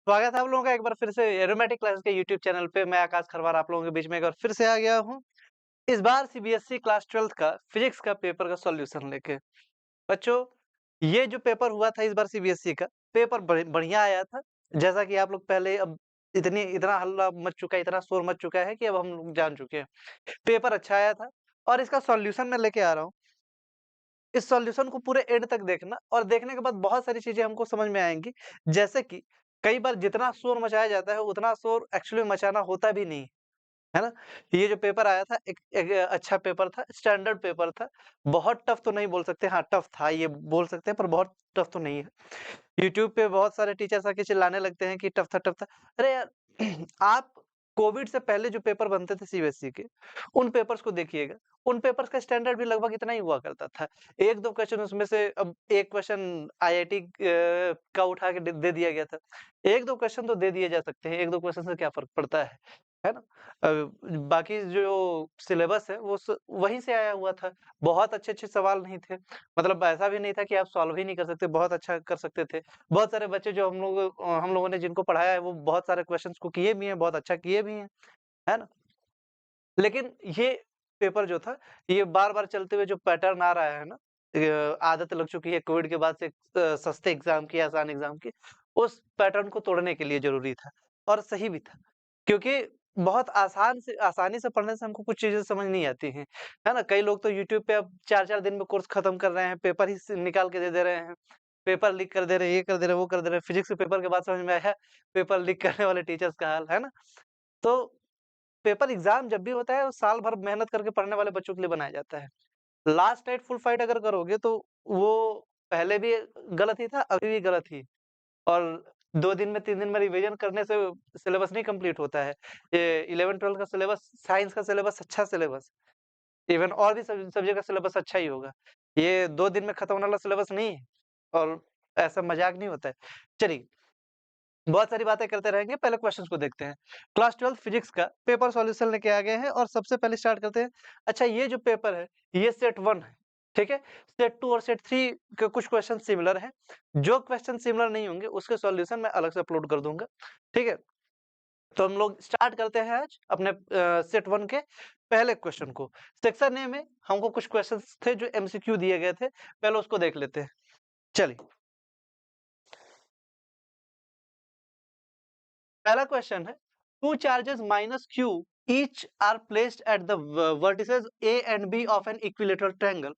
स्वागत है आप लोगों का एक बार फिर से एरोमेटिक क्लासेस के यूट्यूब चैनल पे। मैं आकाश खरवार आप लोगों के बीच में एक बार फिर से आ गया हूँ। इस बार सीबीएसई क्लास 12th का फिजिक्स का पेपर का सॉल्यूशन लेके। बच्चों, ये जो पेपर हुआ था इस बार सीबीएसई का पेपर बढ़िया आया था। जैसा कि आप लोग पहले अब इतना हल्ला मच चुका है, इतना शोर मच चुका है कि अब हम लोग जान चुके हैं। पेपर अच्छा आया था और इसका सॉल्यूशन मैं लेके आ रहा हूँ। इस सॉल्यूशन को पूरे एंड तक देखना और देखने के बाद बहुत सारी चीजें हमको समझ में आएंगी। जैसे कि कई बार जितना शोर मचाया जाता है उतना शोर एक्चुअली मचाना होता भी नहीं है ना। ये जो पेपर आया था एक अच्छा पेपर था, स्टैंडर्ड पेपर था। बहुत टफ तो नहीं बोल सकते, हाँ टफ था ये बोल सकते हैं, पर बहुत टफ तो नहीं है। यूट्यूब पे बहुत सारे टीचर्स आके चिल्लाने लगते हैं कि टफ था टफ था। अरे यार आप कोविड से पहले जो पेपर बनते थे सीबीएसई के, उन पेपर्स को देखिएगा। उन पेपर्स का स्टैंडर्ड भी लगभग इतना ही हुआ करता था। एक दो क्वेश्चन उसमें से, अब एक क्वेश्चन आईआईटी का उठा के दे दिया गया था। एक दो क्वेश्चन तो दे दिए जा सकते हैं, एक दो क्वेश्चन से क्या फर्क पड़ता है ना। बाकी जो सिलेबस है वो वहीं से आया हुआ था। बहुत अच्छे अच्छे सवाल नहीं थे, मतलब ऐसा भी नहीं था कि आप सॉल्व ही नहीं कर सकते, बहुत अच्छा कर सकते थे। बहुत सारे बच्चे जो हम लोगों ने जिनको पढ़ाया है वो बहुत सारे क्वेश्चंस को किए भी हैं, बहुत अच्छा किए भी हैं, है ना? लेकिन ये पेपर जो था, ये बार-बार चलते हुए जो पैटर्न आ रहा है ना, आदत लग चुकी है कोविड के बाद से सस्ते एग्ज़ाम की, आसान एग्ज़ाम की, उस पैटर्न को तोड़ने के लिए ज़रूरी था और सही भी था। क्योंकि बहुत आसानी से पढ़ने से हमको कुछ चीज़ें समझ नहीं आती हैं, है ना? कई लोग तो यूट्यूब पे अब 4-4 दिन में कोर्स खत्म कर रहे हैं, पेपर ही स निकाल के दे रहे हैं। पेपर लीक कर दे रहे हैं, ये कर दे रहे हैं, वो कर दे रहे हैं। फिजिक्स के पेपर के बाद समझ में आया, पेपर लीक करने वाले टीचर्स का हाल, है ना? तो पेपर एग्ज़ाम जब भी होता है, वो साल भर मेहनत करके पढ़ने वाले बच्चों के लिए बनाया जाता है। लास्ट नाइट फुल फाइट अगर करोगे तो वो पहले भी गलत ही था, अभी भी गलत ही। और 2 दिन में 3 दिन में रिवीजन करने से सिलेबस नहीं कंप्लीट होता है। ये 11-12 का सिलेबस, साइंस का सिलेबस अच्छा सिलेबस, इवन और भी सब्जेक्ट का सिलेबस अच्छा ही होगा। ये 2 दिन में खत्म होने वाला सिलेबस नहीं है और ऐसा मज़ाक नहीं होता है। चलिए, बहुत सारी बातें करते रहेंगे, पहले क्वेश्चंस को देखते हैं। क्लास 12th फिजिक्स का पेपर सॉल्यूशन लेके आ गए हैं और सबसे पहले स्टार्ट करते हैं। अच्छा, ये जो पेपर है, ये सेट 1 है, ठीक है? सेट 2 और सेट 3 के कुछ क्वेश्चन सिमिलर हैं। जो क्वेश्चन सिमिलर नहीं होंगे, उसके सॉल्यूशन मैं अलग से अपलोड कर दूँगा, ठीक है? तो हम लोग स्टार्ट करते हैं आज अपने सेट 1 के पहले क्वेश्चन को। सेक्शन ए में हमको कुछ क्वेश्चंस थे जो एमसीक्यू दिए गए थे, पहले उसको देख लेते हैं। चलिए, पहला क्वेश्चन है, two charges minus q each are placed at the vertices A and B of an equilateral triangle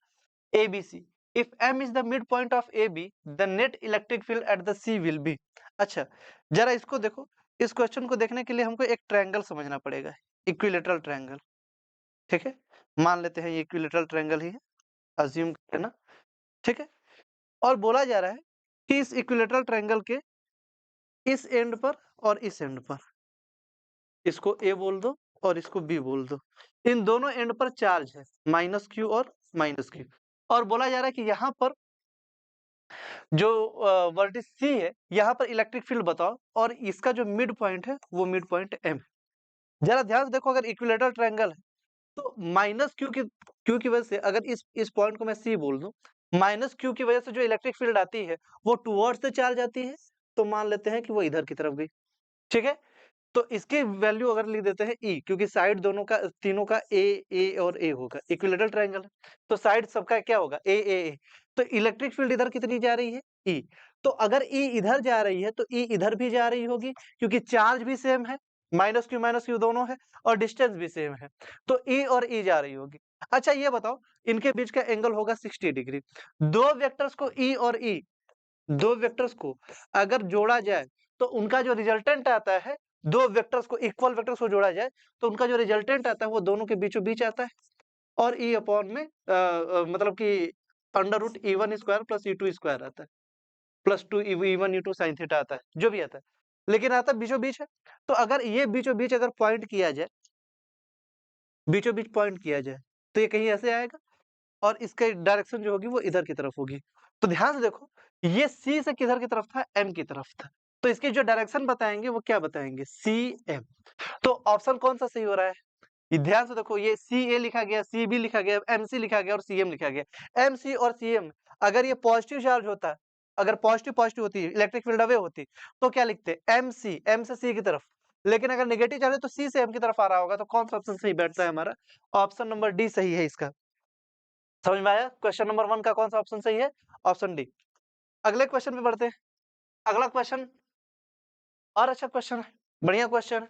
ABC. If M is the mid point of A B, the net electric field at the C will be. अच्छा, जरा इसको देखो। इस question को देखने के लिए हमको एक ट्रायंगल समझना पड़ेगा, इक्विलेटरल ट्रायंगल, ठीक है? मान लेते हैं ये इक्विलेटरल ट्रायंगल ही है, अज्यूम है ना, ठीक है? और बोला जा रहा है कि इस इक्विलेटरल ट्रायंगल के इस एंड पर और इस एंड पर, इसको ए बोल दो और इसको बी बोल दो। इन दोनों एंड पर चार्ज है, माइनस क्यू और माइनस क्यू। और बोला जा रहा है कि यहाँ पर जो वर्टिस सी है, यहाँ पर इलेक्ट्रिक फील्ड बताओ और इसका जो मिड पॉइंट है वो मिड पॉइंट एम। जरा ध्यान से देखो, अगर इक्विलेटरल ट्रायंगल है तो माइनस क्यू की वजह से, अगर इस पॉइंट को मैं सी बोल दूं, माइनस क्यू की वजह से जो इलेक्ट्रिक फील्ड आती है वो टुवर्ड्स से चार्ज आती है, तो मान लेते हैं कि वो इधर की तरफ गई, ठीक है? तो इसकी वैल्यू अगर लिख देते हैं ई, क्योंकि साइड दोनों का, तीनों का ए और ए होगा, इक्विलेटरल ट्रायंगल है, तो साइड सबका क्या होगा, ए। तो इलेक्ट्रिक फील्ड इधर कितनी जा रही है, ई। तो अगर ई इधर जा रही है तो ई इधर भी जा रही होगी, क्योंकि चार्ज भी सेम है, माइनस क्यू दोनों है, और डिस्टेंस भी सेम है, तो ई और ई जा रही होगी। अच्छा, ये बताओ, इनके बीच का एंगल होगा 60 डिग्री। दो वेक्टर्स को ई और ई, दो वेक्टर्स को अगर जोड़ा जाए तो उनका जो रिजल्टेंट आता है, दो वेक्टर्स को, इक्वल वेक्टर्स को जोड़ा जाए तो उनका जो रिजल्टेंट आता है वो दोनों के बीचों बीच आता है। और ई अपॉन में मतलब कि under root E one square plus E two square आता है, plus two E one E two sine theta आता है, जो भी आता है, लेकिन आता बीचों बीच है। तो अगर ये बीचों बीच अगर पॉइंट किया जाए, बीचों बीच पॉइंट किया जाए, तो ये कहीं ऐसे आएगा और इसका डायरेक्शन जो होगी वो इधर की तरफ होगी। तो ध्यान से देखो, ये सी से किधर की तरफ था, एम की तरफ था। तो इसकी जो डायरेक्शन बताएंगे वो क्या बताएंगे, सी एम। तो ऑप्शन कौन सा सही हो रहा है, ये ध्यान से देखो, ये सी ए लिखा गया, सी बी लिखा गया, एम सी लिखा गया और सी एम लिखा गया। एम सी और सी एम, अगर ये पॉजिटिव चार्ज होता अगर पॉजिटिव पॉजिटिव होती है, इलेक्ट्रिक फील्ड अवे होती, तो क्या लिखते? एम से सी की तरफ। लेकिन अगर नेगेटिव चार्ज है तो सी से एम की तरफ आ रहा होगा, तो कौन सा ऑप्शन सही बैठता है हमारा? ऑप्शन नंबर डी सही है इसका। समझ में आया? क्वेश्चन नंबर 1 का कौन सा ऑप्शन सही है? Option D. अगले क्वेश्चन पे बढ़ते हैं। अगला क्वेश्चन और अच्छा क्वेश्चन है, बढ़िया क्वेश्चन है,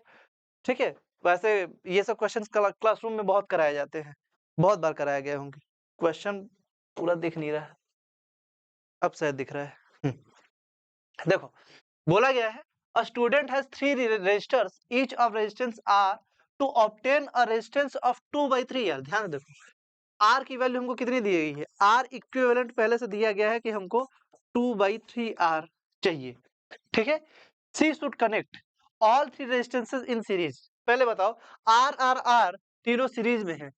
ठीक है? वैसे ये सब क्वेश्चंस क्लासरूम में बहुत कराए जाते हैं, बहुत बार कराए गए होंगे। क्वेश्चन पूरा दिख नहीं रहा है, अब शायद दिख रहा है। देखो, बोला गया है a student has 3 registers, each of resistance R to obtain a resistance of 2/3 R. ध्यान देखो, आर की वैल्यू हमको कितनी दी गई है? आर इक्विवेलेंट पहले से दिया गया है कि हमको 2/3 आर चाहिए, ठीक है? She should connect all 3 resistances in series. पहले बताओ, आर आर आर तीनों सीरीज में है,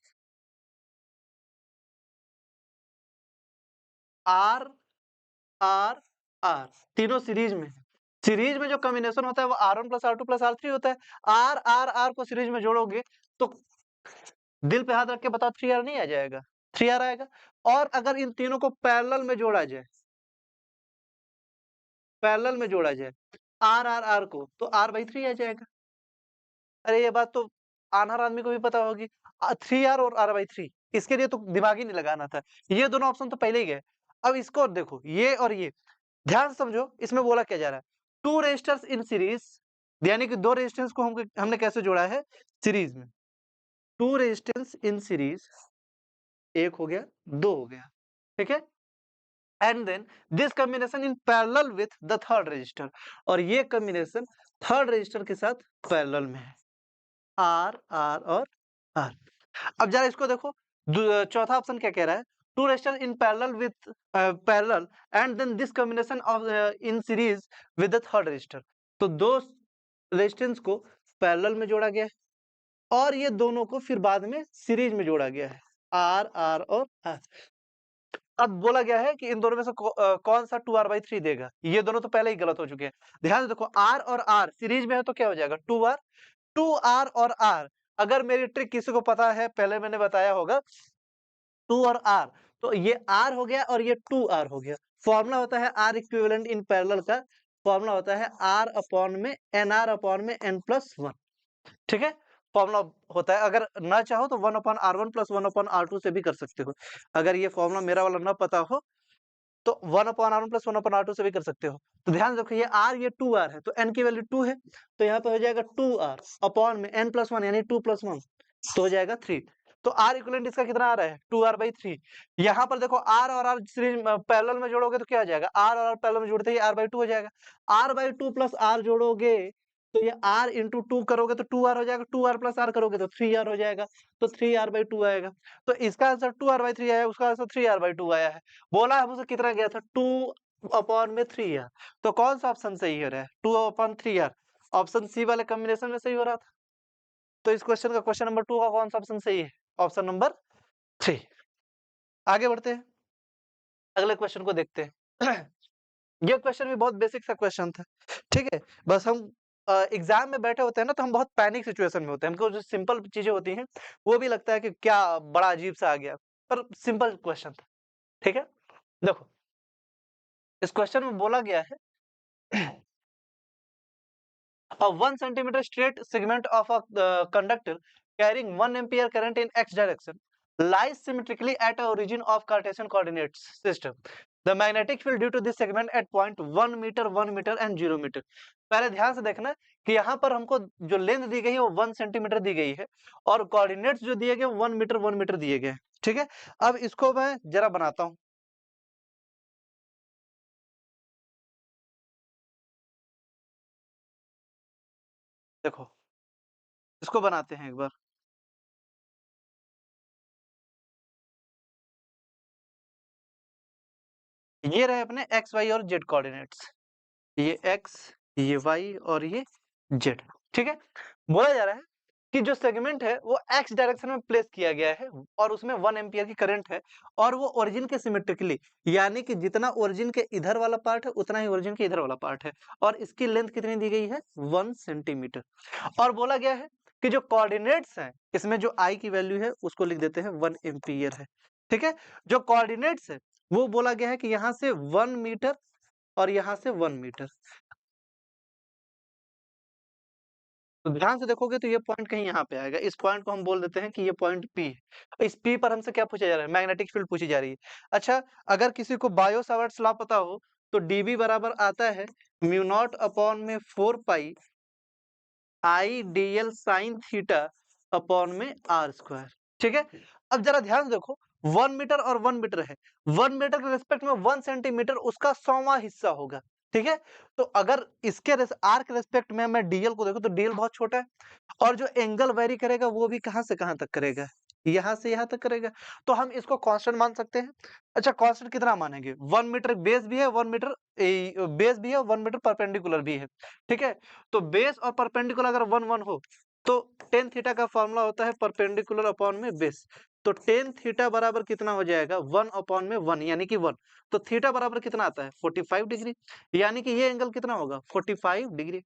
आर आर आर तीनों सीरीज में है। सीरीज में जो कॉम्बिनेशन होता है वो R1 plus R2 plus R3 होता है। आर आर आर को सीरीज में जोड़ोगे तो दिल पे हाथ रख के बताओ 3R नहीं आ जाएगा? 3R आएगा। और अगर इन तीनों को पैरेलल में जोड़ा जाए, पैरेलल में जोड़ा जाए आर आर आर को, तो R/3 आ जाएगा। अरे ये बात तो अनहर आदमी को भी पता होगी। 3R और R/3, इसके लिए तो दिमाग ही नहीं लगाना था। ये दोनों ऑप्शन तो पहले ही गए। अब इसको देखो, ये और ये ध्यान से समझो, इसमें बोला क्या जा रहा है? 2 रेजिस्टर्स इन सीरीज, यानी कि 2 रेजिस्टेंस को हमने कैसे जोड़ा है? सीरीज में। 2 रेजिस्टेंस इन सीरीज, एक हो गया, 2 हो गया, ठीक है? And then this combination in parallel with the third register, और ये कॉम्बिनेशन थर्ड रजिस्टर के साथ पैरेलल में है, आर आर और आर। अब जरा इसको देखो, चौथा ऑप्शन क्या कह रहा है? 2 register in parallel with parallel and then this combination of in series with the third register. तो 2 रेजिस्टेंस को पैरेलल में जोड़ा गया है और ये दोनों को फिर बाद में सीरीज में जोड़ा गया है, आर आर और आर। अब बोला गया है कि इन दोनों में से कौन सा 2R/3 देगा? ये दोनों तो पहले ही गलत हो चुके हैं। ध्यान से देखो, R और R सीरीज में है तो क्या हो जाएगा? 2R। 2R और R, अगर मेरी ट्रिक किसी को पता है, पहले मैंने बताया होगा, 2 और R, तो ये R हो गया और ये 2R हो गया। फॉर्मूला होता है R इक्विवेलेंट इन पैरेलल का, फॉर्मूला होता है R अपॉन में NR अपॉन में N+1, ठीक है? फॉर्मूला होता है, अगर ना चाहो तो 1/R1 प्लस 1/R2 से भी कर सकते हो। अगर ये फॉर्मूला मेरा वाला ना पता हो तो 1/R1 प्लस 1/R2 से भी कर सकते हो। तो ध्यान रखो, ये R ये 2R है, तो N की वैल्यू 2 है, तो यहाँ पे हो जाएगा 2R अपॉन में N+1 यानी 2+1, तो हो जाएगा 3। तो R इक्विवेलेंट इसका कितना आ रहा है? 2R/3। यहाँ पर देखो, R और R सीरीज पैरेलल में जोड़ोगे तो क्या हो जाएगा? R और R पैरेलल में जोड़ते ही R/2 हो जाएगा। R/2 प्लस R जोड़ोगे तो ये R इंटू 2 करोगे तो 2R हो जाएगा, 2R प्लस R करोगे तो 3R हो जाएगा, तो 3R/2 आएगा। तो इसका आंसर 2R/3 आया, उसका आंसर 3R/2 आया है। बोला हमसे कितना गया था? 2/3R। तो कौन सा ऑप्शन सही हो रहा है? 2/3R ऑप्शन सी वाले कॉम्बिनेशन में सही हो रहा था। तो इस क्वेश्चन का क्वेश्चन नंबर 2 का कौन सा ऑप्शन सही है? Option number 3। आगे बढ़ते हैं, अगले क्वेश्चन को देखते हैं। ये क्वेश्चन भी बहुत बेसिक सा क्वेश्चन था, ठीक है? बस हम एग्जाम में बैठे होते हैं ना, तो हम बहुत पैनिक सिचुएशन में होते हैं। हमको जो सिंपल चीजें होती हैं वो भी लगता है कि क्या बड़ा अजीब सा आ गया, पर सिंपल क्वेश्चन था, ठीक है? देखो, इस क्वेश्चन में बोला गया है a 1 centimeter straight segment of a conductor carrying 1 ampere current in x direction lies symmetrically at a origin of Cartesian coordinates system. The magnetic field due to this segment at point 1 meter, 1 meter and 0 meter. पहले ध्यान से देखना कि यहाँ पर हमको जो length दी गई है वो 1 सेंटीमीटर दी गई है और कोऑर्डिनेट्स जो दिए गए 1 मीटर 1 मीटर दिए गए, ठीक है? अब इसको मैं जरा बनाता हूँ। देखो, इसको बनाते हैं एक बार। ये रहे अपने एक्स वाई और जेड कोऑर्डिनेट्स, ये x, ये y और ये z, ठीक है? बोला जा रहा है कि जो सेगमेंट है वो x डायरेक्शन में प्लेस किया गया है और उसमें 1 एम्पियर की करंट है और वो ओरिजिन के सिमेट्रिकली, यानी कि जितना ओरिजिन के इधर वाला पार्ट है उतना ही ओरिजिन के इधर वाला पार्ट है और इसकी लेंथ कितनी दी गई है? 1 सेंटीमीटर। और बोला गया है कि जो कोऑर्डिनेट्स हैं इसमें जो i की वैल्यू है उसको लिख देते हैं 1 एम्पियर है, ठीक है? जो कोऑर्डिनेट्स है वो बोला गया है कि यहाँ से 1 मीटर और यहाँ से 1 मीटर। तो ध्यान से देखोगे तो ये पॉइंट कहीं यहाँ पे आएगा। इस पॉइंट को हम बोल देते हैं कि ये पॉइंट P है। इस P पर हमसे क्या पूछा जा रहा है? मैग्नेटिक फील्ड पूछी जा रही है। अच्छा, अगर किसी को बायो सावर्ट्स लॉ पता हो तो dB बराबर आता है म्यू नॉट अपॉन में 4 पाई आई dl साइन थीटा अपॉन में r स्क्वायर। ठीक है, अब जरा ध्यान से देखो, 1 मीटर और 1 मीटर है। 1 मीटर के रिस्पेक्ट में 1 सेंटीमीटर उसका 100वां हिस्सा होगा। ठीक है, तो अगर इसके आर के रिस्पेक्ट में मैं डीएल को देखो तो डीएल बहुत छोटा है, और जो एंगल वेरी करेगा वो भी कहां से कहां तक करेगा? यहां से यहां तक करेगा। तो हम इसको कांस्टेंट मान सकते हैं। अच्छा, कांस्टेंट कितना मानेंगे? 1 मीटर बेस भी है, 1 मीटर बेस भी है, 1 मीटर परपेंडिकुलर भी है। ठीक है, तो बेस और परपेंडिकुलर अगर 1 1 हो तो टेन थीटा का फॉर्मूला होता है परपेंडिकुलर अपॉन में बेस। तो टेन थीटा बराबर कितना हो जाएगा? 1 अपॉन में 1 यानी कि 1। तो थीटा बराबर कितना आता है? 45 डिग्री। यानी कि ये एंगल कितना होगा? 45 डिग्री।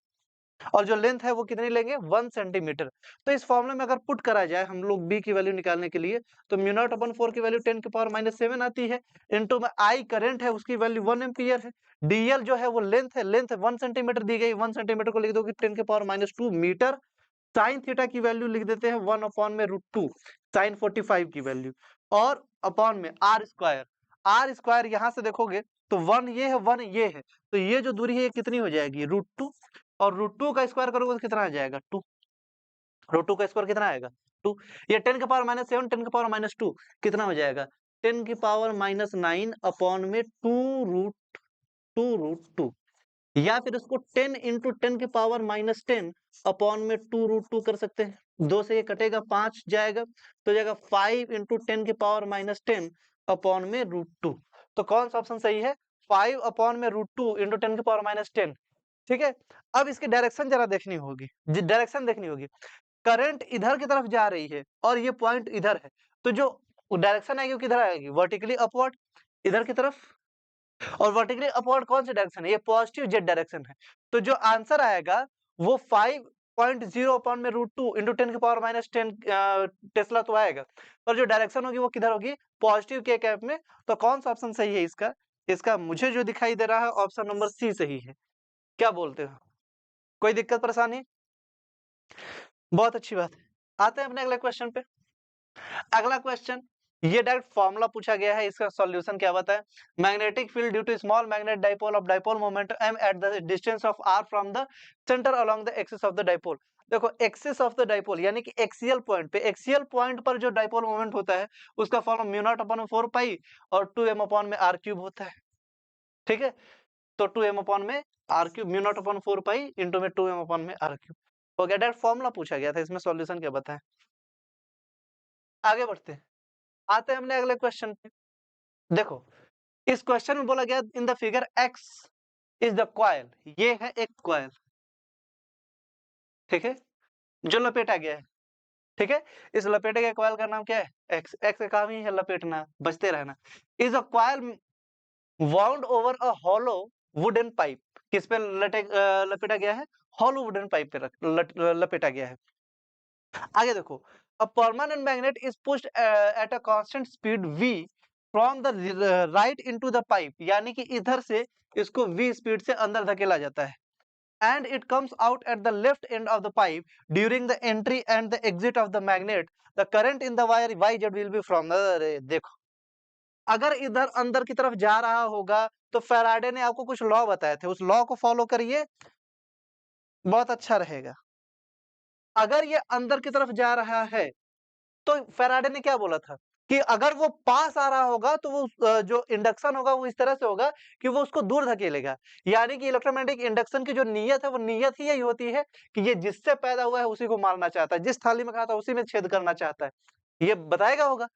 और जो लेंथ है वो कितनी लेंगे? 1 सेंटीमीटर। तो इस फॉर्मूले में अगर पुट करा जाए हम लोग बी की वैल्यू निकालने के लिए, तो म्यू नॉट अपॉन 4 की वैल्यू 10 की पावर -7 आती है, इनटू में आई करंट है उसकी वैल्यू 1 एम्पियर है, डीएल जो है वो लेंथ है, लेंथ 1 सेंटीमीटर दी गई, 1 सेंटीमीटर को लिख दोगे 10 की पावर -2 मीटर। साइन थीटा की वैल्यू लिख देते हैं 1 अपॉन में √2 साइन 45 की वैल्यू, और अपॉन में आर स्क्वायर। आर स्क्वायर यहां से देखोगे तो 1 ये है, 1 ये है, तो ये जो दूरी है ये कितनी हो जाएगी? √2, और √2 का स्क्वायर करोगे तो कितना आ जाएगा? 2। √2 का स्क्वायर कितना आएगा? 2। ये 10 की पावर -7, 10 की पावर -2 कितना हो जाएगा? 10 की पावर -9 अपॉन में 2√2, या फिर इसको 10 इंटू 10 की पावर -10 अपॉन में 2√2 कर सकते हैं। 2 से ये कटेगा, 5 जाएगा, तो जाएगा 5 इंटू 10 की पावर -10 अपॉन में √2। तो कौन सा ऑप्शन सही है? 5 अपॉन में √2 इंटू 10 की पावर -10। ठीक है, अब इसकी डायरेक्शन जरा देखनी होगी, डायरेक्शन देखनी होगी। करंट इधर की तरफ जा रही है और ये पॉइंट इधर है, तो जो डायरेक्शन आएगी वो किधर आएगी? वर्टिकली अपवर्ड, इधर की तरफ। और वर्टिकली अपवर्ड कौन सी डायरेक्शन है? ये पॉजिटिव जेड डायरेक्शन है। तो जो आंसर आएगा वो 5.0 अपॉन में √2 इंटू 10 की पावर -10 टेस्ला तो आएगा, पर जो डायरेक्शन होगी वो किधर होगी? पॉजिटिव के कैप में। तो कौन सा ऑप्शन सही है इसका? इसका मुझे जो दिखाई दे रहा है ऑप्शन नंबर सी सही है। क्या बोलते हो? कोई दिक्कत परेशानी? बहुत अच्छी बात है। आते हैं अपने अगले क्वेश्चन पे। अगला क्वेश्चन, ये डायरेक्ट फॉर्मूला पूछा गया है, इसका सॉल्यूशन क्या बताएं? Magnetic field due to small magnet dipole of dipole moment m at the distance of r from the centre along the axis of the dipole. देखो, एक्सिस ऑफ द डाइपोल यानी कि axial point पे, axial point पर जो dipole moment होता है उसका formula mu naught upon 4 pi और 2m अपॉन में r क्यूब होता है। ठीक है, तो 2m अपॉन में r cube, mu naught upon 4 pi into में 2m अपॉन में r क्यूब हो गया। डायरेक्ट फॉर्मूला पूछा गया था, इसमें सॉल्यूशन क्या बताएं? आगे बढ़ते हैं, आते हैं हमने अगले क्वेश्चन पे। देखो, इस क्वेश्चन में बोला गया इन the figure x is the coil, ये है एक कॉइल। ठीक है, जो लपेटा गया है। ठीक है, इस लपेटे गए कॉइल का नाम क्या है? x। x का काम ही है लपेटना, बचते रहना। Is a coil wound over a hollow wooden pipe. किस पे लपेटा गया है? हॉलो वुडन पाइप पे लपेटा गया है। आगे देखो, a permanent magnet is pushed at a constant speed v from the right into the pipe, यानी कि इधर से इसको v स्पीड से अंदर धकेला जाता है, and it comes out at the left end of the pipe during the entry and the exit of the magnet. The current in the wire yz will be from the, अरे देखो, अगर इधर अंदर की तरफ जा रहा होगा तो फैराडे ने आपको कुछ लॉ बताए थे, उस लॉ को फॉलो करिए, बहुत अच्छा रहेगा। अगर ये अंदर की तरफ जा रहा है तो फैराडे ने क्या बोला था कि अगर वो पास आ रहा होगा तो वो जो इंडक्शन होगा वो इस तरह से होगा कि वो उसको दूर धकेलेगा। यानी कि इलेक्ट्रोमैग्नेटिक इंडक्शन की जो नियत है वो नियत ही यही होती है कि ये जिससे पैदा हुआ है उसी को मारना चाहता है, जिस थाली में खाता है उसी में छेद करना चाहता है, ये बताएगा होगा।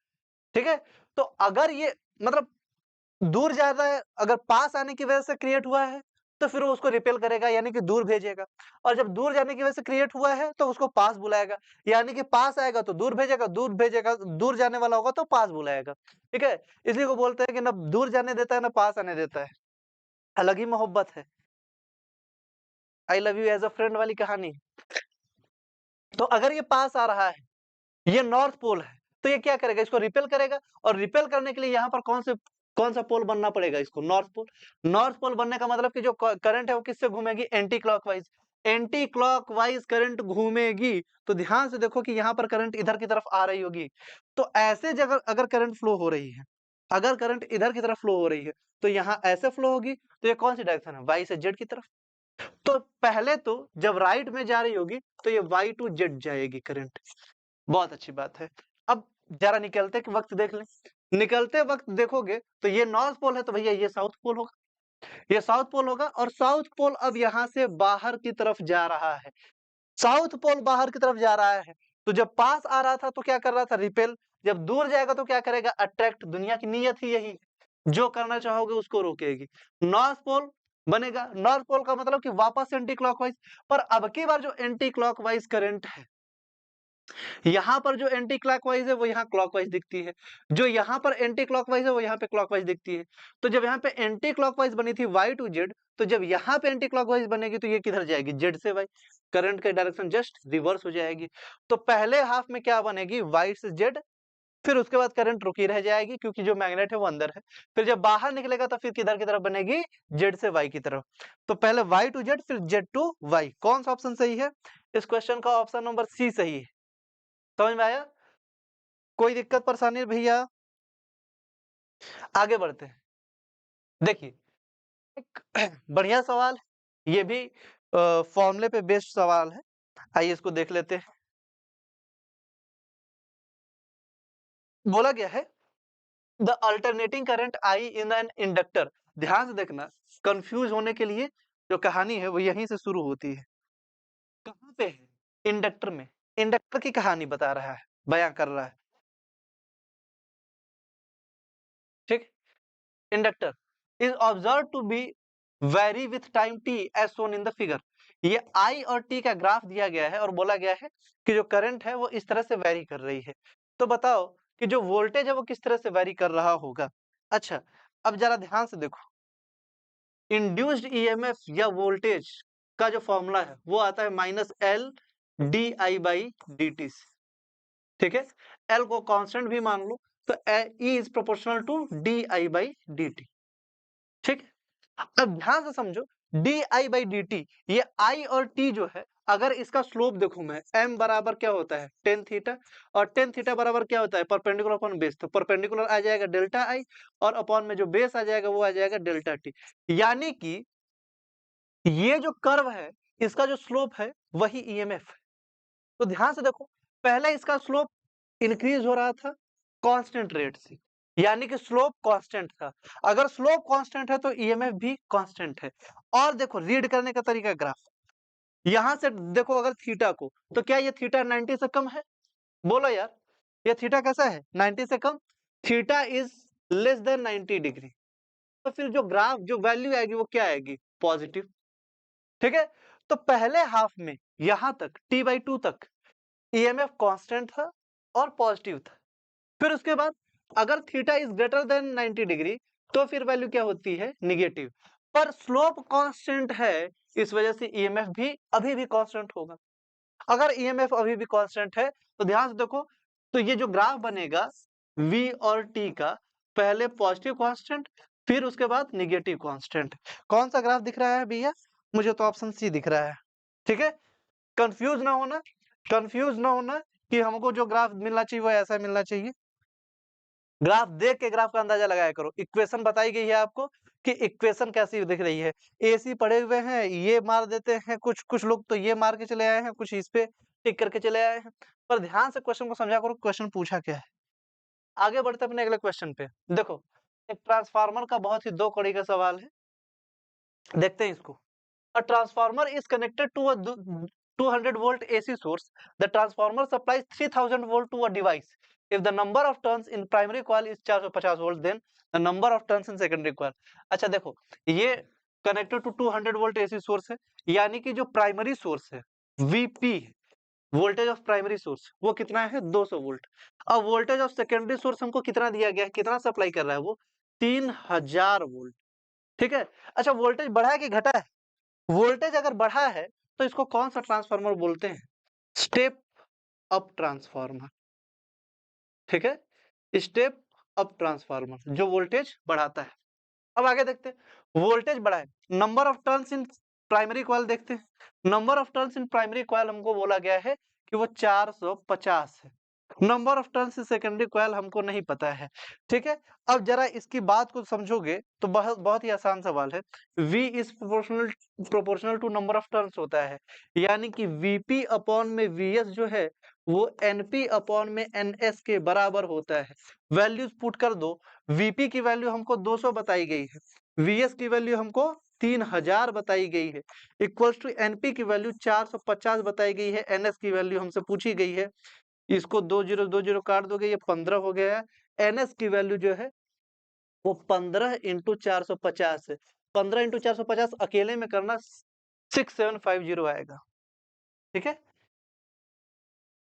ठीक है, तो अगर ये मतलब दूर ज्यादा है, अगर पास आने की वजह से क्रिएट हुआ है तो फिर वो उसको रिपेल करेगा यानी कि दूर भेजेगा, और जब दूर जाने की वजह से क्रिएट हुआ है तो उसको पास बुलाएगा, यानी कि पास आएगा तो दूर भेजेगा, दूर भेजेगा, दूर जाने वाला होगा तो पास बुलाएगा। ठीक है, इसलिए को बोलते हैं कि ना दूर जाने देता है ना पास आने देता है, अलग ही मोहब्बत है। I love you as a friend वाली कहानी। तो अगर ये पास आ रहा है, ये नॉर्थ पोल है, तो ये क्या करेगा? इसको रिपेल करेगा, और रिपेल करने के लिए यहाँ पर कौन से कौन सा पोल बनना पड़ेगा इसको? North pole. नॉर्थ पोल बनने का मतलब कि जो करंट है वो किससे घूमेगी? Anti clockwise. Anti clockwise current घूमेगी तो ध्यान से देखो कि यहाँ पर करंट इधर की तरफ आ रही होगी। तो ऐसे जगह अगर करंट फ्लो हो रही है, अगर करंट इधर की तरफ फ्लो हो रही है तो यहाँ ऐसे फ्लो होगी, तो ये कौन सी डायरेक्शन है? वाई से जेड की तरफ। तो पहले तो जब राइट में जा रही होगी तो ये वाई टू जेड जाएगी करंट। बहुत अच्छी बात है। अब जरा निकलते के वक्त देख लें। निकलते वक्त देखोगे तो ये नॉर्थ पोल है तो भैया ये साउथ पोल होगा। ये साउथ पोल होगा और साउथ पोल अब यहाँ से बाहर की तरफ जा रहा है। साउथ पोल बाहर की तरफ जा रहा है तो जब पास आ रहा था तो क्या कर रहा था? रिपेल। जब दूर जाएगा तो क्या करेगा? अट्रैक्ट। दुनिया की नीयत ही यही है, जो करना चाहोगे उसको रोकेगी। नॉर्थ पोल बनेगा। नॉर्थ पोल का मतलब कि वापस एंटी क्लॉकवाइज। पर अब की बार जो एंटी क्लॉकवाइज करंट है, यहाँ पर जो एंटी क्लॉकवाइज है वो यहाँ क्लॉकवाइज दिखती है, जो यहाँ पर एंटी क्लॉकवाइज है वो यहाँ पे क्लॉकवाइज दिखती है। तो जब यहाँ पे एंटी क्लॉकवाइज बनी थी वाई टू जेड, तो जब यहाँ पे एंटी क्लॉकवाइज बनेगी तो ये किधर जाएगी? जेड से वाई। करंट के डायरेक्शन जस्ट रिवर्स हो जाएगी। तो पहले हाफ में क्या बनेगी? वाई से जेड। फिर उसके बाद करंट रुकी रह जाएगी क्योंकि जो मैग्नेट है वो अंदर है। फिर जब बाहर निकलेगा तो फिर किधर की तरफ बनेगी? जेड से वाई की तरफ। तो पहले वाई टू जेड फिर जेड टू वाई। कौन सा ऑप्शन सही है? इस क्वेश्चन का ऑप्शन नंबर सी सही है। समझ में आया? कोई दिक्कत परेशानी भैया? आगे बढ़ते हैं। देखिए एक बढ़िया सवाल है। ये भी फॉर्मूले पे बेस्ड सवाल है। आइए इसको देख लेते हैं। बोला गया है the alternating current I in an inductor. ध्यान से देखना, कंफ्यूज होने के लिए जो कहानी है वो यहीं से शुरू होती है। कहाँ पे है? इंडक्टर में। इंडक्टर की कहानी बता रहा है, बयां कर रहा है। ठीक। Inductor is observe to be very with time T as shown in the figure. ये आई और टी का ग्राफ दिया गया है और बोला गया है कि जो करंट है वो इस तरह से वेरी कर रही है। तो बताओ कि जो वोल्टेज है वो किस तरह से वेरी कर रहा होगा। अच्छा, अब जरा ध्यान से देखो। इंड्यूस्ड ईएमएफ या वोल्टेज का जो फॉर्मूला है वो आता है minus L D I by D T. ठीक है, एल को कांस्टेंट भी मान लो तो E is proportional to D I by D T. ठीक है, अब ध्यान से समझो। D I by D T, ये आई और टी जो है, अगर इसका स्लोप देखूं मैं, एम बराबर क्या होता है? Tan theta. और टेन थीटा बराबर क्या होता है? Perpendicular upon base. तो परपेंडिकुलर आ जाएगा डेल्टा आई और अपॉन में जो बेस आ जाएगा वो आ जाएगा डेल्टा टी। यानी कि ये जो कर्व है इसका जो स्लोप है वही ईएमएफ है। तो ध्यान से देखो, पहले इसका स्लोप इंक्रीज हो रहा था कांस्टेंट रेट से, यानी कि स्लोप कांस्टेंट था। अगर स्लोप कांस्टेंट है तो ईएमएफ भी कांस्टेंट है। और देखो रीड करने का तरीका, ग्राफ यहां से देखो, अगर थीटा को, तो क्या ये थीटा 90 से कम है? बोलो यार, ये थीटा कैसा है? 90 से कम। Theta is less than 90 degree. तो फिर जो ग्राफ जो वैल्यू आएगी वो क्या आएगी? पॉजिटिव। ठीक है, तो पहले हाफ में यहां तक t/2 तक ईएमएफ कांस्टेंट था और पॉजिटिव था। फिर उसके बाद अगर theta is greater than 90 degree तो फिर वैल्यू क्या होती है? निगेटिव। पर स्लोप कांस्टेंट है, इस वजह से ईएमएफ भी अभी भी कांस्टेंट होगा। अगर ईएमएफ अभी भी कांस्टेंट है तो ध्यान से देखो, तो ये जो ग्राफ बनेगा v और t का, पहले पॉजिटिव कांस्टेंट फिर उसके बाद निगेटिव कांस्टेंट। कौन सा ग्राफ दिख रहा है भैया? मुझे तो ऑप्शन सी दिख रहा है। ठीक है, कंफ्यूज ना होना, कंफ्यूज ना होना कि हमको जो ग्राफ मिलना चाहिए वो ऐसा मिलना चाहिए। ग्राफ देख के ग्राफ का अंदाजा लगाया करो। इक्वेशन बताई गई है आपको कि इक्वेशन कैसी दिख रही है। एसी पढ़े हुए हैं, ये मार देते हैं, कुछ कुछ लोग तो ये मार के चले आए हैं, कुछ इस पे टिक करके चले आए हैं। पर ध्यान से क्वेश्चन को समझा करो, क्वेश्चन पूछा क्या है। आगे बढ़ते अपने अगले क्वेश्चन पे। देखो, एक ट्रांसफार्मर का बहुत ही दो कड़ी का सवाल है, देखते हैं इसको। A transformer is connected to a 200 volt AC source. The transformer supplies 3000 volt to a device. If the number of turns in primary coil is 450 volt, then the number of turns in secondary coil. अच्छा देखो, ये connected to 200 volt AC source है, यानी कि जो primary source है VP, voltage of primary source, वो कितना है? 200 वोल्ट। अब वोल्टेज ऑफ सेकेंडरी सोर्स हमको कितना दिया गया है? कितना सप्लाई कर रहा है वो? 3000 वोल्ट। ठीक है, अच्छा वोल्टेज बढ़ा है कि घटा है? वोल्टेज अगर बढ़ा है तो इसको कौन सा ट्रांसफार्मर बोलते हैं? Step up transformer. ठीक है, स्टेप अप ट्रांसफार्मर जो वोल्टेज बढ़ाता है। अब आगे देखते हैं, वोल्टेज बढ़ाए, number of turns in primary coil देखते हैं। Number of turns in primary coil हमको बोला गया है कि वो 450 है। Number of turns in secondary coil हमको नहीं पता है, ठीक है। अब जरा इसकी बात को समझोगे तो बहुत बहुत ही आसान सवाल है। V is proportional to number of turns होता है, यानी कि Vp अपॉन में Vs जो है वो Np अपॉन में Ns के बराबर होता है। वैल्यूज पुट कर दो, Vp की वैल्यू हमको 200 बताई गई है, Vs की वैल्यू हमको 3000 बताई गई है, इक्वल्स टू Np की वैल्यू 450 बताई गई है, Ns की वैल्यू हमसे पूछी गई है। इसको 2 0 काट दोगे, ये 15 हो गया है। Ns की वैल्यू जो है वो 15 इंटू 450 है। 15 इंटू 450 अकेले में करना 6750 आएगा, ठीक है।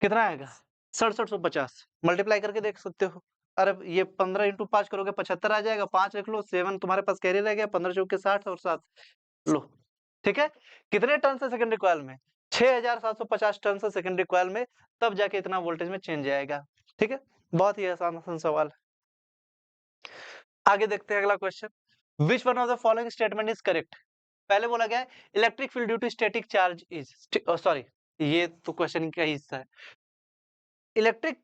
कितना आएगा? 6750 मल्टीप्लाई करके देख सकते हो। अरे ये 15 इंटू 5 करोगे 75 आ जाएगा, 5 लिख लो, 7 तुम्हारे पास कैरी रह गया, 15 चौके 60 और 7 लो, ठीक है। कितने टर्न से सेकेंडरी कॉइल में? 6750 टर्न से सेकेंडरी कॉइल में, तब जाके इतना वोल्टेज में चेंज आएगा, ठीक है। बहुत ही आसान सवाल है। आगे देखते हैं अगला question. Which one of the following statement is correct? पहले बोला गया है electric field due to static charge is, sorry ये तो क्वेश्चन का हिस्सा है। Electric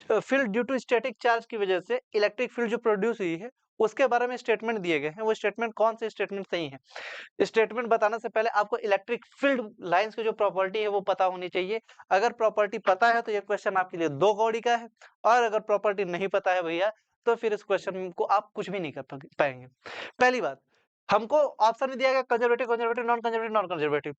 field due to static charge की वजह से इलेक्ट्रिक फील्ड जो प्रोड्यूस हुई है उसके बारे में स्टेटमेंट दिए गए हैं। वो स्टेटमेंट कौन से स्टेटमेंट सही है? स्टेटमेंट बताने से पहले आपको इलेक्ट्रिक फील्ड लाइंस की जो प्रॉपर्टी है वो पता होनी चाहिए। अगर प्रॉपर्टी पता है तो ये क्वेश्चन आपके लिए 2 कौड़ी का है, और अगर प्रॉपर्टी नहीं पता है भैया तो फिर इस क्वेश्चन को आप कुछ भी नहीं कर पाएंगे। पहली बात, हमको ऑप्शन में दिया गया conservative, conservative, non conservative, non conservative.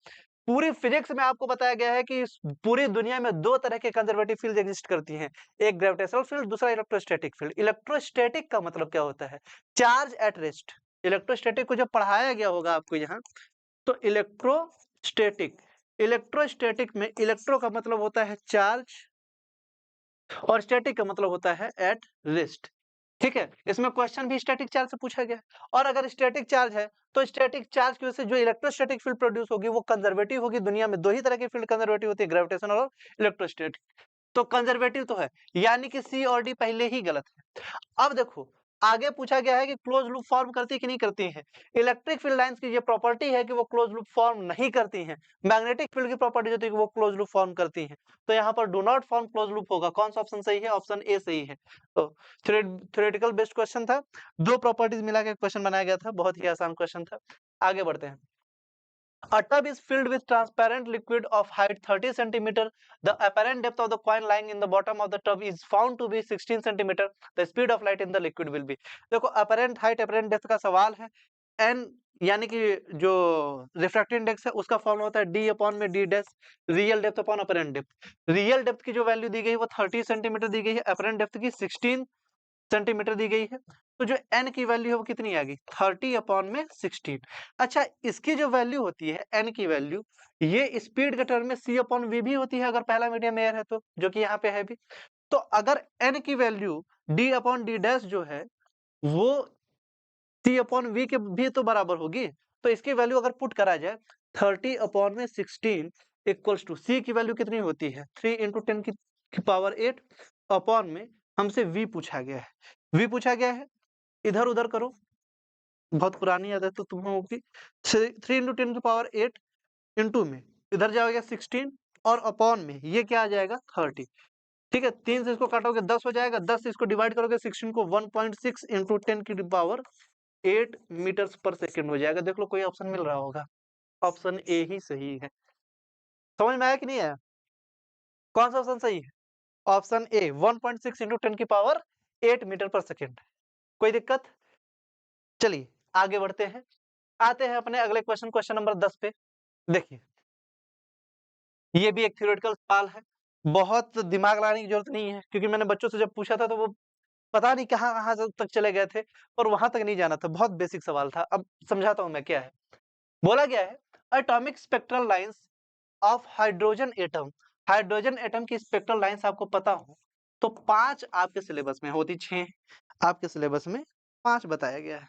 पूरी फिजिक्स में आपको बताया गया है कि पूरी दुनिया में 2 तरह के कंजर्वेटिव फील्ड एग्जिस्ट करती हैं, एक ग्रेविटेशनल फील्ड, दूसरा इलेक्ट्रोस्टैटिक फील्ड। इलेक्ट्रोस्टैटिक का मतलब क्या होता है? Charge at rest. इलेक्ट्रोस्टैटिक को जब पढ़ाया गया होगा आपको यहाँ, तो इलेक्ट्रोस्टैटिक, इलेक्ट्रोस्टैटिक में इलेक्ट्रो का मतलब होता है चार्ज और स्टैटिक का मतलब होता है एट रेस्ट, ठीक है। इसमें क्वेश्चन भी स्टैटिक चार्ज से पूछा गया, और अगर स्टैटिक चार्ज है तो स्टैटिक चार्ज की वजह से जो इलेक्ट्रोस्टैटिक फील्ड प्रोड्यूस होगी वो कंजर्वेटिव होगी। दुनिया में 2 ही तरह की फील्ड कंजर्वेटिव होती है, ग्रेविटेशनल और इलेक्ट्रोस्टैटिक। तो कंजर्वेटिव तो है, यानी कि सी और डी पहले ही गलत है। अब देखो आगे पूछा गया है कि क्लोज लूप फॉर्म करती है कि नहीं करती है। इलेक्ट्रिक फील्ड लाइंस की ये प्रॉपर्टी है कि वो क्लोज लूप फॉर्म नहीं करती हैं। मैग्नेटिक फील्ड की प्रॉपर्टी होती है कि वो क्लोज लूप फॉर्म करती हैं। तो यहाँ पर do not form close loop होगा। कौन सा ऑप्शन सही है? ऑप्शन ए सही है। तो थ्योरेटिकल बेस्ड क्वेश्चन था, 2 प्रॉपर्टीज मिला के क्वेश्चन बनाया गया था, बहुत ही आसान क्वेश्चन था। आगे बढ़ते हैं। A tub is filled with transparent liquid of height 30 centimeter. The apparent depth of the coin lying in the bottom of the tub is found to be 16 centimeter. The speed of light in the liquid will be. देखो apparent height, apparent depth का सवाल है। n यानी कि जो refractive index है उसका formula होता है d अपॉन में d dash, real depth upon apparent depth. Real depth की जो वैल्यू दी गई है वो 30 सेंटीमीटर दी गई है, अपरेंट डेप्थ की 16 सेंटीमीटर दी गई है। तो जो n की वैल्यू है वो कितनी आ गई? 30 अपॉन में 16। अच्छा, इसकी जो वैल्यू होती है n की वैल्यू, ये स्पीड के टर्म में c अपॉन v भी होती है अगर पहला मीडियम एयर है तो, जो कि यहाँ पे है भी। तो अगर n की value d upon d dash जो है वो c अपॉन v के भी तो बराबर होगी, तो इसकी वैल्यू अगर पुट करा जाए 30 अपॉन में 16 इक्वल्स टू c की वैल्यू कितनी होती है? 3 इंटू 10 की पावर 8 अपॉन में हमसे v पूछा गया है। v पूछा गया है, इधर उधर करो, बहुत पुरानी आदत तो तुम लोगों की। 3 इंटू 10 की पावर 8 इंटू में इधर जाएगा 16 और अपॉन में ये क्या आ जाएगा? 30, ठीक है। 3 से इसको काटोगे 10 हो जाएगा, 10 से इसको डिवाइड करोगे 16 को 1.6 इंटू 10 की पावर 8 मीटर्स पर सेकेंड हो जाएगा। देख लो कोई ऑप्शन मिल रहा होगा, ऑप्शन ए ही सही है। समझ में आया कि नहीं आया? कौन सा ऑप्शन सही है? ऑप्शन ए 1.6 इंटू 10 की पावर 8 मीटर पर सेकेंड। कोई दिक्कत? चलिए आगे बढ़ते हैं, आते हैं अपने अगले क्वेश्चन, क्वेश्चन नंबर 10 पे। देखिए ये भी एक थ्योरेटिकल सवाल है, बहुत दिमाग लगाने की जरूरत नहीं है, क्योंकि मैंने बच्चों से जब पूछा था तो वो पता नहीं कहाँ तक चले गए थे और वहां तक नहीं जाना था। बहुत बेसिक सवाल था। अब समझाता हूं मैं क्या है। बोला गया है atomic spectral lines of hydrogen atom. Hydrogen atom की स्पेक्ट्रल लाइंस आपको पता हो तो 5 आपके सिलेबस में होती, 6 आपके सिलेबस में 5 बताया गया है।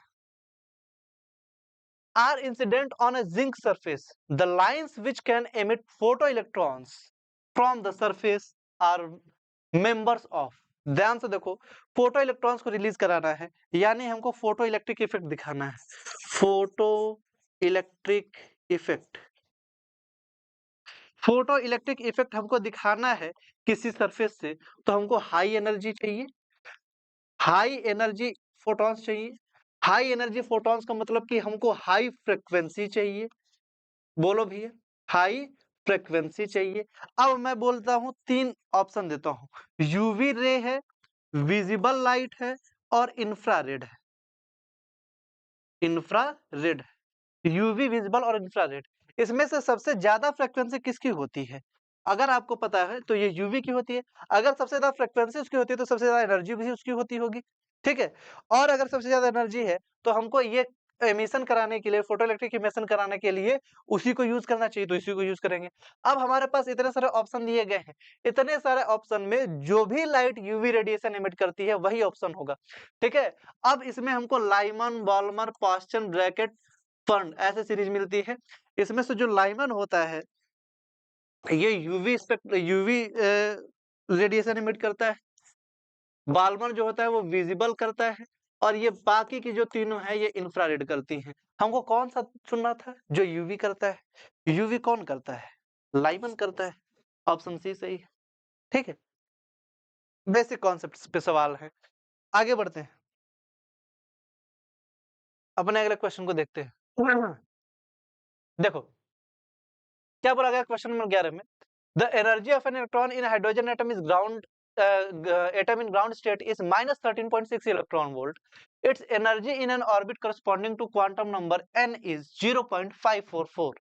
Are incident on a zinc surface. The lines which can emit photoelectrons from the surface are members of. ध्यान से देखो, फोटो इलेक्ट्रॉन्स को रिलीज कराना है, यानी हमको फोटो इलेक्ट्रिक इफेक्ट दिखाना है। Photo electric effect, photo electric effect हमको दिखाना है किसी सरफेस से, तो हमको हाई एनर्जी चाहिए, हाई एनर्जी फोटॉन्स चाहिए। हाई एनर्जी फोटॉन्स का मतलब कि हमको हाई फ्रिक्वेंसी चाहिए। बोलो भैया, हाई फ्रिक्वेंसी चाहिए। अब मैं बोलता हूं, तीन ऑप्शन देता हूं, यूवी रे है, विजिबल लाइट है और इंफ्रारेड है। इंफ्रारेड, यूवी, विजिबल और इंफ्रारेड, इसमें से सबसे ज्यादा फ्रिक्वेंसी किसकी होती है? अगर आपको पता है तो ये यूवी की होती है। अगर सबसे ज्यादा फ्रिक्वेंसी उसकी होती है तो सबसे ज्यादा एनर्जी भी उसकी होती होगी, ठीक है। और अगर सबसे ज्यादा एनर्जी है तो हमको ये एमिशन कराने के लिए, फोटो इलेक्ट्रिक एमिशन कराने के लिए उसी को यूज करना चाहिए, तो इसी को यूज करेंगे। अब हमारे पास इतने सारे ऑप्शन दिए गए हैं, इतने सारे ऑप्शन में जो भी लाइट यूवी रेडिएशन एमिट करती है वही ऑप्शन होगा, ठीक है। अब इसमें हमको लाइमन, बॉल्मर, पास्चन, ब्रैकेट, फर्न ऐसे सीरीज मिलती है। इसमें से जो लाइमन होता है ये यूवी रेडिएशन एमिट करता है। बाल्मर जो होता है वो विजिबल करता है, और ये बाकी की जो तीनों है ये इंफ्रारेड करती हैं। हमको कौन सा चुनना था? जो यूवी करता है। यूवी कौन करता है? लाइमन करता है। ऑप्शन सी सही है, ठीक है। बेसिक कॉन्सेप्ट पे सवाल है, आगे बढ़ते हैं, अपने अगले क्वेश्चन को देखते हैं। देखो क्या बोला गया क्वेश्चन नंबर 11 में, the energy of an electron in hydrogen atom is ground atom in ground state is minus 13.6 electron volt. Its energy in an orbit corresponding to quantum number n is 0.544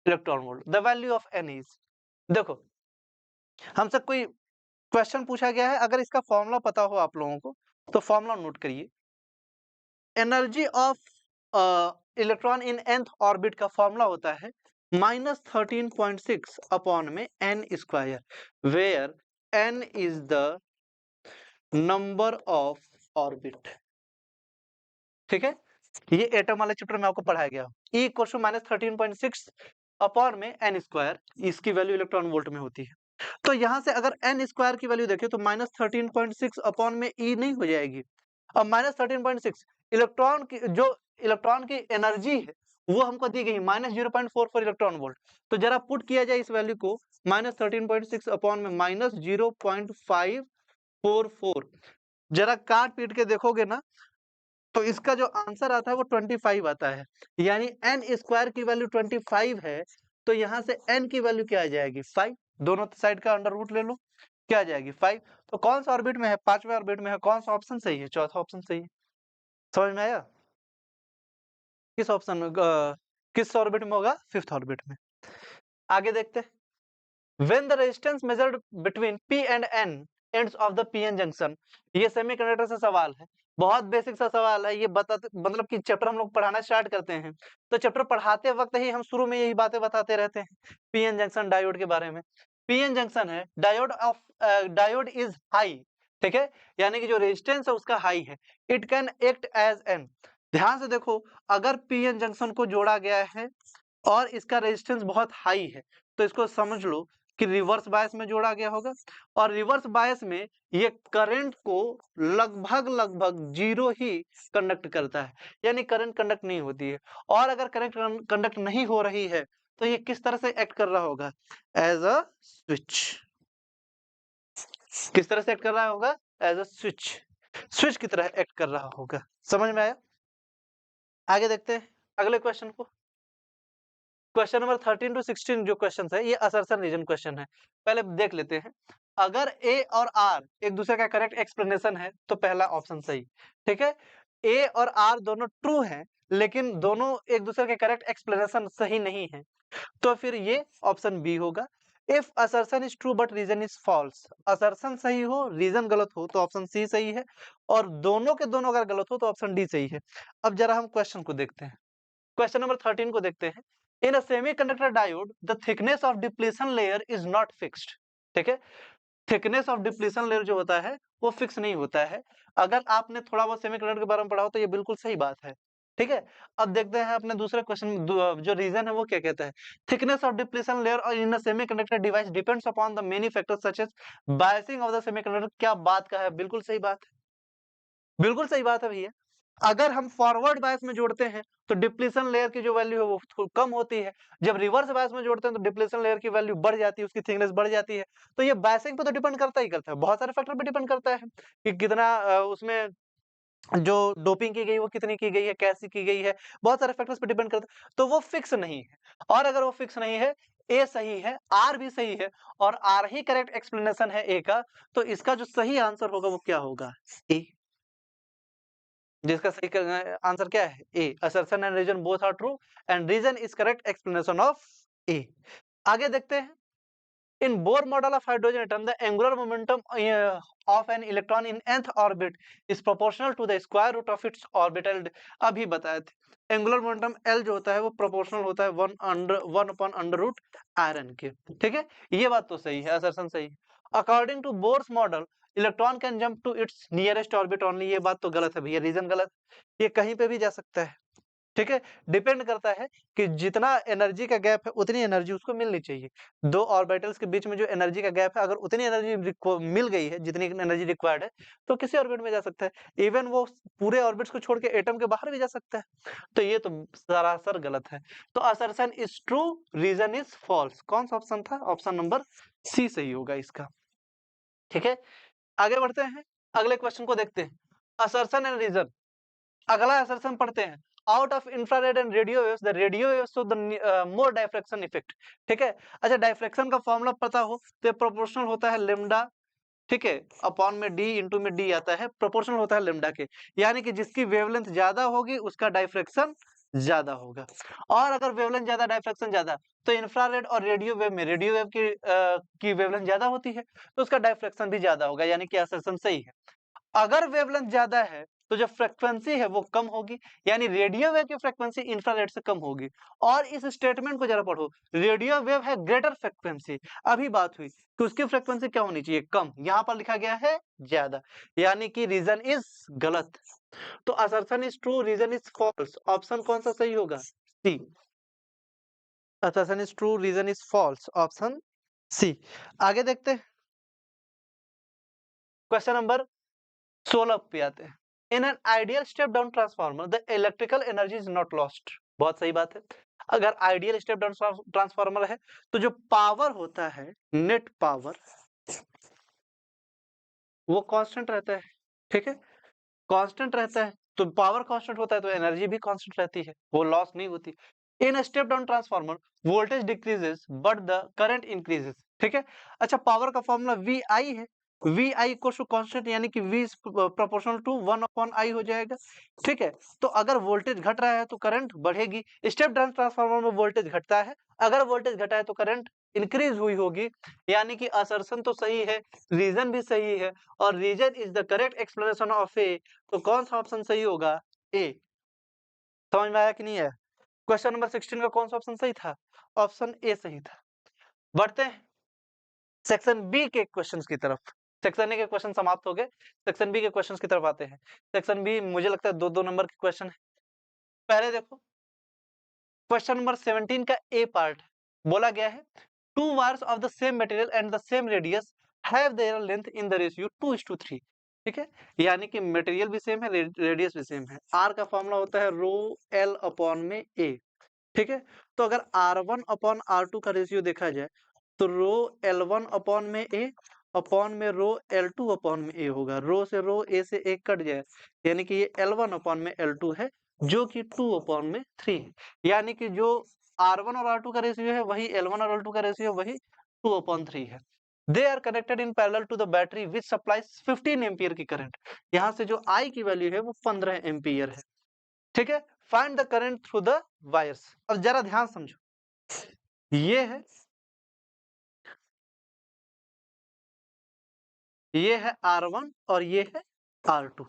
electron volt. The value of n is, देखो हमसे कोई question पूछा गया है, अगर इसका formula पता हो आप लोगों को तो फॉर्मूला नोट करिए। Energy of electron in nth orbit का फॉर्मूला होता है -13.6 अपॉन में n square, where n is the number of orbit, ठीक है। ये एटम वाले चैप्टर में आपको पढ़ाया गया। E इक्वल टू -13.6 अपॉन में n स्क्वायर, इसकी वैल्यू इलेक्ट्रॉन वोल्ट में होती है। तो यहां से अगर n स्क्वायर की वैल्यू देखें तो -13.6 अपॉन में E नहीं हो जाएगी। अब -13.6 इलेक्ट्रॉन की, जो इलेक्ट्रॉन की एनर्जी है वो हमको दी गई -0.44 इलेक्ट्रॉन वोल्ट। तो जरा पुट किया जाए इस वैल्यू को, -13.6 अपॉन में -0.544, जरा काट पीट के देखोगे ना तो इसका जो आंसर आता है वो 25 आता है, यानी n स्क्वायर की वैल्यू 25 है। तो यहाँ से n की वैल्यू क्या आ जाएगी? 5। दोनों साइड का अंडर रूट ले लो, क्या आ जाएगी? 5। तो कौन सा ऑर्बिट में है? 5वें ऑर्बिट में है। कौन सा ऑप्शन सही है? चौथा ऑप्शन सही है। समझ में आया? किस ऑप्शन में किस ऑर्बिट में होगा? 5th ऑर्बिट में। आगे देखते हैं, when the resistance measured between p and n ends of the pn junction, ये सेमीकंडक्टर से सवाल है, बहुत बेसिक सा सवाल है। ये मतलब कि चैप्टर हम लोग पढ़ाना स्टार्ट करते हैं तो चैप्टर पढ़ाते वक्त ही हम शुरू में यही बातें बताते रहते हैं पीएन जंक्शन डायोड के बारे में। पीएन जंक्शन है, डायोड इज हाई, ठीक है, यानी कि जो रेजिस्टेंस है उसका हाई है। It can act as an, ध्यान से देखो, अगर पीएन जंक्शन को जोड़ा गया है और इसका रेजिस्टेंस बहुत हाई है तो इसको समझ लो कि रिवर्स बायस में जोड़ा गया होगा, और रिवर्स बायस में ये करंट को लगभग जीरो ही कंडक्ट करता है, यानी करंट कंडक्ट नहीं होती है। और अगर करंट कंडक्ट नहीं हो रही है तो ये किस तरह से एक्ट कर रहा होगा? As a switch. किस तरह से एक्ट कर रहा होगा? एज अ स्विच, स्विच की तरह एक्ट कर रहा होगा। समझ में आया? आगे देखते हैं अगले क्वेश्चन को। क्वेश्चन नंबर 13 टू 16 जो क्वेश्चन है ये असर्शन रीजन क्वेश्चन है। पहले देख लेते हैं, अगर ए और आर एक दूसरे का करेक्ट एक्सप्लेनेशन है तो पहला ऑप्शन सही, ठीक है। ए और आर दोनों ट्रू हैं लेकिन दोनों एक दूसरे के करेक्ट एक्सप्लेनेशन सही नहीं है, तो फिर ये ऑप्शन बी होगा। If assertion is true but reason is false, assertion सही हो रीजन गलत हो तो ऑप्शन सी सही है, और दोनों के दोनों अगर गलत हो तो ऑप्शन डी सही है। अब जरा हम क्वेश्चन को देखते हैं, क्वेश्चन नंबर 13 को देखते हैं। In a semiconductor diode the thickness of depletion layer is not fixed, ठीक है। थिकनेस ऑफ डिप्लीशन लेयर जो होता है वो फिक्स नहीं होता है। अगर आपने थोड़ा बहुत सेमीकंडक्टर के बारे में पढ़ा हो तो ये बिल्कुल सही बात है। ठीक है। अब देखते हैं अपने दूसरे क्वेश्चन जो रीजन है वो क्या कहता है। Thickness of depletion layer in a semiconductor device depends upon the many factors such as biasing of the semiconductor. क्या बात का है, बिल्कुल सही बात है, बिल्कुल सही बात है भैया। अगर हम फॉरवर्ड बायस में जोड़ते हैं तो डिप्लीशन लेयर की जो वैल्यू है वो कम होती है, जब रिवर्स बायस में जोड़ते हैं तो डिप्लीशन लेयर की वैल्यू बढ़ जाती है, उसकी थिकनेस बढ़ जाती है। तो ये बायसिंग पे तो डिपेंड करता ही करता है, बहुत सारे फैक्टर पे डिपेंड करता है कि कितना उसमें जो डोपिंग की गई वो कितनी की गई है, कैसी की गई है, बहुत सारे फैक्टर्स पे डिपेंड करता है। तो वो फिक्स नहीं है, और अगर वो फिक्स नहीं है, ए सही है, आर भी सही है, और आर ही करेक्ट एक्सप्लेनेशन है ए का, तो इसका जो सही आंसर होगा वो क्या होगा, ए। जिसका सही आंसर क्या है, A. Assertion and reason both are true and reason is correct explanation of A. आगे देखते हैं। In Bohr model of hydrogen atom, the angular momentum of an electron in nth orbit is proportional to the square root of its orbital. अभी बताए थे angular momentum L जो होता है वो प्रोपोर्शनल होता है one upon under root iron के। ठीक है, ये बात तो सही है, असर्शन सही है। According to Bohr's model electron can jump to its nearest orbit only. ये बात तो गलत है भैया, रीजन गलत। ये कहीं पे भी जा सकता है। ठीक है, डिपेंड करता है कि जितना एनर्जी का गैप है उतनी एनर्जी उसको मिलनी चाहिए। दो ऑर्बिटल्स के बीच में जो एनर्जी का गैप है, अगर उतनी एनर्जी मिल गई है जितनी एनर्जी रिक्वायर्ड है, तो किसी ऑर्बिट में जा सकता है। इवन वो पूरे ऑर्बिट्स को छोड़ के एटम के बाहर भी जा सकता है। तो ये तो सरासर गलत है। तो assertion is true, reason is false. कौन सा ऑप्शन था, ऑप्शन नंबर सी सही होगा इसका। ठीक है, आगे बढ़ते हैं, अगले क्वेश्चन को देखते हैं। Assertion and reason. अगला असर्शन पढ़ते हैं। Out of infrared and radio waves, the radio waves show the more diffraction effect. ठीक है, अच्छा डायफ्रैक्शन का फॉर्मूला पता हो तो प्रोपोर्शनल होता है लेमडा, ठीक है, अपॉन में डी, इंटू में डी आता है, प्रोपोर्शनल होता है लेमडा के। यानी कि जिसकी वेवलेंथ ज्यादा होगी उसका डायफ्रैक्शन ज्यादा होगा। और अगर वेवलेंथ ज्यादा डायफ्रैक्शन ज्यादा, तो इंफ्रारेड और रेडियो वेव में रेडियो वेव की वेवलेंथ ज्यादा होती है, तो उसका डायफ्रैक्शन भी ज्यादा होगा, यानी कि असर्शन सही है। अगर वेवलेंथ ज्यादा है तो जो फ्रीक्वेंसी है वो कम होगी, यानी रेडियो वेव की फ्रीक्वेंसी इंफ्रारेड से कम होगी। और इस स्टेटमेंट को जरा पढ़ो, रेडियो वेव है ग्रेटर फ्रीक्वेंसी। अभी बात हुई कि उसकी फ्रीक्वेंसी क्या होनी चाहिए, कम, यहाँ पर लिखा गया है ज्यादा, यानी कि रीजन इज गलत। तो assertion is true, reason is false. Option कौन सा सही होगा, C. Assertion is true, reason is false, option C. आगे देखते हैं, क्वेश्चन नंबर 16 पे आते हैं। In an ideal step down transformer the electrical energy is not lost. बहुत सही बात है। अगर आइडियल स्टेप डाउन ट्रांसफार्मर है तो जो पावर होता है, नेट पावर, वो कांस्टेंट रहता है। ठीक है, कांस्टेंट रहता है, तो पावर कांस्टेंट होता है तो एनर्जी भी कांस्टेंट रहती है, वो लॉस नहीं होती। In step down transformer voltage decreases but the current increases. ठीक है, अच्छा पावर का फॉर्मूला वी आई है, V I equal to constant, यानी कि वी प्रोपोर्शनल टू 1/i हो जाएगा। ठीक है, तो अगर वोल्टेज घट रहा है तो करंट बढ़ेगी। स्टेप डाउन ट्रांसफार्मर में वोल्टेज घटता है, अगर वोल्टेज घटा है तो करंट इंक्रीज हुई होगी। यानी कि असर्शन तो सही है, रीजन भी सही है, और reason is the correct explanation of A. तो कौन सा ऑप्शन सही होगा, ए। समझ में आया कि नहीं आया। क्वेश्चन नंबर 16 का कौन सा ऑप्शन सही था, ऑप्शन ए सही था। बढ़ते हैं सेक्शन बी के क्वेश्चंस की तरफ। सेक्शन ए के क्वेश्चन समाप्त हो गए, सेक्शन बी के क्वेश्चंस की तरफ आते हैं। सेक्शन बी मुझे लगता है 2-2 नंबर के क्वेश्चन है। पहले देखो, क्वेश्चन नंबर 17 का ए पार्ट बोला गया है, to wires of the same material and the same radius have their length in the ratio 2:3। ठीक है, यानी कि मटेरियल भी सेम है, रेडियस भी सेम है। आर का फॉर्मूला होता है रो एल अपॉन में ए। ठीक है, तो अगर R1 अपॉन R2 का रेशियो देखा जाए तो रो L1 अपॉन में ए अपॉन में रो L2 अपॉन में ए होगा। रो से रो, ए से ए कट जाए, यानी कि ये L1 अपॉन में L2 है, जो कि 2 अपॉन में 3 है। यानी कि जो R1 और R2 का रेशियो है वही L1 और L2 का रेशियो वही 2/3 है। They are connected in parallel to the battery which supplies 15 ampere की करंट। यहाँ से जो I की वैल्यू है वो 15 एम्पियर है। ठीक है, find the current through the wires. अब जरा ध्यान समझो, ये है R1 और ये है R2।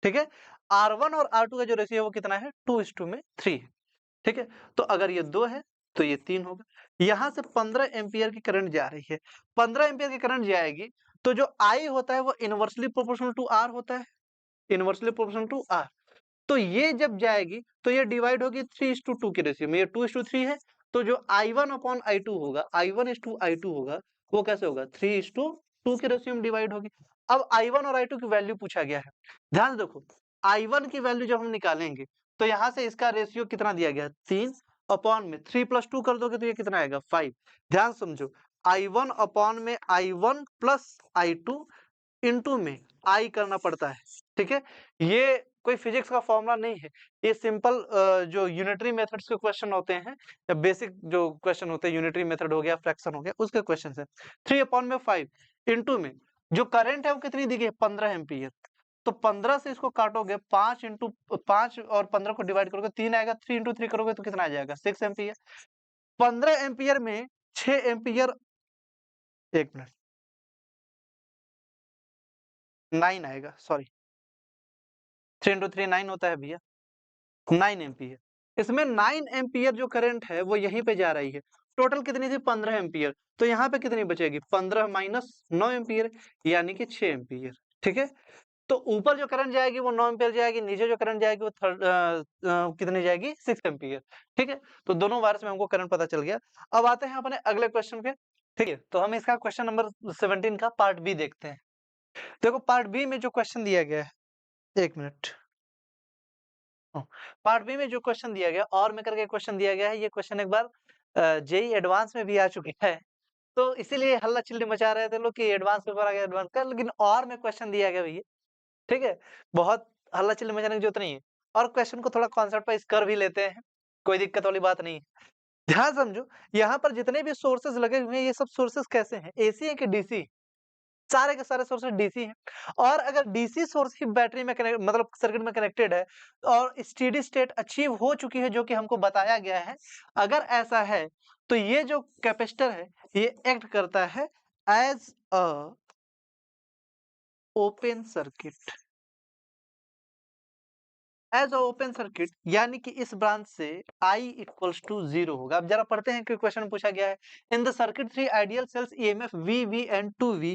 ठीक है, R1 और R2 का जो रेशियो है वो कितना है, 2:3 है। ठीक है, तो अगर ये 2 है तो ये 3 होगा। यहां से 15 एम्पियर की करंट जा रही है, 15 एम्पियर की करंट जाएगी, तो जो I होता है वो इनवर्सली प्रोपोर्शनल टू R होता है, इनवर्सली प्रोपोर्शनल टू R। तो ये जब जाएगी तो ये डिवाइड होगी 3:2 की रेशियो में, ये 2:3 है, तो जो I1/I2 होगा, I1:I2 होगा, वो कैसे होगा 3:2 की रेशियो में डिवाइड होगी। अब I1 और I2 की वैल्यू पूछा गया है। ध्यान से देखो, I1 की वैल्यू जब हम निकालेंगे तो यहाँ से इसका रेशियो कितना दिया गया है 3/3 + 2 कर दोगे तो ये कितना आएगा 5। ध्यान समझो, I1 में I1 + I2 इंटू में I करना पड़ता है, ठीक है। ये कोई फिजिक्स का फॉर्मूला नहीं है, ये सिंपल जो यूनिटरी मेथड्स के क्वेश्चन होते हैं या बेसिक जो क्वेश्चन होते हैं, यूनिटरी मेथड हो गया, फ्रैक्शन हो गया, उसके क्वेश्चन है। 3/5 इंटू में जो करंट है वो कितनी दी गई है 15 एम्पियर। तो 15 से इसको काटोगे 5 और 15 को डिवाइड करोगे 3 आएगा, 3 × 3 करोगे तो कितना आ जाएगा 6 एम्पियर। 15 एम्पियर में 6 एम्पियर, 1 मिनट, 9 आएगा, सॉरी 3 × 3 9 होता है भैया, 9 एम्पियर। इसमें 9 एम्पियर जो करंट है वो यहीं पे जा रही है। टोटल कितनी थी 15 एम्पियर, तो यहाँ पे कितनी बचेगी 15 - 9 एम्पियर, यानी कि 6 एम्पियर, ठीक है। तो ऊपर जो करंट जाएगी वो 9 एम्पियर जाएगी, नीचे जो करंट जाएगी वो कितनी जाएगी 6 एम्पियर, ठीक है। तो दोनों वायर में हमको करंट पता चल गया। अब आते हैं अपने अगले क्वेश्चन पे, ठीक है। तो हम इसका क्वेश्चन नंबर 17 का पार्ट बी देखते हैं। देखो पार्ट बी में जो क्वेश्चन दिया गया है, 1 मिनट, पार्ट बी में जो क्वेश्चन दिया गया और में करके क्वेश्चन दिया गया है, ये क्वेश्चन एक बार जेईई एडवांस में भी आ चुका है, तो इसीलिए हल्ला चिल्ली मचा रहे थे लोग कि एडवांस पेपर आ गया, एडवांस का, लेकिन और में क्वेश्चन दिया गया भैया, ठीक है। बहुत हल्ला चिल्ली मचाने की जरूरत नहीं है, और क्वेश्चन को थोड़ा कॉन्सेप्ट वाइज कर भी लेते हैं, कोई दिक्कत वाली बात नहीं है। ध्यान समझो, यहाँ पर जितने भी सोर्सेज लगे हुए हैं ये सब सोर्सेज कैसे हैं, एसी है कि डीसी, सारे के सारे सोर्सेज डीसी हैं। और अगर डीसी सोर्स ही बैटरी में कनेक्ट मतलब सर्किट में कनेक्टेड है और स्टेडी स्टेट अचीव हो चुकी है, जो कि हमको बताया गया है, अगर ऐसा है तो ये जो कैपेसिटर है ये एक्ट करता है as a open circuit, as a open circuit, यानी कि इस ब्रांच से I = 0 होगा। अब जरा पढ़ते हैं कि क्वेश्चन पूछा गया है, in the circuit 3 ideal cells EMF V and 2V,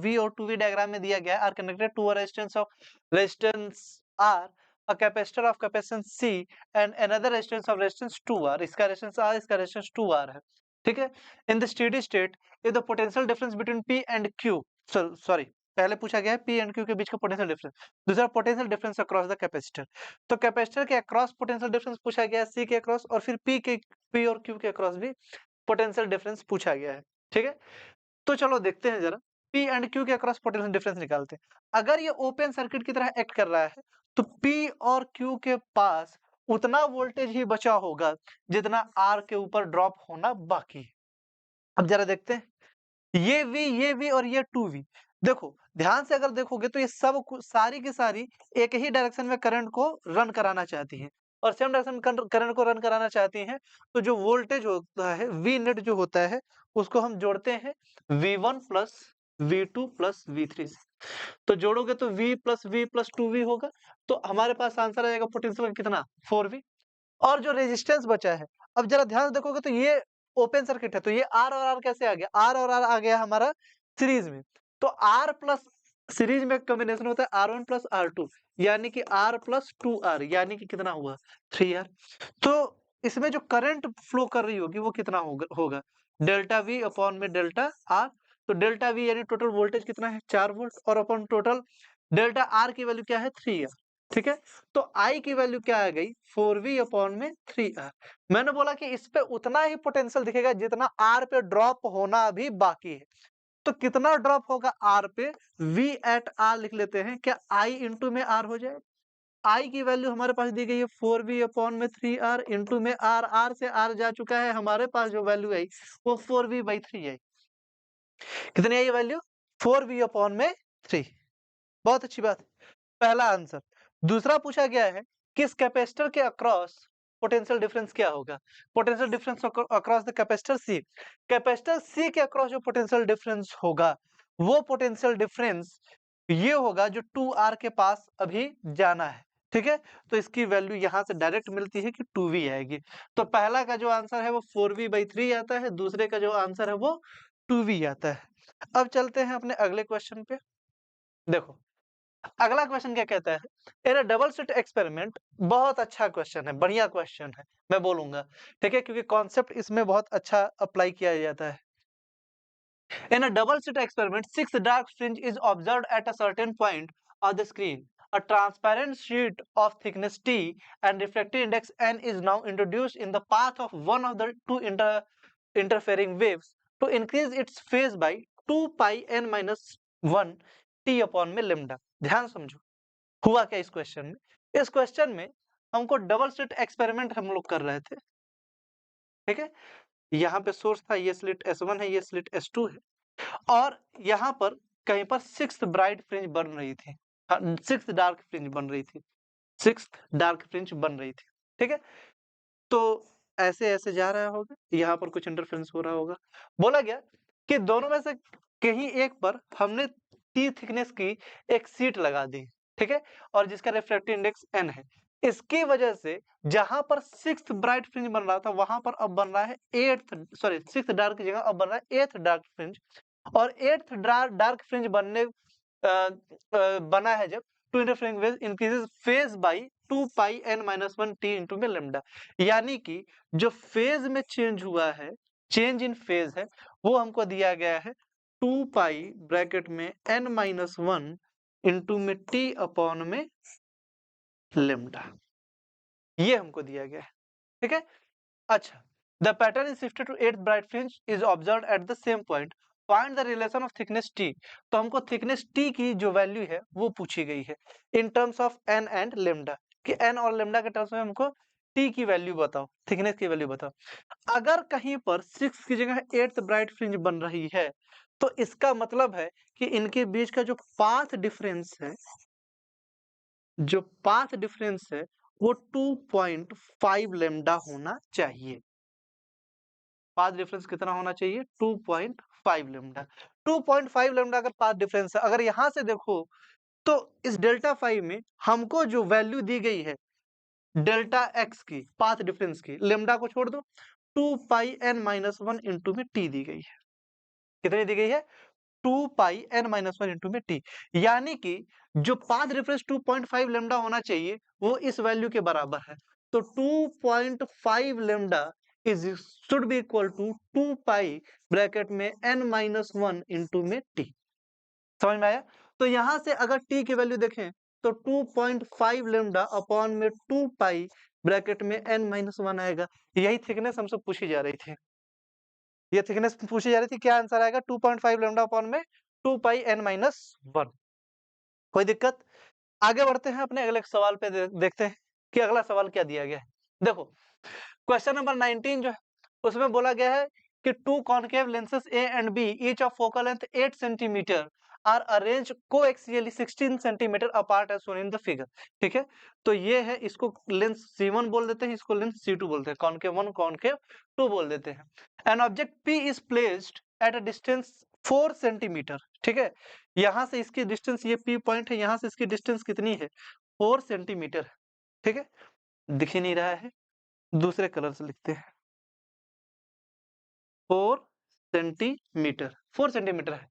V और 2V डायग्राम में दिया गया है, are connected to a resistance R, a capacitor of capacitance C and another resistance of resistance 2R, इसका रेजिस्टेंस R, इसका resistance 2R है, ठीक है। In the steady state if the potential difference between P and Q, sorry पहले पूछा गया है P and Q के बीच का पोटेंशियल डिफरेंस, दूसरा potential difference across the capacitor. तो कैपेसिटर के अक्रॉस पोटेंशियल डिफरेंस पूछा गया है C के अक्रॉस, और फिर P और Q के अक्रॉस भी पोटेंशियल डिफरेंस पूछा गया है, ठीक है। तो चलो देखते हैं जरा P एंड Q के अक्रॉस पोटेंशियल डिफरेंस निकालते हैं। अगर ये ओपन सर्किट की तरह एक्ट कर रहा है तो P और Q के पास उतना वोल्टेज ही बचा होगा जितना R के ऊपर ड्रॉप होना बाकी है। अब जरा देखते हैं, ये V और ये 2V, देखो ध्यान से अगर देखोगे तो ये सब सारी की सारी एक ही डायरेक्शन में करंट को रन कराना चाहती हैं, और सेम डायरेक्शन में करंट को रन कराना चाहती हैं, तो जो वोल्टेज होता है V नेट जो होता है उसको हम जोड़ते हैं V1 + V2 + V3 से। तो जोड़ोगे तो V + V + 2V होगा, तो हमारे पास आंसर आ जाएगा पोटेंशियल का कितना 4V। और जो रेजिस्टेंस बचा है, अब जरा ध्यान से देखोगे तो ये ओपन सर्किट है, तो ये R और R कैसे आ गया, R और R आ गया हमारा सीरीज में, तो R प्लस सीरीज में कॉम्बिनेशन होता है R1 + R2, यानी कि R + 2R, यानी कि कितना हुआ 3R। तो इसमें जो करंट फ्लो कर रही होगी वो कितना होगा डेल्टा V अपॉन में डेल्टा R। तो डेल्टा V यानी टोटल वोल्टेज कितना है 4 वोल्ट, और अपॉन टोटल डेल्टा R की वैल्यू क्या है 3R, ठीक है। तो I की वैल्यू क्या आ गई 4V अपॉन में 3R। मैंने बोला कि इस पे उतना ही पोटेंशियल दिखेगा जितना R पे ड्रॉप होना भी बाकी है। तो कितना ड्रॉप होगा R पे, V at R लिख लेते हैं, क्या I इंटू में R हो जाए। I की वैल्यू हमारे पास दी गई है 4V अपॉन में 3R इंटू में R, R से R जा चुका है, हमारे पास जो वैल्यू आई वो 4V/3 आई। कितनी आई वैल्यू 4V अपॉन में 3। बहुत अच्छी बात, पहला आंसर। दूसरा पूछा गया है किस कैपेसिटर के अक्रॉस पोटेंशियल डिफरेंस क्या होगा, potential difference across the capacitor C. Capacitor C के अक्रॉस जो पोटेंशियल डिफरेंस होगा वो पोटेंशियल डिफरेंस ये होगा जो 2R के पास अभी जाना है, ठीक है। तो इसकी वैल्यू यहां से डायरेक्ट मिलती है कि 2V आएगी। तो पहला का जो आंसर है वो 4V/3 आता है, दूसरे का जो आंसर है वो 2V आता है। अब चलते हैं अपने अगले क्वेश्चन पे। देखो अगला क्वेश्चन क्या कहता है, इन अ डबल स्लिट एक्सपेरिमेंट, बहुत अच्छा क्वेश्चन है, बढ़िया क्वेश्चन है, मैं बोलूंगा, ठीक है, क्योंकि कॉन्सेप्ट इसमें बहुत अच्छा अप्लाई किया जाता है। In a double slit experiment, six dark fringe is observed at a certain point of the screen. A transparent sheet of thickness T and refractive index N is now introduced in the path of one of the two interfering waves to increase its phase by 2 pi n minus 1 T upon में lambda. ध्यान समझो, हुआ क्या इस question में? इस question में हमको डबल स्लिट एक्सपेरिमेंट हम लोग कर रहे थे, ठीक है? यहाँ पे सोर्स था, ये स्लिट S1 है, ये स्लिट S2 है, और यहाँ पर कहीं पर सिक्स्थ ब्राइट फ्रिंज बन रही थी, सिक्स्थ डार्क फ्रिंज बन रही थी, सिक्स्थ डार्क फ्रिंज बन रही थी, ठीक है। तो ऐसे ऐसे जा रहा होगा, यहाँ पर कुछ इंटरफेरेंस हो रहा होगा। बोला गया कि दोनों में से कहीं एक पर हमने टी थिकनेस की एक सीट लगा दी, ठीक है, और जिसका रिफ्रैक्टिव इंडेक्स n है। इसकी वजह से जहां पर सिक्स्थ ब्राइट फ्रिंज बन रहा था, वहां पर अब बन रहा है सिक्स्थ डार्क की जगह अब बन रहा है एथ डार्क फ्रिंज, और एट्थ डार्क फ्रिंज बना है जब two interfering wave increases phase by 2 pi n minus 1 t into में लेमडा, यानी कि जो फेज में चेंज हुआ है, चेंज इन फेज है, वो हमको दिया गया है 2 पाई ब्रैकेट में n माइनस 1 इंटू में t अपॉन में लेमडा, ये हमको दिया गया है, ठीक है। अच्छा, the pattern is shifted to eighth bright fringe is observed at the same point. Find the relation of thickness T. तो हमको thickness T की जो वैल्यू है वो पूछी गई है in terms of n and lambda, कि n और lambda के टर्म्स में हमको T की वैल्यू बताओ, थिकनेस की वैल्यू बताओ। अगर कहीं पर 6 की जगह 8th ब्राइट फ्रिंज बन रही है, तो इसका मतलब है कि इनके बीच का जो पाथ डिफरेंस है, जो पाथ डिफरेंस है वो 2.5 लेमडा होना चाहिए। पाथ डिफरेंस कितना होना चाहिए? 2.5 लेमडा। 2.5 लेमडा अगर पाथ डिफरेंस है, अगर यहां से देखो तो इस डेल्टा 5 में हमको जो वैल्यू दी गई है डेल्टा एक्स की, पाथ डिफरेंस की, लेमडा को छोड़ दो, 2 पाई n माइनस 1 इंटू में टी दी गई है। कितनी दी गई है? 2 पाई n माइनस 1 इंटू में टी, यानी कि जो पाथ डिफरेंस 2.5 लेमडा होना चाहिए वो इस वैल्यू के बराबर है। तो 2.5 lambda is should be equal to 2 pi bracket में n माइनस 1 इंटू में टी। समझ में आया? तो यहां से अगर टी की वैल्यू देखें तो 2.5 लेमडा अपॉन में 2 पाई ब्रैकेट में n माइनस 1 आएगा। यही थिकनेस हमसे पूछी जा रही थी, ये थिकनेस पूछी जा रही थी, क्या आंसर आएगा? 2.5 लेमडा अपॉन में 2 पाई n माइनस 1। कोई दिक्कत? आगे बढ़ते हैं, अपने अगले सवाल पे देखते हैं कि अगला सवाल क्या दिया गया है। देखो, क्वेश्चन नंबर 19 जो है उसमें बोला गया है कि two concave lenses A and B each of focal length 8 centimeter are arrange coaxially 16 centimeter apart as shown in the figure, ठीक है। तो ये है, इसको लेंस C1 बोल देते हैं, इसको लेंस C2 बोलते हैं, कॉन्केव 1 कॉन्केव 2 बोल देते हैं। An object P is placed at a distance 4 centimetre, ठीक है। यहां से इसकी डिस्टेंस, ये P पॉइंट है, यहां से इसकी डिस्टेंस कितनी है? 4 सेंटीमीटर, ठीक है। दिख ही नहीं रहा है, दूसरे कलर से लिखते हैं, 4 सेंटीमीटर, 4 सेंटीमीटर है।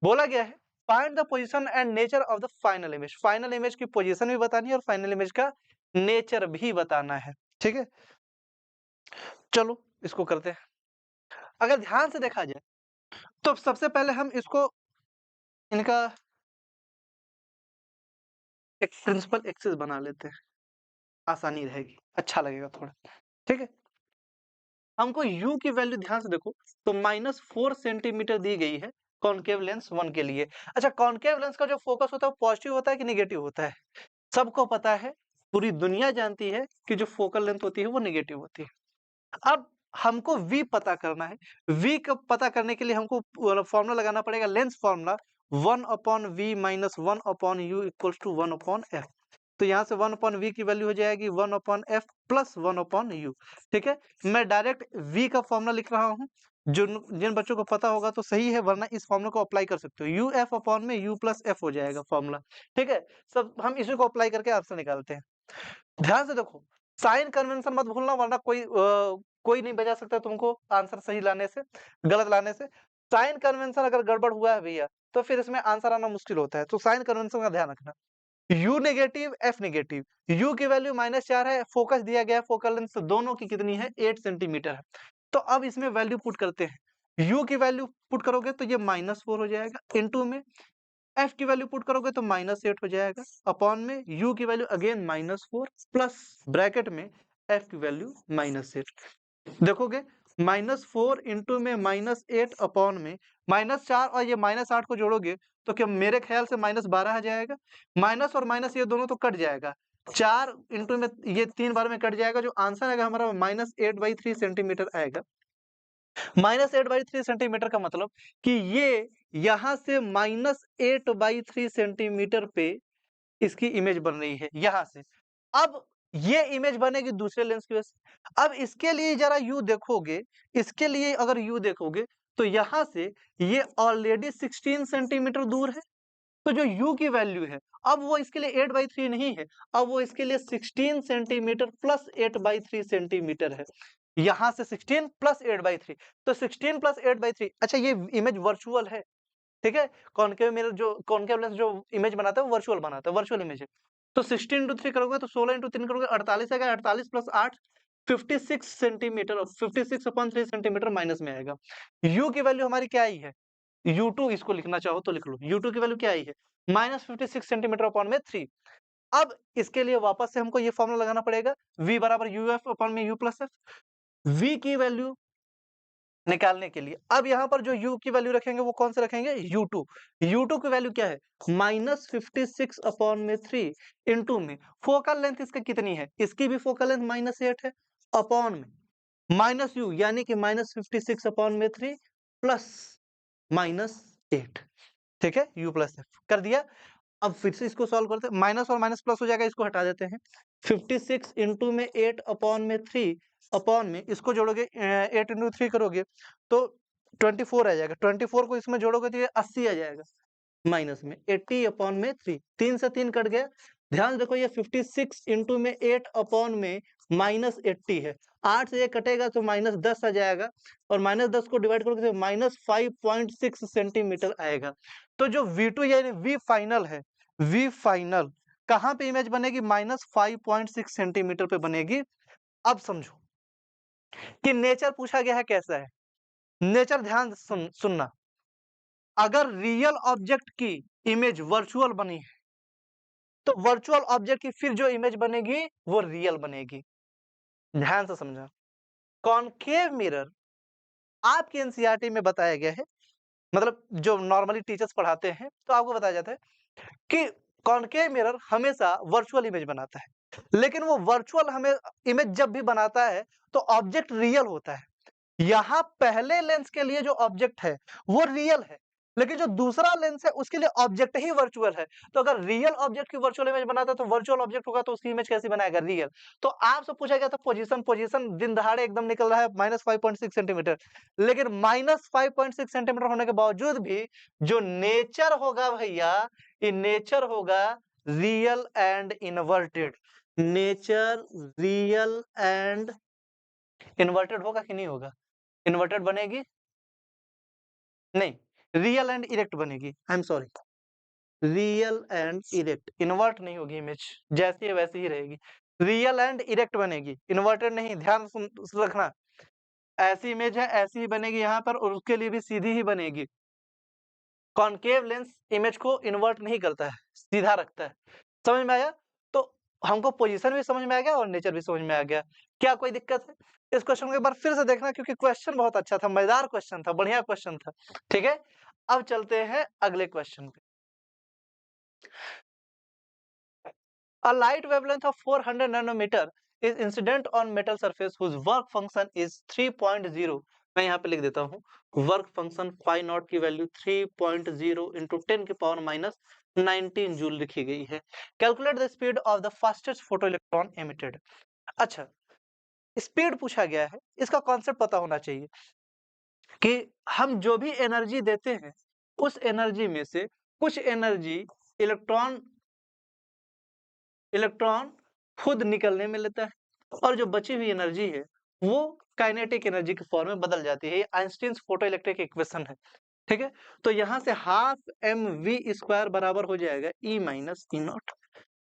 बोला गया है find the position and nature of the final image, final image की पोजीशन भी बतानी है और फाइनल इमेज का नेचर भी बताना है, ठीक है। चलो इसको करते हैं। अगर ध्यान से देखा जाए तो सबसे पहले हम इसको, इनका एक प्रिंसिपल एक्सिस बना लेते हैं, आसानी रहेगी, अच्छा लगेगा थोड़ा, ठीक है। हमको u की वैल्यू ध्यान से देखो तो -4 सेंटीमीटर दी गई है कॉन्केव लेंस 1 के लिए। अच्छा, कॉन्केव लेंस का जो फोकस होता है वो पॉजिटिव होता है कि नेगेटिव होता है? सबको पता है, पूरी दुनिया जानती है कि जो फोकल लेंथ होती है वो नेगेटिव होती है। अब हमको v पता करना है। v का पता करने के लिए हमको फॉर्मूला लगाना पड़ेगा, lens formula 1/v minus 1/u equals to 1/f। तो यहाँ से 1/v की वैल्यू हो जाएगी 1/f प्लस 1/u, ठीक है। मैं डायरेक्ट v का फॉर्मूला लिख रहा हूँ, जिन बच्चों को पता होगा तो सही है, वरना इस फॉर्मूला को अप्लाई कर सकते हो, uf अपॉन में u प्लस f हो जाएगा फॉर्मूला, ठीक है। सब हम इसी को अप्लाई करके आंसर निकालते हैं। ध्यान से देखो, साइन कन्वेंशन मत भूलना, वरना कोई नहीं बचा सकता तुमको आंसर सही लाने से, गलत लाने से। साइन कन्वेंशन अगर गड़बड़ हुआ है भैया तो फिर इसमें आंसर आना मुश्किल होता है। तो साइन कन्वेंशन का ध्यान रखना। U negative, F negative, U की वैल्यू -4 है, फोकस दिया गया है, फोकल लेंथ दोनों की कितनी है 8 सेंटीमीटर है। तो अब इसमें वैल्यू पुट करते हैं। U की वैल्यू पुट करोगे तो ये -4 हो जाएगा, इनटू में F की वैल्यू पुट करोगे तो -8 हो जाएगा, अपॉन में U की वैल्यू अगेन -4 प्लस ब्रैकेट में F की वैल्यू -8। देखोगे -4 इंटू में -8 अपॉन में -4 और ये -8 को जोड़ोगे तो क्या मेरे ख्याल से -12 आ जाएगा। माइनस और माइनस ये दोनों तो कट जाएगा, 4 इंटू में ये 3 बार में कट जाएगा, जो आंसर आएगा हमारा -8/3 सेंटीमीटर आएगा। -8/3 सेंटीमीटर का मतलब कि ये यहाँ से -8/3 सेंटीमीटर पे इसकी इमेज बन रही है यहाँ से। अब ये इमेज बनेगी दूसरे लेंस की वजह से। अब इसके लिए जरा यू देखोगे, इसके लिए अगर यू देखोगे तो यहाँ से ये ऑलरेडी 16 सेंटीमीटर दूर है। तो जो यू की वैल्यू है, अब वो इसके लिए 8/3 नहीं है, अब वो इसके लिए 16 सेंटीमीटर प्लस 8/3 सेंटीमीटर है। यहाँ से 16 प्लस 8/3, तो 16 प्लस 8/3। अच्छा, ये इमेज वर्चुअल है, ठीक है। कॉनकेव मिरर जो कॉनकेव लेंस जो इमेज बनाता है वो वर्चुअल बनाता है, वर्चुअल इमेज है। तो 16 इंटू 3 करोगे तो 16 इंटू 3 करोगे 48 आएगा, 48 प्लस 8 56 सेंटीमीटर, और 56/3 सेंटीमीटर माइनस में आएगा। यू की वैल्यू हमारी क्या आई है, U2 इसको लिखना चाहो तो लिख लो, U2 की वैल्यू क्या आई है -56 सेंटीमीटर अपॉन में 3। अब इसके लिए वापस से हमको ये फॉर्मूला लगाना पड़ेगा, V बराबर UF अपॉन में U प्लस F। V की वैल्यू निकालने के लिए अब यहाँ पर जो U की वैल्यू रखेंगे वो कौन से रखेंगे, U2। U2 की वैल्यू क्या है -56 अपॉन में 3 इंटू में फोकल लेंथ इसका कितनी है, इसकी भी फोकल लेंथ -8 है, अपॉन में माइनस यू यानी कि -56 अपॉन में 3 प्लस -8, ठीक है। U प्लस F कर दिया। अब फिर से इसको सॉल्व करते हैं, माइनस और माइनस प्लस हो जाएगा, इसको हटा देते हैं। 56 इंटू में 8 अपॉन में 3 अपॉन में इसको जोड़ोगे 8 इंटू 3 करोगे तो 24 आ जाएगा, 24 को इसमें जोड़ोगे तो ये 80 आ जाएगा, माइनस में 80 अपॉन में 3, 3 से 3 कट गया। ध्यान देखो ये 56 इंटू में 8 अपॉन में -80 है, 8 से ये कटेगा तो -10 आ जाएगा, और -10 को डिवाइड करोगे तो -5.6 सेंटीमीटर आएगा। तो जो V2 यानी V फाइनल है, V फाइनल कहाँ पे इमेज बनेगी, -5.6 सेंटीमीटर पे बनेगी। अब समझो कि नेचर पूछा गया है कैसा है, नेचर ध्यान सुनना। अगर रियल ऑब्जेक्ट की इमेज वर्चुअल बनी है तो वर्चुअल ऑब्जेक्ट की फिर जो इमेज बनेगी वो रियल बनेगी। ध्यान से समझा, कॉनकेव मिरर आपके एनसीईआरटी में बताया गया है, मतलब जो नॉर्मली टीचर्स पढ़ाते हैं तो आपको बताया जाता है कि कॉनकेव मिरर हमेशा वर्चुअल इमेज बनाता है, लेकिन वो वर्चुअल हमें इमेज जब भी बनाता है तो ऑब्जेक्ट रियल होता है। यहाँ पहले लेंस के लिए जो ऑब्जेक्ट है वो रियल है, लेकिन जो दूसरा लेंस है उसके लिए ऑब्जेक्ट ही वर्चुअल है। तो अगर रियल ऑब्जेक्ट की वर्चुअल इमेज बनाता है तो वर्चुअल ऑब्जेक्ट होगा तो उसकी इमेज कैसी बनाएगा, रियल। तो आपसे पूछा गया था पोजीशन, पोजीशन दिन दहाड़े एकदम निकल रहा है -5.6 सेंटीमीटर, लेकिन -5.6 सेंटीमीटर होने के बावजूद भी जो नेचर होगा भैया, ये नेचर होगा real and inverted. Nature real and inverted होगा कि नहीं होगा, इन्वर्टेड बनेगी नहीं, रियल एंड इरेक्ट बनेगी, I am sorry, real and erect, invert नहीं होगी इमेज, जैसी है वैसी ही रहेगी, रियल एंड इरेक्ट बनेगी, इन्वर्टेड नहीं। ध्यान रखना, ऐसी इमेज है ऐसी ही बनेगी यहाँ पर, और उसके लिए भी सीधी ही बनेगी। कॉनकेव लेंस इमेज को इन्वर्ट नहीं करता है, सीधा रखता है। समझ में आया, तो हमको पोजीशन भी समझ में आ गया और नेचर भी समझ में आ गया। क्या कोई दिक्कत है, इस क्वेश्चन को एक बार फिर से देखना क्योंकि क्वेश्चन बहुत अच्छा था, मजेदार क्वेश्चन था, बढ़िया क्वेश्चन था, ठीक है। अब चलते हैं अगले क्वेश्चन पे। A light wavelength of 400 nanometer is incident on metal surface whose work function is 3.0। मैं यहाँ पे लिख देता हूँ, वर्क फंक्शन फाई नॉट की वैल्यू 3.0 इंटू 10 की पावर -19 जूल लिखी गई है। Calculate the speed of the fastest photo electron emitted. अच्छा, स्पीड पूछा गया है, इसका कॉन्सेप्ट पता होना चाहिए कि हम जो भी एनर्जी देते हैं उस एनर्जी में से कुछ एनर्जी इलेक्ट्रॉन इलेक्ट्रॉन खुद निकलने में लेता है, और जो बची हुई एनर्जी है वो काइनेटिक एनर्जी के फॉर्म में बदल जाती है। ये आइंस्टीन फोटो इलेक्ट्रिक इक्वेशन है। ठीक है, तो यहाँ से हाफ एम वी स्क्वायर बराबर हो जाएगा ई माइनस ई नॉट।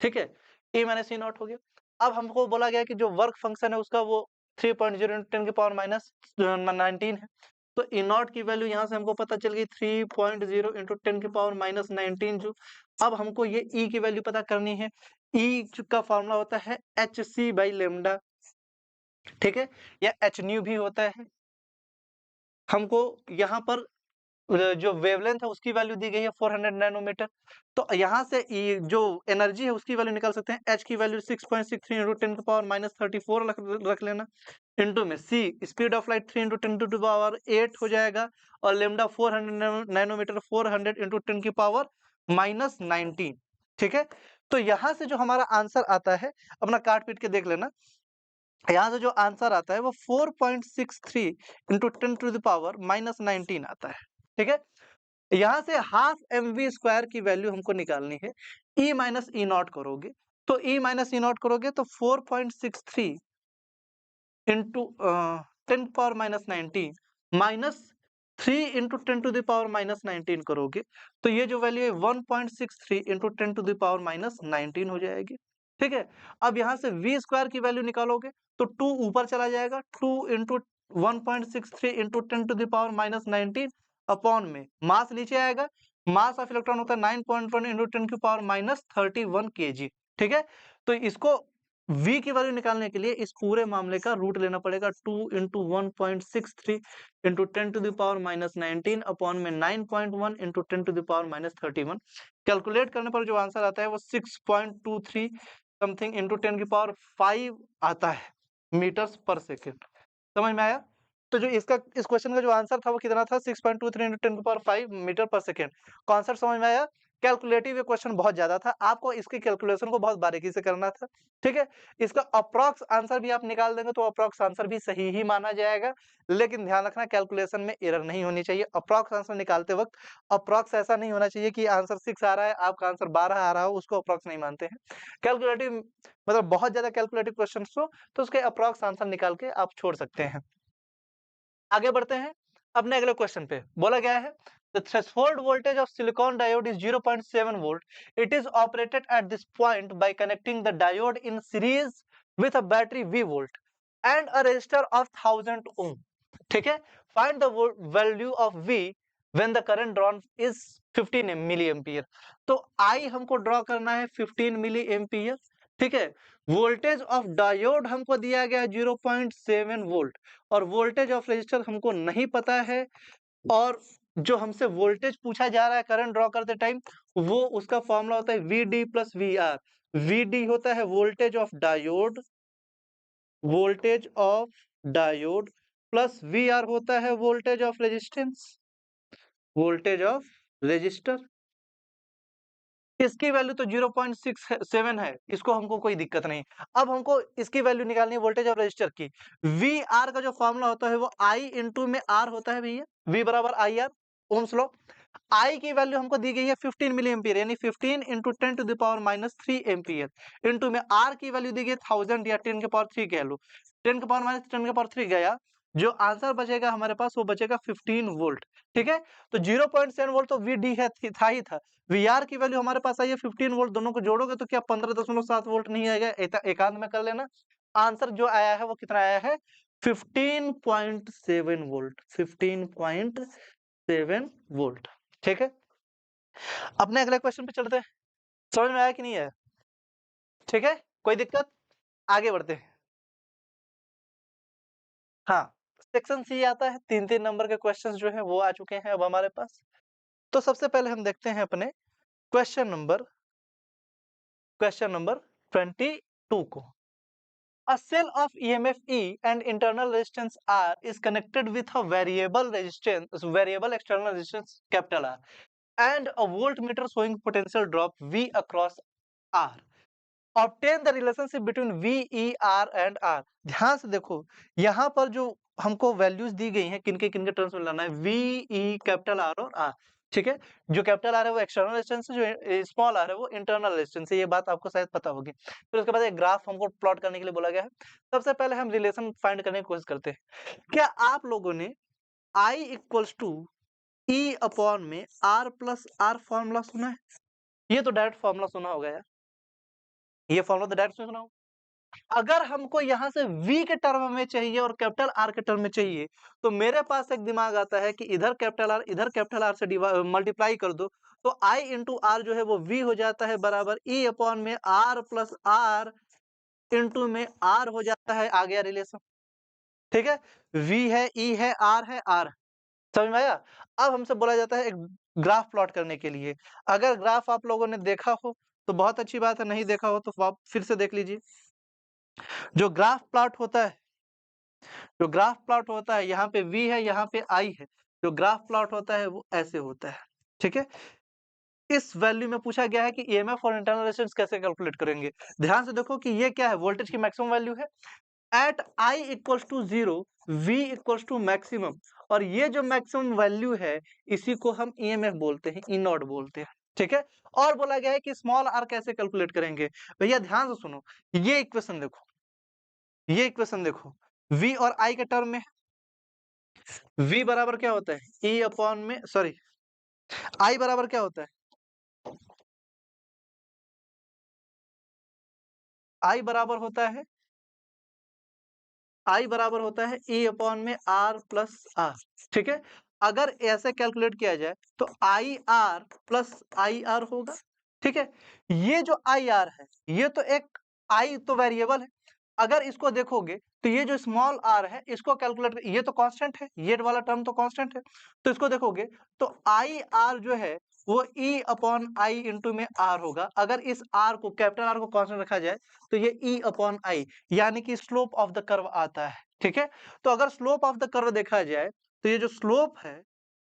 ठीक है, ई माइनस ई नॉट हो गया। अब हमको बोला गया कि जो वर्क फंक्शन है उसका वो 3.0 इंटू 10 की पावर माइनस 19 है। तो ई नॉट की वैल्यू यहाँ से हमको पता चल गई 3.0 इंटू 10 की पावर माइनस 19 जूल। अब हमको ये ई की वैल्यू पता करनी है। ई का फॉर्मूला होता है एच सी बाई लेमडा, ठीक है, या एच न्यू भी होता है। हमको यहाँ पर जो वेवलेंथ है उसकी वैल्यू दी गई है 400 नैनोमीटर। तो यहाँ से जो एनर्जी है उसकी वैल्यू निकाल सकते हैं। एच की वैल्यू 6.63 इंटू 10 की पावर माइनस 34 रख लेना। इंटू में C speed of light 3 into 10 to the power 8 हो जाएगा, और लेमडा 400 नैनोमीटर 400 इंटू 10 की पावर माइनस 19। ठीक है, तो यहाँ से जो हमारा आंसर आता है, अपना काट पीट के देख लेना, यहाँ से जो आंसर आता है वो 4.63 into 10 to the power minus 19 आता है। ठीक है, यहाँ से हाफ एम वी स्क्वायर की वैल्यू हमको निकालनी है। ई माइनस ई नॉट करोगे, तो ई माइनस ई नॉट करोगे तो 4.63 into 10 power minus 19 minus 3 into 10 to the power minus 19 करोगे, तो ये जो वैल्यू है 1.63 into 10 to the power minus 19 हो जाएगी। ठीक है, अब यहाँ से वी स्क्वायर की वैल्यू निकालोगे तो 2 ऊपर चला जाएगा, 2 into 1.63 into 10 to the power minus 19 upon में मास नीचे आएगा, मास ऑफ इलेक्ट्रॉन होता है 9.1 इंटू 10 की पावर माइनस 31 kg। ठीक है, तो इसको v की वैल्यू निकालने के लिए इस पूरे मामले का रूट लेना पड़ेगा। 2 into 1.63 into 10 to the power minus 19 upon में 9.1 into 10 to the power minus 31। Calculate करने पर जो आंसर आता है वो 6.23 समथिंग इंटू 10 की पावर 5 आता है मीटर्स पर सेकेंड। समझ में आया? तो जो इस क्वेश्चन का जो आंसर था वो कितना था? 6.23 इंटू 10 की पावर 5 मीटर पर सेकेंड। कॉन्सेप्ट समझ में आया? कैलकुलेटिव ये क्वेश्चन बहुत ज्यादा था, आपको इसके कैलकुलेशन को बहुत बारीकी से करना था। ठीक है, इसका अप्रॉक्स आंसर भी आप निकाल देंगे तो अप्रॉक्स आंसर भी सही ही माना जाएगा, लेकिन ध्यान रखना कैलकुलेशन में एरर नहीं होनी चाहिए। अप्रॉक्स आंसर निकालते वक्त अप्रॉक्स ऐसा नहीं होना चाहिए कि आंसर 6 आ रहा है, आपका आंसर 12 आ रहा हो, उसको अप्रॉक्स नहीं मानते हैं। कैलकुलेटिव मतलब बहुत ज्यादा कैलकुलेटिव क्वेश्चन हो तो उसके अप्रॉक्स आंसर निकाल के आप छोड़ सकते हैं। आगे बढ़ते हैं अपने अगले क्वेश्चन पे। बोला गया है the threshold voltage of silicon diode is 0.7 volt. It is operated at this point by connecting the diode in series with a battery V volt and a resistor of 1000 ohm. ठीक है, find the value of V when the current drawn is 15 milliampere. तो I हमको draw करना है 15 milli ampere. ठीक है, voltage of diode हमको दिया गया 0.7 वोल्ट, और वोल्टेज ऑफ रेजिस्टर हमको नहीं पता है, और जो हमसे वोल्टेज पूछा जा रहा है करंट ड्रॉ करते टाइम, वो उसका फॉर्मूला होता है V D plus V R. V D होता है voltage of diode, voltage of diode, plus V R होता है voltage of resistance, voltage of resistor. इसकी वैल्यू तो 0.67 है, इसको हमको कोई दिक्कत नहीं। अब हमको इसकी वैल्यू निकालनी है वोल्टेज ऑफ रेजिस्टर की। वी आर का जो फॉर्मूला होता है वो आई इंटू में आर होता है भैया, वी बराबर आई आर, ओम्स लॉ। आई की वैल्यू हमको दी गई है 15 मिली एम्पियर, यानी 15 into 10 to the power minus 3 ampere, into में आर की वैल्यू दी गई 1000 या 10 के पावर 3 कह लो, 10 के पावर माइनस 10 के पावर 3 गया, जो आंसर बचेगा हमारे पास वो बचेगा 15 वोल्ट। ठीक है, तो 0.7 वोल्ट तो वी डी है था ही था, वी आर की वैल्यू हमारे पास आई है 15 वोल्ट, दोनों को जोड़ोगे तो क्या 15.7 वोल्ट नहीं आएगा? एकांत में कर लेना। आंसर जो आया है वो कितना आया है? 15.7 वोल्ट, 15.7 वोल्ट। ठीक है, अपने अगले क्वेश्चन पे चलते हैं। समझ में आया कि नहीं आया? ठीक है, कोई दिक्कत? आगे बढ़ते हैं। हाँ, सेक्शन सी आता है, 3-3 नंबर के क्वेश्चंस जो है वो आ चुके हैं अब हमारे पास। तो सबसे पहले हम देखते हैं अपने क्वेश्चन नंबर 22 को। A cell of EMF E and internal resistance R is connected with a variable external resistance capital R and a voltmeter showing potential drop V across R. Obtain the relationship between V, E, R and R. ध्यान से देखो, यहाँ पर जो हमको values दी गई हैं, किनके किनके टर्म्स में लाना है, V, E, कैपिटल R और R। ठीक है, जो कैपिटल आर है वो एक्सटर्नल रेजिस्टेंस है, जो स्मॉल आर है वो इंटरनल रेजिस्टेंस है, ये बात आपको शायद पता होगी। फिर उसके बाद एक ग्राफ हमको प्लॉट करने के लिए बोला गया है। सबसे पहले हम रिलेशन फाइंड करने की कोशिश करते हैं। क्या आप लोगों ने I equals to E upon में आर प्लस आर फॉर्मूला सुना है? ये तो डायरेक्ट फॉर्मूला सुना होगा यार, ये फॉर्मूला तो डायरेक्ट सुना होगा। अगर हमको यहाँ से v के टर्म में चाहिए और कैपिटल R के टर्म में चाहिए, तो मेरे पास एक दिमाग आता है कि इधर कैपिटल R इधर कैपिटल R से मल्टीप्लाई कर दो, तो I इंटू R जो है वो v हो जाता है बराबर E अपॉन में R प्लस R इंटू में R हो जाता है, आ गया रिलेशन। ठीक है, v है, E है, R है, R समझ में आया? अब हमसे बोला जाता है एक ग्राफ प्लॉट करने के लिए। अगर ग्राफ आप लोगों ने देखा हो तो बहुत अच्छी बात है, नहीं देखा हो तो आप फिर से देख लीजिए। जो ग्राफ प्लॉट होता है, जो ग्राफ प्लॉट होता है, यहाँ पे v है, यहाँ पे I है। जो ग्राफ प्लॉट होता है वो ऐसे होता है, ठीक है? इस वैल्यू में पूछा गया है कि ईएमएफ और इंटरनल रेजिस्टेंस कैसे कैलकुलेट करेंगे। ध्यान से देखो कि ये क्या है, वोल्टेज की मैक्सिमम वैल्यू है। At I equals to 0 V equals to maximum, और ये जो मैक्सिमम वैल्यू है इसी को हम ईएमएफ बोलते हैं, ई नॉट बोलते हैं, ठीक है? और बोला गया है कि स्मॉल r कैसे कैलकुलेट करेंगे। भैया ध्यान से सुनो, ये इक्वेशन देखो, ये इक्वेशन देखो, v और I के टर्म में v बराबर क्या होता है, e अपॉन में सॉरी I बराबर क्या होता है, I बराबर होता है, I बराबर होता है e अपॉन में r प्लस r, ठीक है? अगर ऐसे कैलकुलेट किया जाए तो I R plus I R होगा, ठीक है? ये जो आई आर है ये तो एक आई तो वेरिएबल है, अगर इसको देखोगे तो ये जो स्मॉल r है इसको कैलकुलेट, ये तो कांस्टेंट है, ये वाला टर्म तो कांस्टेंट है, तो इसको देखोगे तो आई आर जो है वो e अपॉन आई इंटू में r होगा। अगर इस r को कैपिटल R को कांस्टेंट रखा जाए तो ये e अपॉन आई यानी कि स्लोप ऑफ द कर्व आता है, ठीक है? तो अगर स्लोप ऑफ द कर्व देखा जाए तो ये जो स्लोप है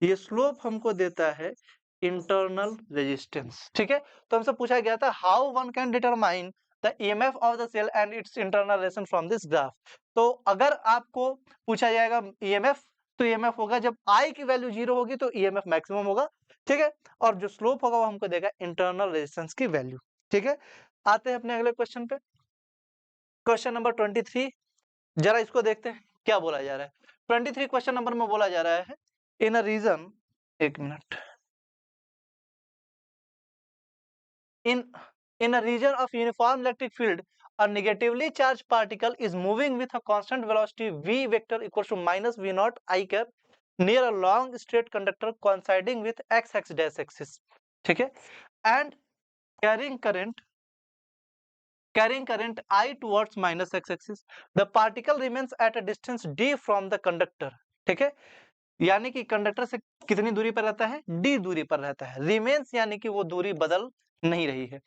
ये स्लोप हमको देता है इंटरनल रेजिस्टेंस, ठीक है? तो हमसे पूछा गया था how one can determine the EMF of the cell and its internal resistance from this graph. तो अगर आपको पूछा जाएगा ईएमएफ, तो ईएमएफ होगा जब आई की वैल्यू 0 होगी तो ईएमएफ मैक्सिमम होगा, ठीक है? और जो स्लोप होगा वो हमको देगा इंटरनल रेजिस्टेंस की वैल्यू, ठीक है? आते हैं अपने अगले क्वेश्चन पे, क्वेश्चन नंबर 23। जरा इसको देखते हैं क्या बोला जा रहा है। 23 क्वेश्चन नंबर में बोला जा रहा है इन अ रीजन, एक minute, in a region of uniform electric field, a negatively charged particle is moving with a constant velocity v vector equals to minus v naught I cap near a long straight conductor coinciding with x dash axis, ठीक है? And carrying current I towards minus x axis. The particle remains at a distance d from the conductor, ठीक है? यानी कि conductor से कितनी दूरी पर रहता है, d दूरी पर रहता है। रिमेन्स यानी कि वो दूरी बदल नहीं रही है,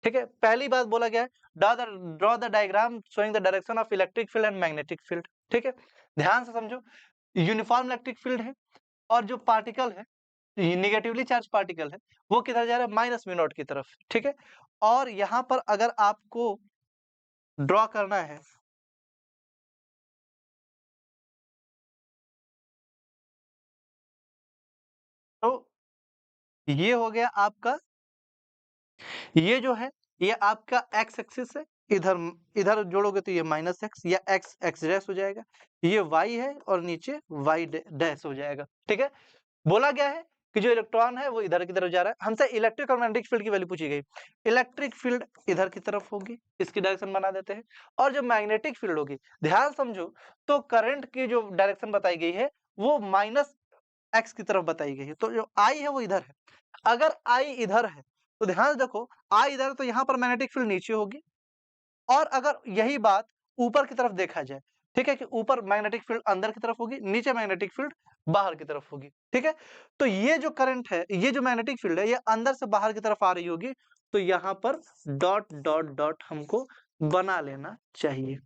ठीक है? पहली बात बोला गया है draw the diagram showing the direction of electric field and magnetic field, ठीक है? ध्यान से समझो, यूनिफॉर्म इलेक्ट्रिक फील्ड है और जो पार्टिकल है, नेगेटिवली चार्ज पार्टिकल है, वो किधर जा रहा है, माइनस v नॉट की तरफ, ठीक है? और यहाँ पर अगर आपको ड्रॉ करना है तो ये हो गया आपका, ये जो है ये आपका x एक्सिस है, इधर इधर जोड़ोगे तो ये माइनस एक्स या x एक्स डैश हो जाएगा, ये y है और नीचे y डैश हो जाएगा, ठीक है? बोला गया है कि जो इलेक्ट्रॉन है वो इधर की तरफ जा रहा है। हमसे इलेक्ट्रिक और मैग्नेटिक फील्ड की वैल्यू पूछी गई। इलेक्ट्रिक फील्ड इधर की तरफ होगी, इसकी डायरेक्शन बना देते हैं, और जो मैग्नेटिक फील्ड होगी, ध्यान समझो, तो करंट की जो डायरेक्शन बताई गई है वो माइनस एक्स की तरफ बताई गई है, तो जो आई है वो इधर है। अगर आई इधर है तो ध्यान से देखो, आई इधर तो यहाँ पर मैग्नेटिक फील्ड नीचे होगी, और अगर यही बात ऊपर की तरफ देखा जाए, ठीक है, कि ऊपर मैग्नेटिक फील्ड अंदर की तरफ होगी, नीचे मैग्नेटिक फील्ड बाहर की तरफ होगी, ठीक है? तो ये जो करंट है, ये जो मैग्नेटिक फील्ड है, ये अंदर से बाहर की तरफ आ रही होगी, तो यहाँ पर डॉट डॉट डॉट हमको बना लेना चाहिए,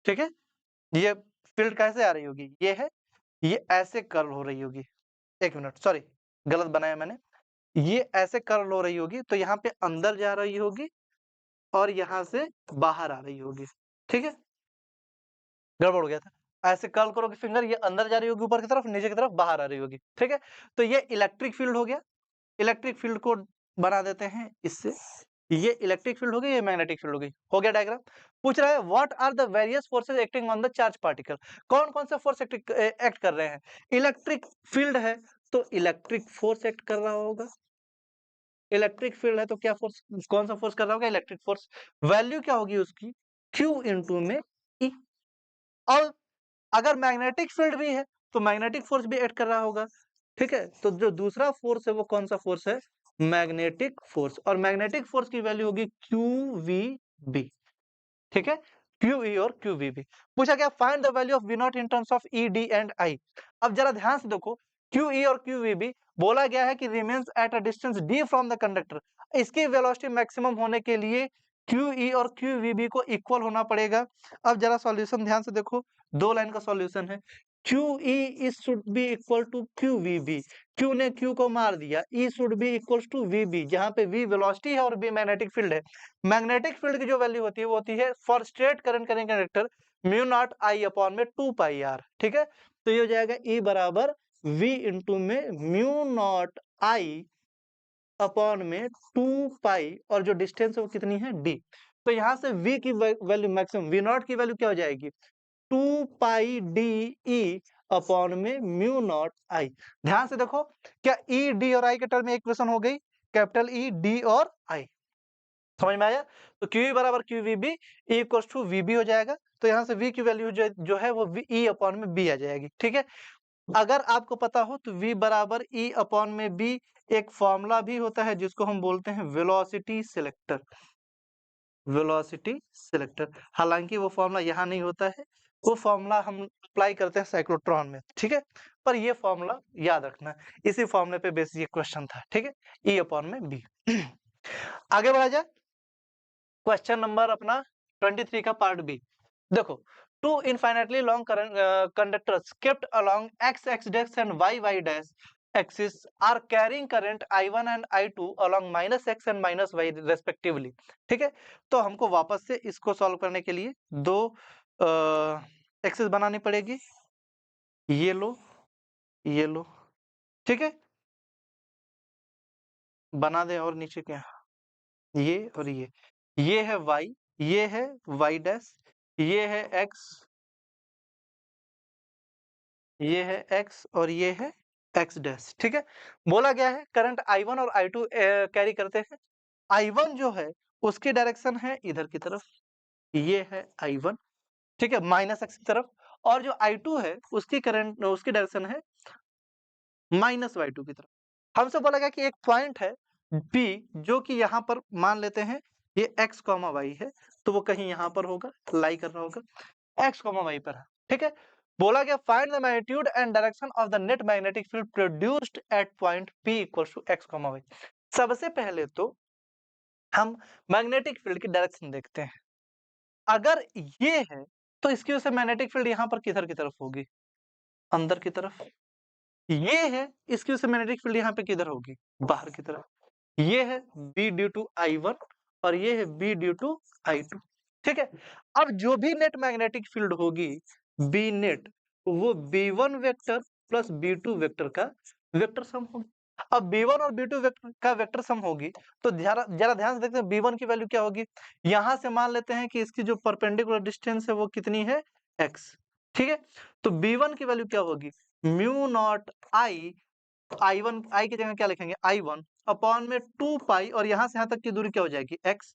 ठीक है? ये फील्ड कैसे आ रही होगी, ये है, ये ऐसे कर्ल हो रही होगी, एक मिनट सॉरी गलत बनाया मैंने, ये ऐसे कर्ल हो रही होगी, तो यहाँ पे अंदर जा रही होगी और यहाँ से बाहर आ रही होगी, ठीक है? गड़बड़ हो गया था। ऐसे कर्ल करोगे फिंगर, ये अंदर जा रही होगी ऊपर की तरफ, नीचे की तरफ बाहर आ रही होगी, ठीक है? तो ये इलेक्ट्रिक फील्ड हो गया। इलेक्ट्रिक फील्ड को बना देते हैं इससे, ये इलेक्ट्रिक फील्ड हो गई, ये मैग्नेटिक फील्ड हो गई। हो गया डायग्राम। पूछ रहा है what are the various forces acting on the charge particle, कौन कौन से फोर्स एक्ट कर रहे हैं। इलेक्ट्रिक फील्ड है तो इलेक्ट्रिक फोर्स एक्ट कर रहा होगा, इलेक्ट्रिक फील्ड है तो क्या फोर्स, कौन सा फोर्स कर रहा होगा, इलेक्ट्रिक फोर्स। वैल्यू क्या होगी उसकी, Q इंटू में E। और अगर मैग्नेटिक फील्ड भी है तो मैग्नेटिक फोर्स भी एक्ट कर रहा होगा, ठीक है। तो जो दूसरा फोर्स है वो कौन सा फोर्स है, मैग्नेटिक फोर्स। और मैग्नेटिक फोर्स की वैल्यू होगी QVB, ठीक है, QE और QVB। पूछा गया find the value of V not in terms of E, D and I। अब जरा ध्यान से देखो, QE और QVB बोला गया है कि remains at a distance D from the conductor. इसकी वेलोसिटी मैक्सिमम होने के लिए QE और QVB को इक्वल होना पड़ेगा। अब जरा सॉल्यूशन ध्यान से देखो, दो लाइन का सॉल्यूशन है। QE is should be equal to QVB, Q ने Q को मार दिया, E should be equal to VB, जहां पे V वेलोसिटी है और B मैग्नेटिक फील्ड है। मैग्नेटिक फील्ड की जो वैल्यू होती है वो होती है for straight current current conductor mu naught I upon में 2 पाई आर, ठीक है। तो ये हो जाएगा E बराबर V इंटू में म्यू नॉट आई अपॉन में 2 पाई, और जो डिस्टेंस है वो कितनी है D। तो यहाँ से V की वैल्यू मैक्सिमम, V नॉट की वैल्यू क्या हो जाएगी, 2 पाई डी ई अपॉन में म्यू नॉट आई। ध्यान से देखो, क्या E, D और I के टर्म में इक्वेशन हो गई, कैपिटल E, D और I, समझ में आया। तो QE बराबर QVB, E equal to VB हो जाएगा। तो यहाँ से V की वैल्यू जो है वो E अपॉन में B आ जाएगी, ठीक है। अगर आपको पता हो तो V बराबर E अपॉन में B एक फॉर्मूला भी होता है जिसको हम बोलते हैं वेलोसिटी सिलेक्टर, वेलोसिटी सिलेक्टर। हालांकि वो फॉर्मूला यहाँ नहीं होता है, वो फॉर्मूला हम अप्लाई करते हैं साइक्लोट्रॉन में, ठीक है। पर ये फॉर्मूला याद रखना, इसी फॉर्मूले पे बेस ये क्वेश्चन था, ठीक है, E अपॉन में B। आगे बढ़ा जाए, क्वेश्चन नंबर अपना 23 का पार्ट बी। देखो, two infinitely long conductors kept along X X dash and Y Y dash axis are carrying current I1 and I2 along minus X and minus Y respectively, ठीक है। तो हमको वापस से इसको सॉल्व करने के लिए दो एक्सिस बनानी पड़ेगी, ये लो, ये लो, ठीक है, बना दे। और नीचे क्या, ये और ये है y, ये है y डैश, ये है x, ये है x और ये है x डैश, ठीक है। बोला गया है करंट I1 और I2 कैरी करते हैं। I1 जो है उसकी डायरेक्शन है इधर की तरफ, ये है I1, ठीक है, माइनस x की तरफ। और जो I2 है उसकी करंट, उसकी डायरेक्शन है माइनस y2 की तरफ। हमसे बोला गया कि एक पॉइंट है P जो कि यहाँ पर मान लेते हैं ये x, y है, तो वो कहीं यहाँ पर होगा, लाई कर रहा होगा, x, y पर है, ठीक है। बोला गया find the magnitude and direction of the net magnetic field produced at point P equals to x, y। सबसे पहले तो हम मैग्नेटिक फील्ड की डायरेक्शन देखते हैं। अगर ये है तो इसकी वजह से मैग्नेटिक फील्ड यहाँ पर किधर की तरफ होगी, अंदर की तरफ। ये है, इसकी वजह से मैग्नेटिक फील्ड यहाँ पे किधर होगी, बाहर की तरफ। ये है B ड्यू टू I1 और ये है B ड्यू टू I2, ठीक है। अब जो भी नेट मैग्नेटिक फील्ड होगी B नेट, वो B1 vector plus B2 vector का वेक्टर सम होगी। अब B1 और B2 वेक्टर का वेक्टर सम होगी तो जरा जरा ध्यान से देखते हैं B1 की वैल्यू क्या होगी। यहां से मान लेते हैं कि इसकी जो परपेंडिकुलर डिस्टेंस है वो कितनी है, x, ठीक है। तो B1 की वैल्यू क्या होगी, mu naught I, I1, I की जगह क्या लिखेंगे, I1 अपॉन में 2 पाई, और यहाँ से यहाँ तक की दूरी क्या हो जाएगी, x।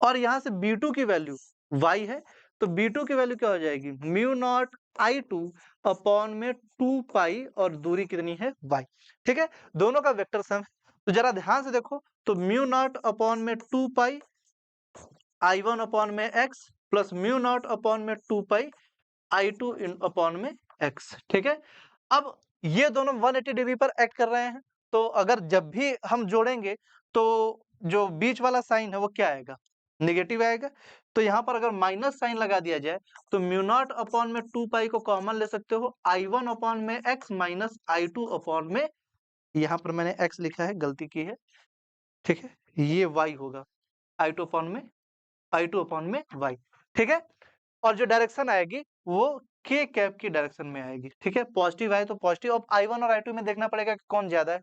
और यहाँ से B2 की वैल्यू y है, तो B2 की वैल्यू क्या हो जाएगी, म्यू नॉट I2 अपॉन में 2 पाई, और दूरी कितनी है y, ठीक है। दोनों का वेक्टर सम है। तो जरा ध्यान से देखो, तो म्यू नॉट अपॉन में 2 पाई I1 अपॉन में x plus mu naught upon में 2 पाई I2 अपॉन में x, ठीक है। अब ये दोनों 180 डिग्री पर एक्ट कर रहे हैं, तो अगर जब भी हम जोड़ेंगे तो जो बीच वाला साइन है वो क्या आएगा, नेगेटिव आएगा। तो यहाँ पर अगर माइनस साइन लगा दिया जाए तो म्यू नॉट अपॉन में 2 पाई को कॉमन ले सकते हो, I1 अपॉन में x माइनस I2 अपॉन में, यहाँ पर मैंने x लिखा है, गलती की है, ठीक है, ये y होगा, I2 अपॉन में y, ठीक है। और जो डायरेक्शन आएगी वो k कैप की डायरेक्शन में आएगी। ठीक है, पॉजिटिव आए तो पॉजिटिव। अब I1 और I2 में देखना पड़ेगा कि कौन ज्यादा है।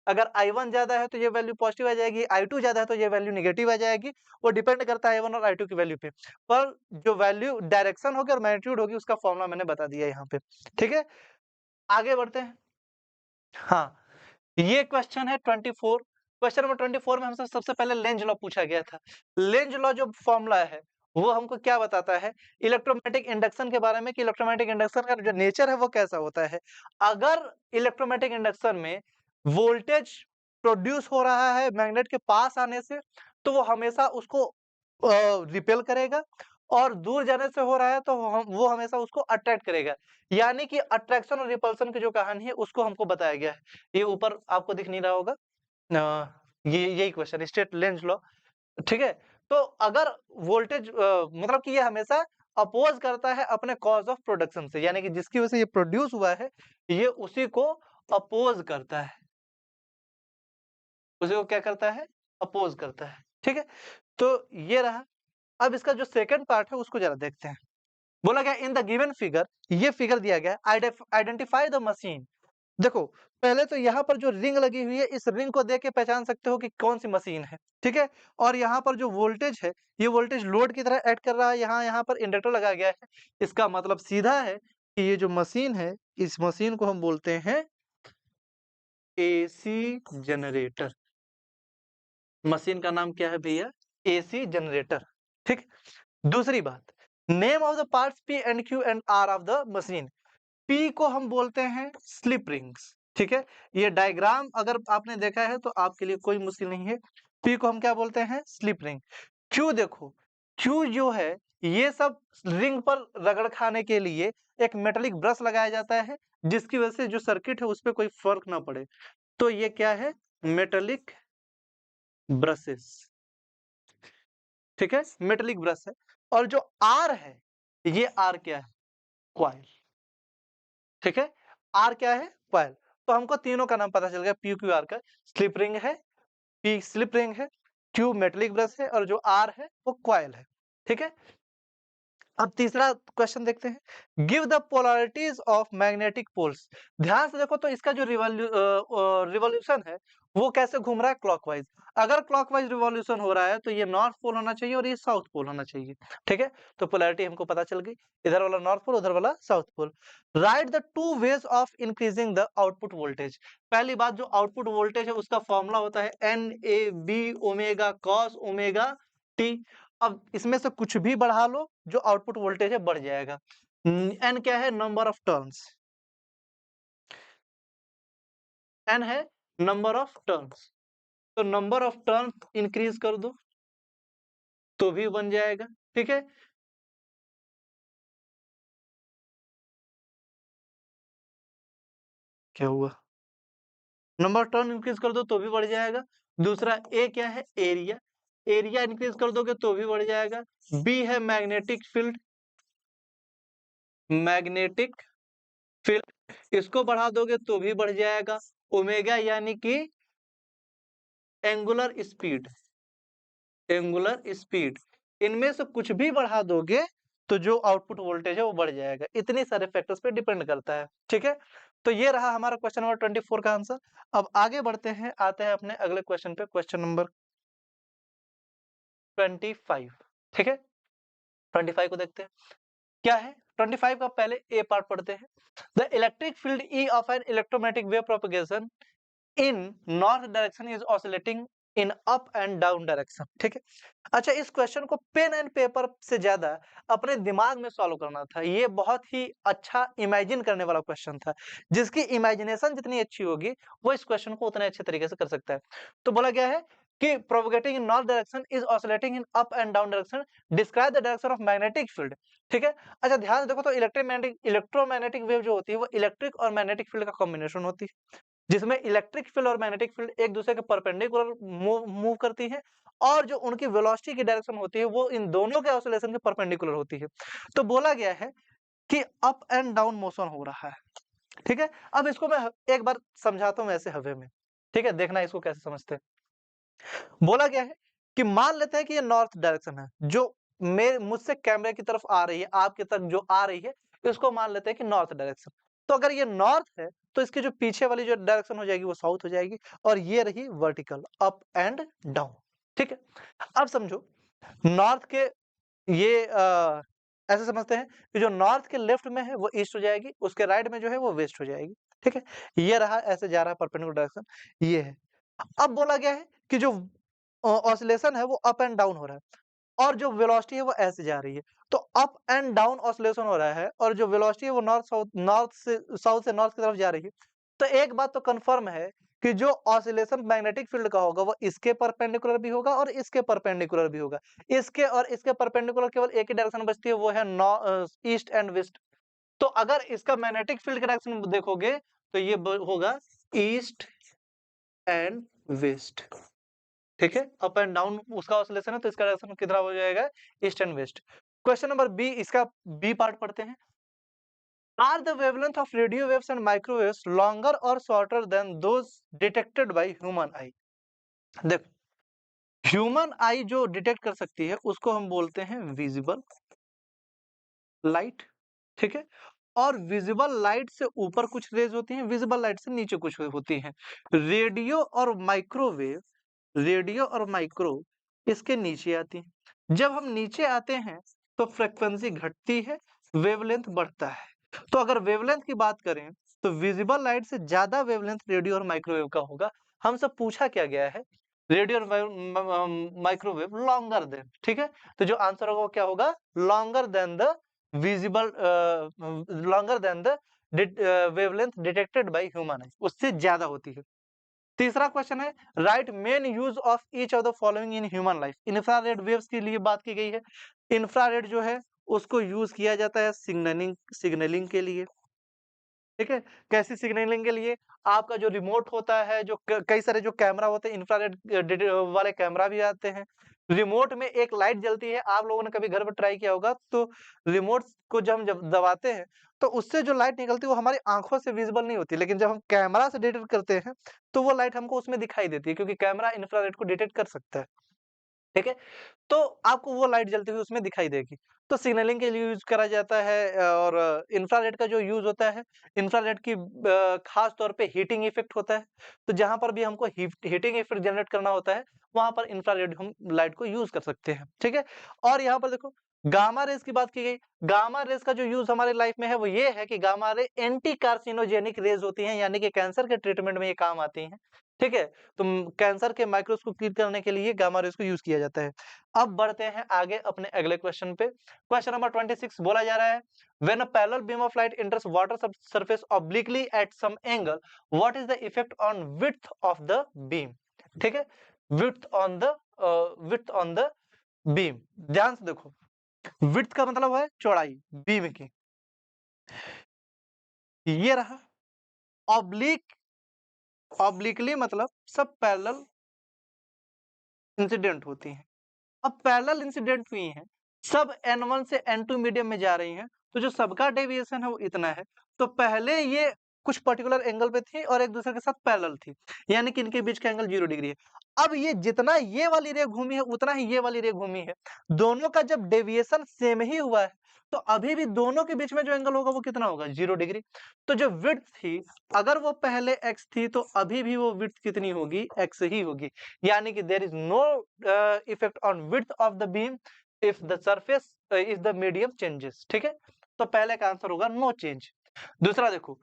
अगर I1 ज्यादा है तो ये वैल्यू पॉजिटिव आ जाएगी, I2 ज्यादा है तो ये वैल्यू नेगेटिव आ जाएगी। वो डिपेंड करता है I1 और I2 की वैल्यू पे। पर जो वैल्यू डायरेक्शन होगी और मैग्नीट्यूड होगी उसका फॉर्मूला मैंने बता दिया यहाँ पे। ठीक है, आगे बढ़ते हैं। हाँ, ये क्वेश्चन है 24। क्वेश्चन नंबर 24 में हमसे सबसे पहले लेंज लॉ पूछा गया था। लेंज लॉ जो फॉर्मूला है वो हमको क्या बताता है इलेक्ट्रोमैग्नेटिक इंडक्शन के बारे में, कि इलेक्ट्रोमैग्नेटिक इंडक्शन का जो नेचर है वो कैसा होता है। अगर इलेक्ट्रोमैग्नेटिक इंडक्शन में वोल्टेज प्रोड्यूस हो रहा है मैग्नेट के पास आने से, तो वो हमेशा उसको रिपेल करेगा, और दूर जाने से हो रहा है तो वो हमेशा उसको अट्रैक्ट करेगा। यानी कि अट्रैक्शन और रिपल्शन की जो कहानी है उसको हमको बताया गया है। ये ऊपर आपको दिख नहीं रहा होगा, ये यही क्वेश्चन स्टेट लेंज लॉ। ठीक है, तो अगर वोल्टेज मतलब कि ये हमेशा अपोज करता है अपने कॉज ऑफ प्रोडक्शन से, यानी कि जिसकी वजह से ये प्रोड्यूस हुआ है ये उसी को अपोज करता है, उसी को क्या करता है, अपोज करता है। ठीक है, तो ये रहा। अब इसका जो सेकंड पार्ट है उसको जरा देखते हैं। बोला गया इन द गिवन फिगर, ये फिगर दिया गया है, आइडेंटिफाई द मशीन। देखो, पहले तो यहाँ पर जो रिंग लगी हुई है इस रिंग को देख के पहचान सकते हो कि कौन सी मशीन है। ठीक है, और यहाँ पर जो वोल्टेज है ये वोल्टेज लोड की तरह ऐड कर रहा है, यहाँ पर इंडक्टर लगा गया है। इसका मतलब सीधा है कि ये जो मशीन है इस मशीन को हम बोलते हैं एसी जनरेटर। मशीन का नाम क्या है भैया, एसी जनरेटर। ठीक, दूसरी बात, name of the parts P and Q and R of the machine. P को हम बोलते हैं स्लिप रिंग्स। ठीक है, ये डायग्राम अगर आपने देखा है तो आपके लिए कोई मुश्किल नहीं है। पी को हम क्या बोलते हैं, स्लिप रिंग। क्यू देखो, क्यू जो है ये सब रिंग पर रगड़ खाने के लिए एक मेटेलिक ब्रश लगाया जाता है, जिसकी वजह से जो सर्किट है उस पर कोई फर्क ना पड़े। तो ये क्या है, मेटेलिक ब्रशेस। ठीक है, मेटेलिक ब्रश है। और जो आर है, ये आर क्या है, क्वाइल। ठीक है, आर क्या है, क्वाइल। तो हमको तीनों का नाम पता चल गया, पी क्यू आर का। स्लिप रिंग है, पी स्लिप रिंग है, क्यू मेटेलिक ब्रश है, और जो आर है वो क्वाइल है। ठीक है, अब तीसरा क्वेश्चन देखते हैं। Give the polarities of magnetic poles. ध्यान से देखो तो इसका जो रिवॉल्यूशन है वो कैसे घूम रहा है, क्लॉकवाइज। अगर क्लॉकवाइज रिवॉल्यूशन हो रहा है तो ये नॉर्थ पोल होना चाहिए और ये साउथ पोल होना चाहिए। ठीक है, तो पोलैरिटी हमको पता चल गई, इधर वाला नॉर्थ पोल उधर वाला south pole. Write the two ways of increasing the output voltage. पहली बात, जो आउटपुट वोल्टेज है उसका फॉर्मूला होता है NAB omega cos omega T. अब इसमें से कुछ भी बढ़ा लो, जो आउटपुट वोल्टेज है बढ़ जाएगा। एन क्या है, नंबर ऑफ टर्न्स। एन है नंबर ऑफ टर्न्स, तो नंबर ऑफ टर्न्स इंक्रीज कर दो तो भी बन जाएगा। ठीक है, क्या हुआ, नंबर ऑफ टर्न इंक्रीज कर दो तो भी बढ़ जाएगा। दूसरा ए क्या है, एरिया। एरिया इंक्रीज कर दोगे तो भी बढ़ जाएगा। बी है मैग्नेटिक फील्ड, मैग्नेटिक फील्ड, इसको बढ़ा दोगे तो भी बढ़ जाएगा। ओमेगा यानी कि एंगुलर स्पीड, एंगुलर स्पीड, इनमें से कुछ भी बढ़ा दोगे तो जो आउटपुट वोल्टेज है वो बढ़ जाएगा। इतने सारे फैक्टर्स पे डिपेंड करता है। ठीक है, तो ये रहा हमारा क्वेश्चन नंबर 24 का आंसर। अब आगे बढ़ते हैं, आते हैं अपने अगले क्वेश्चन पे, क्वेश्चन नंबर 25। ठीक है, 25 को देखते हैं क्या है। 25 का पहले ए पार्ट पढ़ते हैं। The electric field E of an electromagnetic wave propagation in north direction is oscillating in up and down direction. ठीक है, अच्छा, इस क्वेश्चन को पेन एंड पेपर से ज्यादा अपने दिमाग में सॉल्व करना था। ये बहुत ही अच्छा इमेजिन करने वाला क्वेश्चन था। जिसकी इमेजिनेशन जितनी अच्छी होगी वो इस क्वेश्चन को उतने अच्छे तरीके से कर सकता है। तो बोला गया है कि propagating in north direction is oscillating in up and down direction, describe the direction of magnetic field. ठीक है, अच्छा ध्यान से देखो तो इलेक्ट्रोमैग्नेटिक वेव जो होती है वो इलेक्ट्रिक और मैग्नेटिक फील्ड का कॉम्बिनेशन होती है, जिसमें इलेक्ट्रिक फील्ड और मैग्नेटिक फील्ड एक दूसरे के परपेंडिकुलर मूव करती है, और जो उनकी वेलोसिटी की डायरेक्शन होती है वो इन दोनों के ऑसिलेशन के परपेंडिकुलर होती है। तो बोला गया है कि अप एंड डाउन मोशन हो रहा है। ठीक है, अब इसको मैं एक बार समझाता हूँ ऐसे हवे में। ठीक है, देखना इसको कैसे समझते हैं। बोला गया है कि मान लेते हैं कि ये नॉर्थ डायरेक्शन है, जो मेरे मुझसे कैमरे की तरफ आ रही है, आपके तक जो आ रही है इसको मान लेते हैं कि नॉर्थ डायरेक्शन। तो अगर ये नॉर्थ है तो इसकी जो पीछे वाली जो डायरेक्शन हो जाएगी वो साउथ हो जाएगी, और ये रही वर्टिकल अप एंड डाउन। ठीक है, अब समझो नॉर्थ के ये ऐसे समझते हैं कि जो नॉर्थ के लेफ्ट में है वो ईस्ट हो जाएगी, उसके राइट में जो है वो वेस्ट हो जाएगी। ठीक है, ये रहा, ऐसे जा रहा है परपेंडिकुलर डायरेक्शन, ये है। अब बोला गया है कि जो ऑसिलेशन है वो अप एंड डाउन हो रहा है, और जो वेलोसिटी है वो ऐसे जा रही है। तो अप एंड डाउन ऑसिलेशन हो रहा है, और जो वेलोसिटी है वो नॉर्थ से साउथ से नॉर्थ की तरफ जा रही है। तो एक बात तो कंफर्म है कि जो ऑसिलेशन मैग्नेटिक फील्ड का होगा वो इसके परपेंडिकुलर भी होगा और इसके परपेंडिकुलर भी होगा। इसके और इसके परपेंडिकुलर केवल एक ही डायरेक्शन बचती है, वो है ईस्ट एंड वेस्ट। तो अगर इसका मैग्नेटिक फील्ड का डायरेक्शन देखोगे तो ये होगा ईस्ट एंड वेस्ट। ठीक है, अप एंड डाउन उसका ऑसिलेशन है, तो इसका डायरेक्शन कितना हो जाएगा, east and west. Question number B, इसका बी पार्ट पढ़ते हैं। Are the wavelength of radio waves and microwaves longer और shorter than those detected by human eye? देखो, ह्यूमन आई जो डिटेक्ट कर सकती है उसको हम बोलते हैं विजिबल लाइट। ठीक है, और विजिबल लाइट से ऊपर कुछ रेज होती हैं, विजिबल लाइट से नीचे कुछ होती हैं। रेडियो और माइक्रोवेव, रेडियो और माइक्रो इसके नीचे आती है। जब हम नीचे आते हैं तो फ्रीक्वेंसी घटती है, वेवलेंथ बढ़ता है। तो अगर वेवलेंथ की बात करें तो विजिबल लाइट से ज्यादा वेवलेंथ रेडियो और माइक्रोवेव का होगा। हमसे पूछा क्या गया है, रेडियो और माइक्रोवेव लॉन्गर देन। ठीक है, तो जो आंसर होगा वो क्या होगा, longer than the visible, longer than the wavelength detected by human आई, उससे ज्यादा होती है। तीसरा क्वेश्चन है, right main use of each of the following in human life. Infrared waves के लिए बात की गई है। इंफ्रारेड जो है उसको यूज किया जाता है सिग्नलिंग, सिग्नलिंग के लिए। ठीक है, कैसी सिग्नलिंग के लिए, आपका जो रिमोट होता है, जो कई सारे जो कैमरा होते हैं इंफ्रारेड वाले कैमरा भी आते हैं। रिमोट में एक लाइट जलती है, आप लोगों ने कभी घर पर ट्राई किया होगा, तो रिमोट को जब हम जब दबाते हैं तो उससे जो लाइट निकलती है वो हमारी आंखों से विजिबल नहीं होती, लेकिन जब हम कैमरा से डिटेक्ट करते हैं तो वो लाइट हमको उसमें दिखाई देती है, क्योंकि कैमरा इंफ्रारेड को डिटेक्ट कर सकता है। ठीक है, तो आपको वो लाइट जलती हुई उसमें दिखाई देगी। तो सिग्नलिंग के लिए यूज करा जाता है। और इंफ्रारेड का जो यूज होता है, इंफ्रारेड की खास तौर पे हीटिंग इफेक्ट होता है। तो जहां पर भी हमको हीटिंग इफेक्ट जनरेट करना होता है वहां पर इंफ्रारेड हम लाइट को यूज कर सकते हैं। ठीक है, और यहाँ पर देखो गामा रेज की बात की गई। गामा रेज का जो यूज हमारे लाइफ में है वो ये है कि gamma ray anti carcinogenic raise होती हैं, यानी कि कैंसर के ट्रीटमेंट में ये काम आती हैं। ठीक है, तो कैंसर के माइक्रोस्कोप क्लियर करने के लिए गामा रेज को यूज किया जाता है। अब बढ़ते हैं आगे अपने अगले क्वेश्चन पे। क्वेश्चन नंबर 26 बोला जा रहा है, when a parallel beam of light enters water surface obliquely at some angle, what is the effect on width of the beam? ठीक है, विड्थ ऑन द बीम, ध्यान से देखो, विड्थ का मतलब है चौड़ाई बीम की, ये रहा। ऑब्लिक, ऑब्लिकली मतलब सब पैरेलल इंसिडेंट होती हैं। अब पैरेलल इंसिडेंट हुई हैं, सब n1 से n2 मीडियम में जा रही हैं, तो जो सबका डेविएशन है वो इतना है। तो पहले ये कुछ पर्टिकुलर एंगल पे थी और एक दूसरे के साथ पैरेलल थी, यानी कि इनके बीच का एंगल 0 डिग्री है। अब ये जितना ये वाली रे घूमी है उतना ही ये वाली रे घूमी है, दोनों का जब डेविएशन सेम ही हुआ है तो अभी भी दोनों के बीच में जो एंगल होगा वो कितना होगा, 0 डिग्री। तो जो विड्थ थी, अगर वो पहले x थी तो अभी भी वो विड्थ कितनी होगी, x ही होगी। यानी कि there is no effect on width of the beam if the surface if the medium changes. ठीक है, तो पहले का आंसर होगा नो चेंज। दूसरा देखो,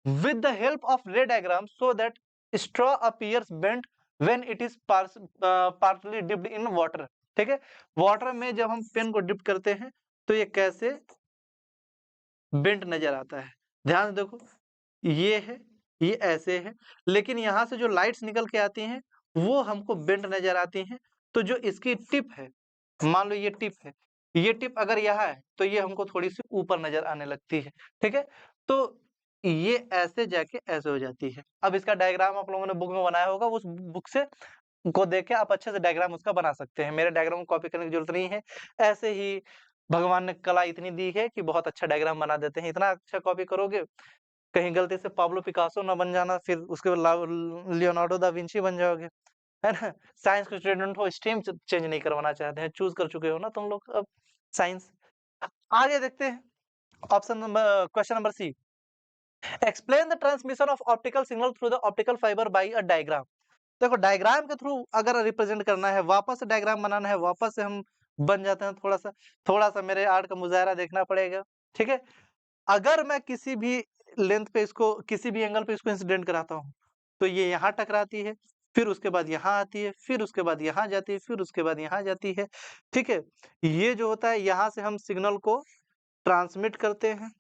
with the help of ray diagram so that straw appears bent when it is partially dipped in water। ठीक है, वाटर में जब हम पेन को डिप करते हैं तो ये कैसे बेंट नजर आता है। ध्यान से देखो, ये है, ये ऐसे है, लेकिन यहाँ से जो लाइट्स निकल के आती हैं वो हमको बेंट नजर आती हैं। तो जो इसकी टिप है, मान लो ये टिप है, ये टिप अगर यहाँ है तो ये हमको थोड़ी सी ऊपर नजर आने लगती है। ठीक है, तो ये ऐसे जाके ऐसे हो जाती है। अब इसका डायग्राम आप लोगों ने बुक में बनाया होगा, उस बुक से को देख के आप अच्छे से डायग्राम उसका बना सकते हैं। मेरे डायग्राम को कॉपी करने की जरूरत नहीं है। ऐसे ही भगवान ने कला इतनी दी है कि बहुत अच्छा डायग्राम बना देते हैं। इतना अच्छा कॉपी करोगे कहीं गलती से पाब्लो पिकासो ना बन जाना, फिर उसके बाद लियोनार्डो दा विंची बन जाओगे, है ना। साइंस के स्टूडेंट हो, स्ट्रीम चेंज नहीं करवाना चाहते हैं, चूज कर चुके हो ना तुम लोग अब साइंस। आगे देखते हैं, option number question number C, explain the transmission of optical signal through the optical fibre by a diagram. देखो डायग्राम के थ्रू अगर रिप्रेजेंट करना है, वापस से डायग्राम बनाना है, वापस से हम बन जाते हैं, थोड़ा सा मेरे आर्ट का मुजाहरा देखना पड़ेगा, ठीक है। अगर मैं किसी भी लेंथ पे इसको, किसी भी एंगल पे इसको इंसिडेंट कराता हूँ, तो ये यहाँ टकराती है, फिर उसके बाद यहाँ आती है, फिर उसके बाद यहाँ जाती है, फिर उसके बाद यहाँ जाती है, ठीक है। ये जो होता है, यहाँ से हम सिग्नल को ट्रांसमिट करते हैं,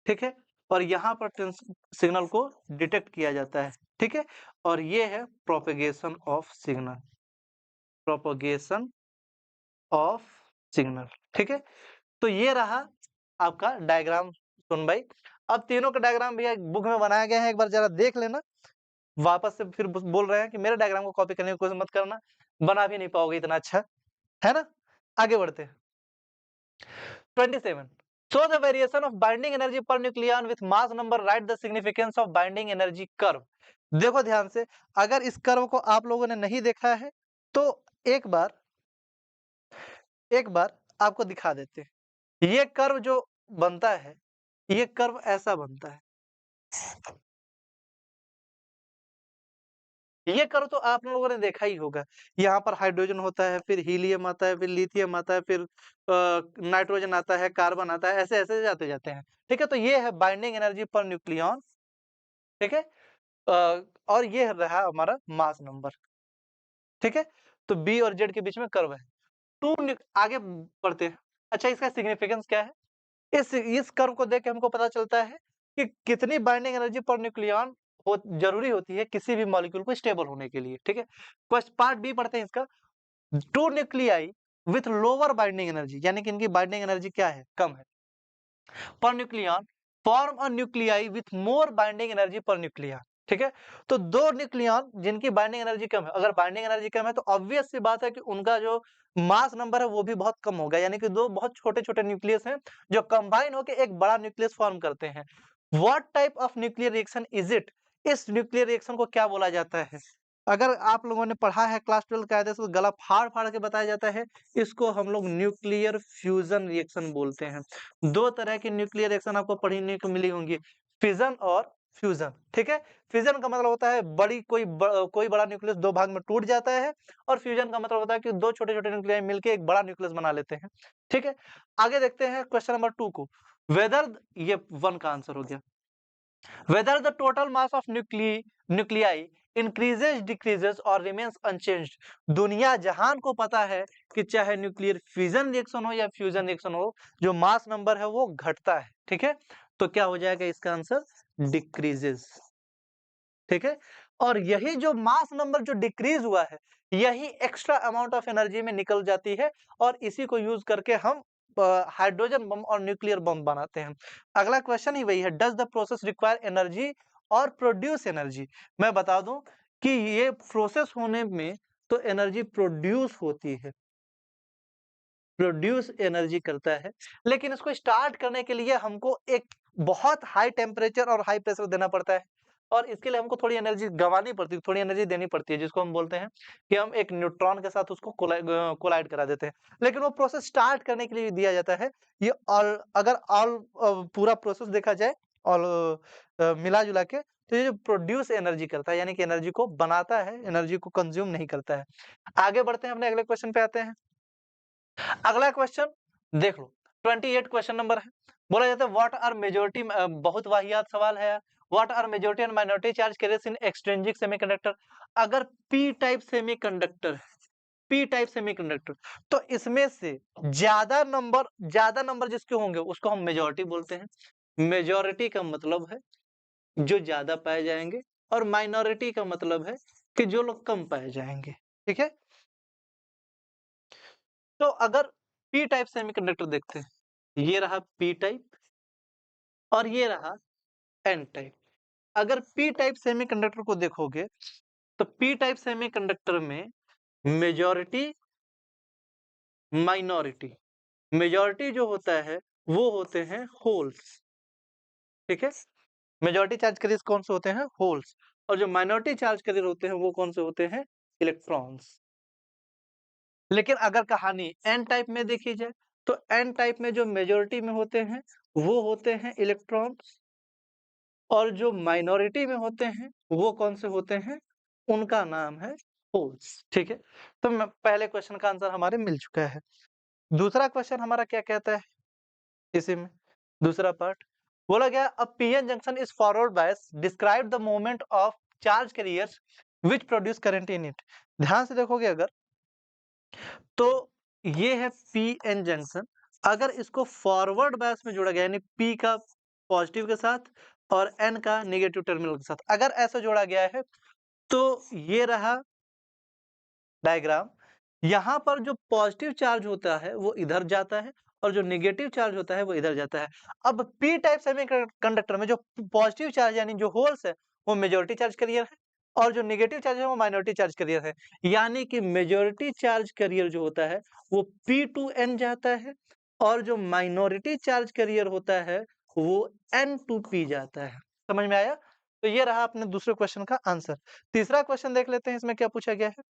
ठीक है, और यहाँ पर सिग्नल को डिटेक्ट किया जाता है, ठीक है। और ये है propagation of signal, propagation of signal, ठीक है। तो ये रहा आपका डायग्राम। सुन भाई, अब तीनों का डायग्राम भैया बुक में बनाया गया है, एक बार जरा देख लेना। वापस से फिर बोल रहे हैं कि मेरे डायग्राम को कॉपी करने की कोशिश मत करना, बना भी नहीं पाओगे इतना अच्छा, है ना। आगे बढ़ते हैं। 27, show the variation of binding energy per nucleon with mass number, write the significance of binding energy curve। देखो ध्यान से, अगर इस कर्व को आप लोगों ने नहीं देखा है तो एक बार आपको दिखा देते हैं। ये कर्व जो बनता है, ये कर्व ऐसा बनता है। ये कर्व तो आप लोगों ने देखा ही होगा। यहाँ पर हाइड्रोजन होता है, फिर हीलियम आता है, फिर लिथियम आता है, फिर नाइट्रोजन आता है, कार्बन आता है, ऐसे-ऐसे जाते जाते हैं। ठीक है, तो ये है बाइंडिंग एनर्जी पर न्यूक्लियॉन, ठीक है। और ये रहा हमारा मास नंबर, ठीक है। तो बी और जेड के बीच में कर्व है। आगे बढ़ते हैं। अच्छा, इसका सिग्निफिकेंस क्या है? इस कर्व को देख के हमको पता चलता है कि कितनी बाइंडिंग एनर्जी पर न्यूक्लियॉन जरूरी होती है किसी भी मॉलिक्यूल को स्टेबल होने के लिए, ठीक है। क्वेश्चन पार्ट बी पढ़ते हैं इसका। Two nuclei with lower binding energy, यानी कि इनकी बाइंडिंग एनर्जी क्या है, कम है, per nucleon form a nuclei with more binding energy per nucleon, ठीक है। तो दो न्यूक्लियन जिनकी बाइंडिंग एनर्जी कम है, अगर बाइंडिंग एनर्जी कम है तो ऑब्वियस सी बात है कि उनका जो मास नंबर है वो भी बहुत कम होगा, यानी कि दो बहुत छोटे छोटे न्यूक्लियस हैं जो कंबाइन होकर एक बड़ा न्यूक्लियस फॉर्म करते हैं। What type of nuclear reaction is it? इस न्यूक्लियर रिएक्शन को क्या बोला जाता है? अगर आप लोगों ने पढ़ा है क्लास 12 कायदे से, तो गला फाड़ फाड़ के बताया जाता है। इसको हम लोग न्यूक्लियर फ्यूजन रिएक्शन बोलते हैं। दो तरह की न्यूक्लियर रिएक्शन आपको पढ़ने को मिली होंगी, फिजन और फ्यूजन, ठीक है। फिजन का मतलब होता है कोई बड़ा न्यूक्लियस दो भाग में टूट जाता है, और फ्यूजन का मतलब होता है कि दो छोटे छोटे न्यूक्लियाई मिलकर एक बड़ा न्यूक्लियस बना लेते हैं, ठीक है। आगे देखते हैं क्वेश्चन नंबर 2 को। वेदर, ये 1 का आंसर हो गया। Whether the total mass of nuclei increases, decreases or remains unchanged। दुनिया जहान को पता है कि चाहे न्यूक्लियर फ्यूजन रिएक्शन हो या फ्यूजन रिएक्शन हो, जो मास नंबर है वो घटता है, ठीक है। तो क्या हो जाएगा इसका आंसर? डिक्रीजेस, ठीक है। और यही जो मास नंबर जो डिक्रीज हुआ है, यही एक्स्ट्रा अमाउंट ऑफ एनर्जी में निकल जाती है, और इसी को यूज करके हम हाइड्रोजन बम और न्यूक्लियर बम बनाते हैं। अगला क्वेश्चन ही वही है, does the process require energy और प्रोड्यूस एनर्जी? मैं बता दूं कि ये प्रोसेस होने में तो एनर्जी प्रोड्यूस होती है, प्रोड्यूस एनर्जी करता है, लेकिन इसको स्टार्ट करने के लिए हमको एक बहुत हाई टेम्परेचर और हाई प्रेशर देना पड़ता है, और इसके लिए हमको थोड़ी एनर्जी गंवानी पड़ती है, थोड़ी एनर्जी देनी पड़ती है, जिसको हम बोलते हैं कि हम एक न्यूट्रॉन के साथ उसको कोलाइड करा देते हैं। लेकिन वो प्रोसेस स्टार्ट करने के लिए दिया जाता है। ये अगर पूरा प्रोसेस देखा जाए और मिला जुला के, तो ये जो प्रोड्यूस एनर्जी करता है, यानी कि एनर्जी को बनाता है, एनर्जी को कंज्यूम नहीं करता है। आगे बढ़ते हैं, अपने अगले क्वेश्चन पे आते हैं। अगला क्वेश्चन देख लो, 28 क्वेश्चन नंबर है। बोला जाता है व्हाट आर मेजॉरिटी, बहुत वाहियात सवाल है यार। What are majority and minority charge carriers in extrinsic semiconductor? अगर P type semiconductor, P type semiconductor, तो इसमें से ज्यादा नंबर जिसके होंगे उसको हम मेजॉरिटी बोलते हैं। मेजॉरिटी का मतलब है जो ज्यादा पाए जाएंगे, और माइनॉरिटी का मतलब है कि जो लोग कम पाए जाएंगे, ठीक है। तो अगर पी टाइप सेमीकंडक्टर देखते हैं, ये रहा पी टाइप और ये रहा एन टाइप। अगर पी टाइप सेमीकंडक्टर को देखोगे, तो पी टाइप सेमीकंडक्टर में मेजॉरिटी, माइनॉरिटी, मेजॉरिटी जो होता है वो होते हैं होल्स, ठीक है। मेजॉरिटी चार्ज कैरियर्स कौन से होते हैं? होल्स। और जो माइनॉरिटी चार्ज कैरियर होते हैं वो कौन से होते हैं? इलेक्ट्रॉन्स। लेकिन अगर कहानी एन टाइप में देखी जाए, तो एन टाइप में जो मेजॉरिटी में होते हैं वो होते हैं इलेक्ट्रॉन्स, और जो माइनॉरिटी में होते हैं वो कौन से होते हैं, उनका नाम है होल्स। ठीक है, तो पहले क्वेश्चन का आंसर हमारे मिल चुका है। दूसरा क्वेश्चन हमारा क्या कहता है इसी में, दूसरा पार्ट बोला गया अ PN junction is forward bias, describe the movement of charge carriers which produce current in it. ध्यान से देखोगे अगर तो ये है पीएन जंक्शन, अगर इसको फॉरवर्ड बायस में जोड़ा गया यानी पी का पॉजिटिव के साथ और एन का नेगेटिव टर्मिनल के साथ अगर ऐसा जोड़ा गया है तो ये रहा डायग्राम। यहाँ पर जो पॉजिटिव चार्ज होता है वो इधर जाता है और जो नेगेटिव चार्ज होता है वो इधर जाता है। अब पी टाइप सेमीकंडक्टर में जो पॉजिटिव चार्ज यानी जो होल्स है वो मेजॉरिटी चार्ज कैरियर है और जो नेगेटिव चार्ज है वो माइनॉरिटी चार्ज कैरियर है। यानी कि मेजॉरिटी चार्ज कैरियर जो होता है वो पी टू एन जाता है और जो माइनॉरिटी चार्ज कैरियर होता है वो एन टू पी जाता है। समझ में आया? तो ये रहा अपने दूसरे क्वेश्चन का आंसर। तीसरा क्वेश्चन देख लेते हैं इसमें क्या पूछा गया है।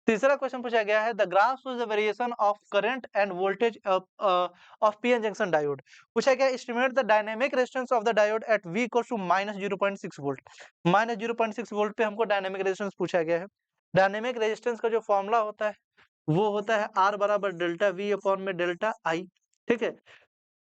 तीसरा क्वेश्चन पूछा गया है the graph shows the variation of current and voltage of PN junction diode. पूछा गया estimate the dynamic resistance of the diode at V equals to -0.6 volt. -0.6 volt पे हमको डायनेमिक रेजिस्टेंस पूछा गया है। डायनेमिक रेजिस्टेंस का जो फॉर्मूला होता है वो होता है R बराबर डेल्टा V अपॉन में डेल्टा I। ठीक है,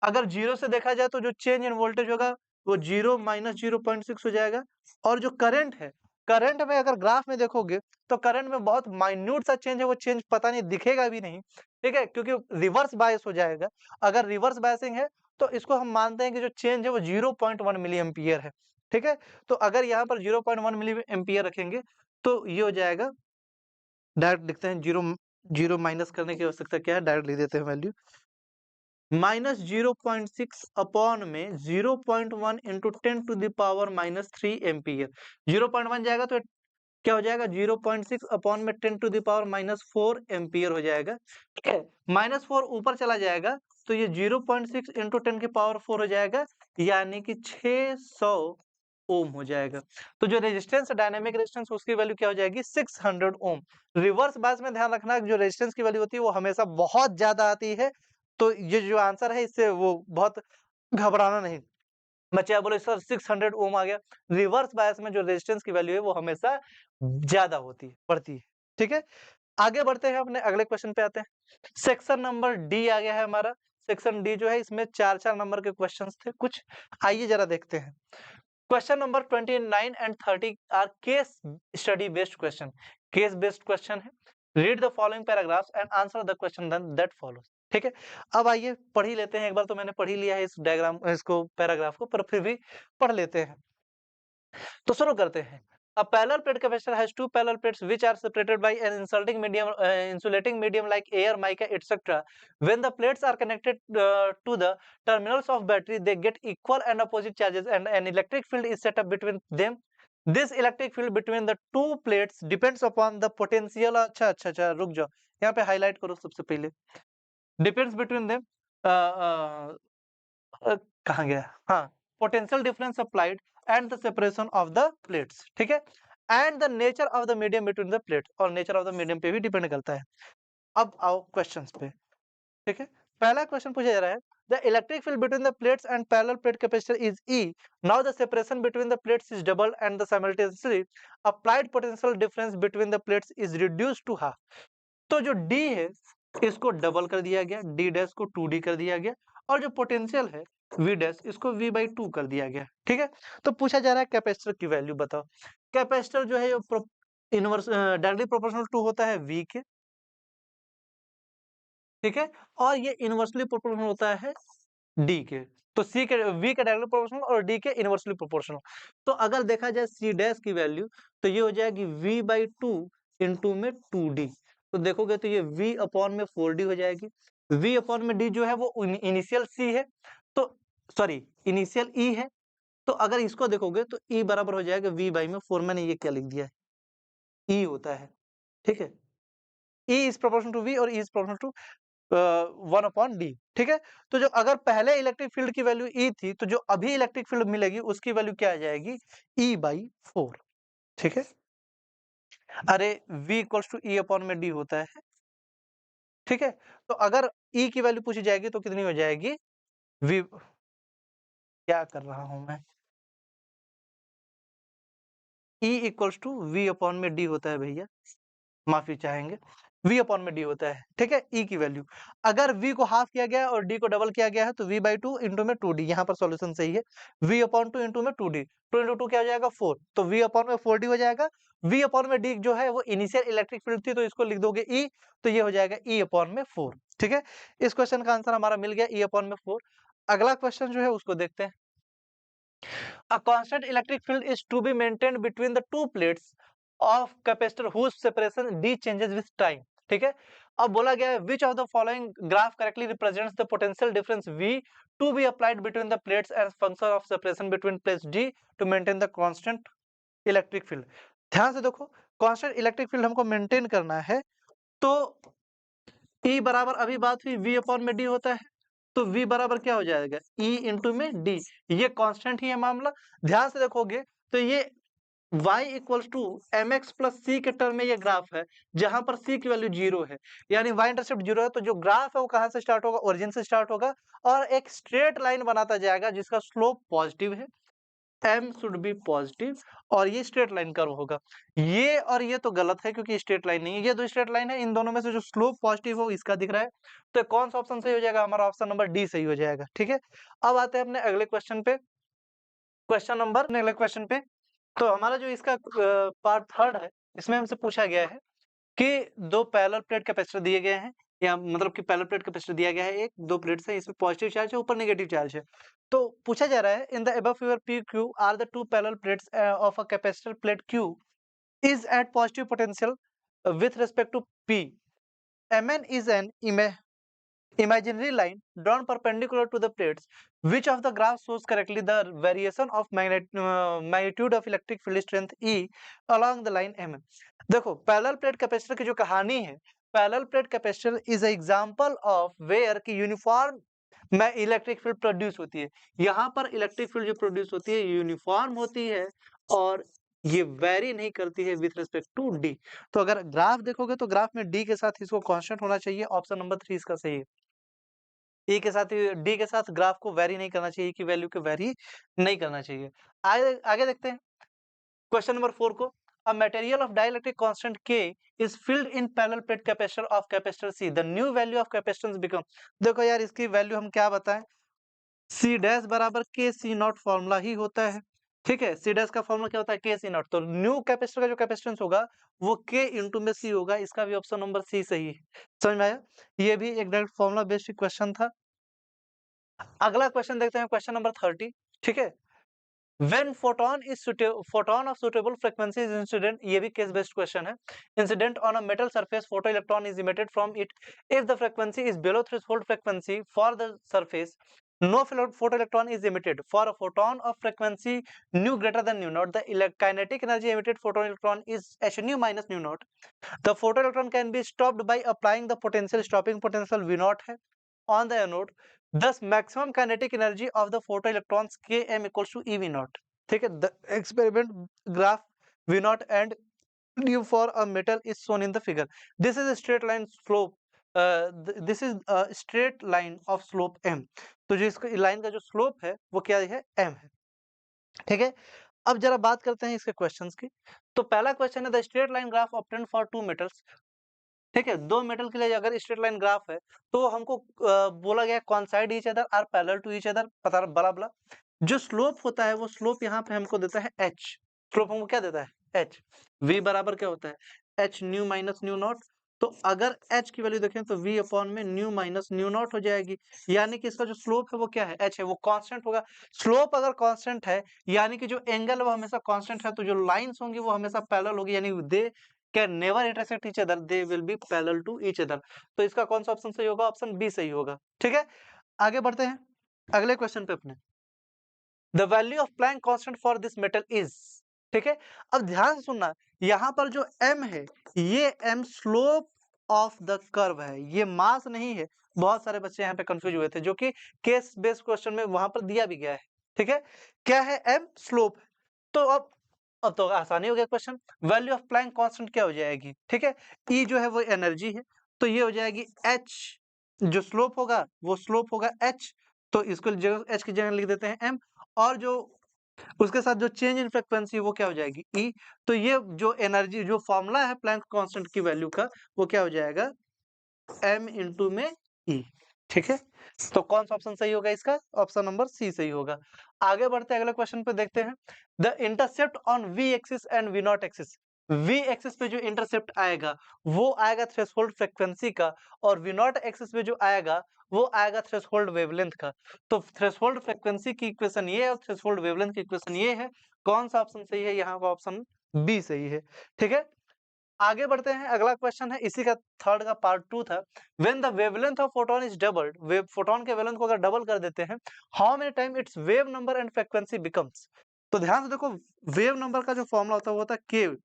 अगर जीरो से देखा जाए तो जो चेंज इन वोल्टेज होगा वो 0 माइनस 0.6 हो जाएगा। और जो करंट है, करंट में अगर ग्राफ में देखोगे तो करंट में बहुत माइन्यूट सा चेंज है, वो चेंज पता नहीं दिखेगा भी नहीं। ठीक है, क्योंकि रिवर्स बायस हो जाएगा। अगर रिवर्स बायसिंग है तो इसको हम मानते हैं कि जो चेंज है वो 0.1 मिली एम्पियर है। ठीक है, तो अगर यहाँ पर 0.1 मिली एम्पियर रखेंगे तो ये हो जाएगा, डायरेक्ट लिखते हैं, जीरो जीरो माइनस करने की आवश्यकता क्या है, डायरेक्ट लिख देते हैं वैल्यू -0.6 अपॉन में 0.1 इंटू 10⁻³ एम्पियर। 0.1 जाएगा तो क्या हो जाएगा, 0.6 अपॉन में 10⁻⁴ एम्पियर हो जाएगा। ठीक है, -4 ऊपर चला जाएगा तो ये 0.6 इंटू 10⁻⁴ हो जाएगा, यानी कि 600 ओम हो जाएगा। तो जो रेजिस्टेंस डायनेमिक रेजिस्टेंस उसकी वैल्यू क्या हो जाएगी, 600 ओम। रिवर्स बायस में ध्यान रखना जो रेजिस्टेंस की वैल्यू होती है वो हमेशा बहुत ज्यादा आती है। तो ये जो आंसर है इससे वो बहुत घबराना नहीं। बच्चे आप बोले सर 600 ओम आ गया, रिवर्स बायस में जो रेजिस्टेंस की वैल्यू है वो हमेशा ज्यादा होती है, बढ़ती है। ठीक है, आगे बढ़ते हैं, अपने अगले क्वेश्चन पे आते हैं। सेक्शन नंबर डी आ गया है हमारा। सेक्शन डी जो है इसमें 4-4 नंबर के क्वेश्चंस थे कुछ, आइए जरा देखते हैं। Question number 29 and 30 are case study based question. Case based question है। Read the following paragraphs and answer the question that follows. ठीक है, अब आइए पढ़ ही लेते हैं। एक बार तो मैंने पढ़ ही लिया है इस डायग्राम, इसको पैराग्राफ को, पर फिर भी पढ़ लेते हैं। तो शुरू करते हैं। A parallel plate capacitor has two parallel plates which are separated by an insulating medium like air, mica, etc. When the plates are connected to the terminals of battery, they get equal and opposite charges, and an electric field is set up between them. This electric field between the two plates depends upon the potential. अच्छा, रुक जाओ, यहाँ पे highlight करो सबसे पहले। Depends between them. कहाँ गया, हाँ, potential difference applied and the separation of the plates. ठीक है, and the nature of the medium between the plates, और नेचर ऑफ द मीडियम पे भी डिपेंड करता है। अब आओ क्वेश्चंस पे। ठीक है, पहला क्वेश्चन पूछा जा रहा है the electric field between the plates and parallel plate capacitor is E। Now the separation between the plates is double and the simultaneously applied potential difference between the plates is reduced to half. तो जो D है इसको double कर दिया गया, D dash को 2D कर दिया गया, और जो पोटेंशियल है V डैश इसको V/2 कर दिया गया। ठीक है, तो पूछा जा रहा है कैपेसिटर की वैल्यू बताओ। कैपेसिटर जो है इनवर्स डायरेक्टली प्रोपोर्शनल टू होता है V के। ठीक है, और ये इनवर्सली प्रोपोर्शनल होता है D के। तो C के V के डायरेक्टली प्रोपोर्शनल और D के इनवर्सली प्रोपोर्शनल। तो अगर देखा जाए C डैश की वैल्यू तो ये हो जाएगी V/2 इंटू में 2D। तो देखोगे तो ये V अपॉन में 4D हो जाएगी। V अपॉन में D जो है वो इनिशियल C है, तो सॉरी इनिशियल E है। तो अगर इसको देखोगे तो E बराबर हो जाएगा V/4। मैंने ये क्या लिख दिया है, E होता है। ठीक है, E is proportional to V और E is proportional to 1/D। ठीक है, तो जो अगर पहले इलेक्ट्रिक फील्ड की वैल्यू E थी तो जो अभी इलेक्ट्रिक फील्ड मिलेगी उसकी वैल्यू क्या आ जाएगी, E/4। ठीक है, अरे V equals to E upon में D होता है। ठीक है? तो अगर E की वैल्यू पूछी जाएगी तो कितनी हो जाएगी? V क्या कर रहा हूँ मैं? E equals to V upon में D होता है भैया, माफ़ी चाहेंगे। V अपॉन में D होता है, ठीक है? E की वैल्यू। अगर V को हाफ किया गया है और D को डबल किया गया है तो V/2 इंटू में 2D, यहाँ पर सॉल्यूशन सही है। V अपॉन 2 इंटू में 2D, 2 इंटू 2 क्या हो जाएगा 4, तो V अपॉन में 4D हो जाएगा। V अपॉन में D जो है वो इनिशियल इलेक्ट्रिक फील्ड थी तो इसको लिख दोगे E, तो ये हो जाएगा E अपॉन में 4, ठीक है? इस क्वेश्चन का आंसर हमारा मिल गया E अपॉन में 4। अगला क्वेश्चन जो है उसको देखते हैं। A constant electric field is to be maintained between the two plates of capacitor whose separation D changes with time. ठीक है? अब बोला गया है which of the following graph correctly represents the potential difference V to be applied between the plates as function of separation between plates D to maintain the constant electric field. ध्यान से देखो, constant electric field हमको maintain करना है तो E बराबर अभी बात हुई V अपॉन में D होता है, तो V बराबर क्या हो जाएगा? E इंटू में D, ये कांस्टेंट ही है मामला। ध्यान से देखोगे तो ये y equals to m x plus c के टर्म में ये ग्राफ है, जहां पर c की वैल्यू 0 है, यानी y इंटरसेप्ट 0 है, तो जो ग्राफ है वो कहां से स्टार्ट होगा? ओरिजिन से स्टार्ट होगा और एक स्ट्रेट लाइन बनाता जाएगा जिसका स्लोप पॉजिटिव है, m शुड बी पॉजिटिव, और ये स्ट्रेट लाइन कर्व होगा। ये और ये तो गलत है क्योंकि स्ट्रेट लाइन नहीं है, ये दो स्ट्रेट लाइन है, इन दोनों में से जो स्लोप पॉजिटिव हो इसका दिख रहा है, तो कौन सा ऑप्शन सही हो जाएगा? हमारा ऑप्शन नंबर डी सही हो जाएगा, ठीक है? अब आते हैं अपने अगले क्वेश्चन पे, अगले क्वेश्चन पे। तो हमारा जो इसका पार्ट थर्ड है, इसमें हमसे पूछा गया है कि दो पैरेलल प्लेट कैपेसिटर दिए गए हैं, या मतलब कि पैरेलल प्लेट कैपेसिटर दिया गया है, एक दो प्लेट्स है, इसमें पॉजिटिव चार्ज है, ऊपर नेगेटिव चार्ज है। तो पूछा जा रहा है in the above figure P Q R the two parallel plates of a capacitor plate Q is at positive potential with respect to P, mn is an imaginary line drawn perpendicular to the plates. Which of the graphs shows correctly the variation of magnitude of electric field strength E along the line M? देखो, parallel plate capacitor की जो कहानी है, parallel plate capacitor is example of where की uniform में electric field produce होती है। यहाँ पर इलेक्ट्रिक फील्ड जो प्रोड्यूस होती है यूनिफॉर्म होती है और ये वेरी नहीं करती है विथ रिस्पेक्ट टू डी। तो अगर ग्राफ देखोगे तो ग्राफ में डी के साथ इसको कांस्टेंट होना चाहिए, ऑप्शन नंबर 3 इसका सही है। ए के साथ डी के साथ ग्राफ को वेरी नहीं करना चाहिए, की वैल्यू को वेरी नहीं करना चाहिए। आगे आगे देखते हैं क्वेश्चन नंबर 4 को। A material of dielectric constant K is filled in parallel plate capacitor of capacitor C, the new value of capacitance become. देखो यार, इसकी वैल्यू हम क्या बताएं, C डैश बराबर K C नॉट फॉर्मूला ही होता है, ठीक है? C डैश का फॉर्मूला क्या होता है? K C not. तो न्यू कैपेसिटर का जो कैपेसिटेंस होगा वो K इंटू में C होगा, इसका भी ऑप्शन नंबर C सही है। समझ में आया? ये भी एक डायरेक्ट फॉर्मूला बेस्ड क्वेश्चन था। अगला क्वेश्चन देखते हैं, क्वेश्चन नंबर 30, ठीक है? When photon of suitable frequency is incident, ये भी case based question है, incident on a metal surface, photoelectron is emitted from it. If the frequency is below threshold frequency for the surface, no photoelectron is emitted. For a photon of frequency nu greater than nu naught, the kinetic energy emitted photoelectron is h nu minus nu naught. The photoelectron can be stopped by applying the potential, stopping potential V naught है on the anode. Thus maximum kinetic energy of the photoelectrons Km equals to EV naught. ठीक है? The experiment graph V naught and nu for a metal is shown in the figure. This is a straight line slope. This is a straight line of slope m. तो जो इसका line का जो slope है वो क्या है? m है, ठीक है? अब जरा बात करते हैं इसके क्वेश्चंस की। तो पहला क्वेश्चन है the straight line graph obtain for two metals, ठीक है? दो मेटल के लिए अगर स्ट्रेट लाइन ग्राफ है तो हमको बोला गया consider each other are parallel to each other, पता बला बला। जो स्लोप होता है वो स्लोप यहाँ पे हमको देता है h, स्लोप हमको क्या देता है? h। v बराबर क्या होता है? h new minus new not. तो अगर h की वैल्यू देखें तो v अपॉन में न्यू माइनस न्यू नॉट हो जाएगी, यानी कि इसका जो स्लोप है वो क्या है? h है, वो कांस्टेंट होगा। स्लोप अगर कांस्टेंट है यानी कि जो एंगल है वो हमेशा कांस्टेंट है, तो जो लाइंस होंगी वो हमेशा पैरेलल होगी, यानी they can never intersect each other, they will be parallel to each other. तो इसका कौन सा ऑप्शन सही होगा? ऑप्शन बी सही होगा, ठीक है? आगे बढ़ते हैं अगले क्वेश्चन पे अपने। The value of Planck constant for this metal is, ठीक है? अब ध्यान से सुनना, यहाँ पर जो m है ये m slope of the curve है, ये मास नहीं है। बहुत सारे बच्चे यहाँ पे कंफ्यूज हुए थे, जो कि केस बेस्ड क्वेश्चन में वहां पर दिया भी गया है, ठीक है? क्या है? m slope. तो अब तो आसानी हो गया question. Value of Planck constant क्या हो जाएगी? ठीक है, E जो है वो एनर्जी है, तो ये हो जाएगी h, जो स्लोप होगा वो स्लोप होगा h, तो इसको जगह h की जगह लिख देते हैं m, और जो उसके साथ जो चेंज इन फ्रीक्वेंसी वो क्या हो जाएगी E। तो ये जो एनर्जी जो फॉर्मूला है प्लैंक कांस्टेंट की वैल्यू का वो क्या हो जाएगा m इंटू में E। ठीक है, तो कौन सा ऑप्शन सही होगा इसका? ऑप्शन नंबर सी सही होगा। आगे बढ़ते हैं, अगले क्वेश्चन पे देखते हैं। The intercept on v axis and v not axis, v axis पे जो इंटरसेप्ट आएगा वो आएगा थ्रेशोल्ड फ्रीक्वेंसी का, और v नॉट एक्सिस पे जो आएगा वो आएगा थ्रेशोल्ड वेवलेंथ का। तो थ्रेशोल्ड फ्रीक्वेंसी की इक्वेशन ये है और थ्रेशोल्ड वेवलेंथ की इक्वेशन ये है। कौन सा ऑप्शन सही है? यहाँ का ऑप्शन बी सही है। ठीक है, आगे बढ़ते हैं, अगला क्वेश्चन है इसी का थर्ड का पार्ट 2 था। When the wavelength of photon is doubled, wave photon के वेवलेंथ को अगर डबल कर देते हैं, how many time it's wave number and frequency becomes. तो ध्यान से देखो, वेव नंबर का जो फॉर्मूला होता है वो होता है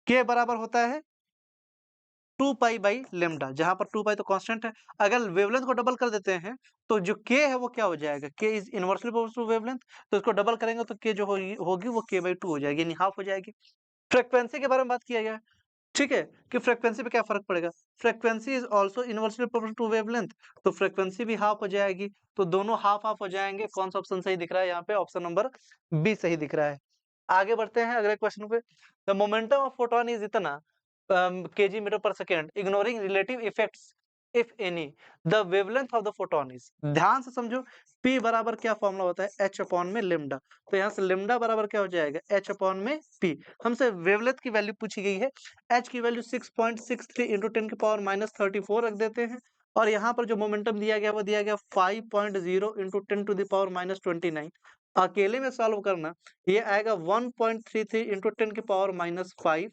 के बराबर होता है 2 पाई बाई लेमडा, जहां पर 2 पाई तो कांस्टेंट है। अगर वेवलेंथ को डबल कर देते हैं तो जो के है वो क्या हो जाएगा, K is inversely proportional to wavelength, तो इसको डबल करेंगे तो के जो होगी वो के बाई 2 हो जाएगी, यानी हाफ हो जाएगी। फ्रीक्वेंसी के बारे में बात किया गया है, ठीक है, कि फ्रीक्वेंसी पे क्या फर्क पड़ेगा। Frequency is also inversely proportional to wavelength, तो फ्रीक्वेंसी भी हाफ हो जाएगी, तो दोनों हाफ हाफ हो जाएंगे। कौन सा ऑप्शन सही दिख रहा है यहाँ पे? ऑप्शन नंबर बी सही दिख रहा है। आगे बढ़ते हैं अगले क्वेश्चन पे। The momentum of photon is इतना केजी मीटर पर second, ignoring relative effects if any, the wavelength of the photon is. ध्यान से समझो, P बराबर क्या फॉर्मूला होता है? H अपॉन में लेमडा, तो यहाँ से लेमडा बराबर क्या हो जाएगा? H अपॉन में P। हमसे वेवलेंथ की वैल्यू पूछी गई है, H की वैल्यू 6.63 इंटू 10 की पावर माइनस 34 रख देते हैं, और यहाँ पर जो मोमेंटम दिया गया वो दिया गया 5.0 into 10 to the power minus 29। अकेले में सॉल्व करना, ये आएगा 1.33 इंटू 10 की पावर माइनस 5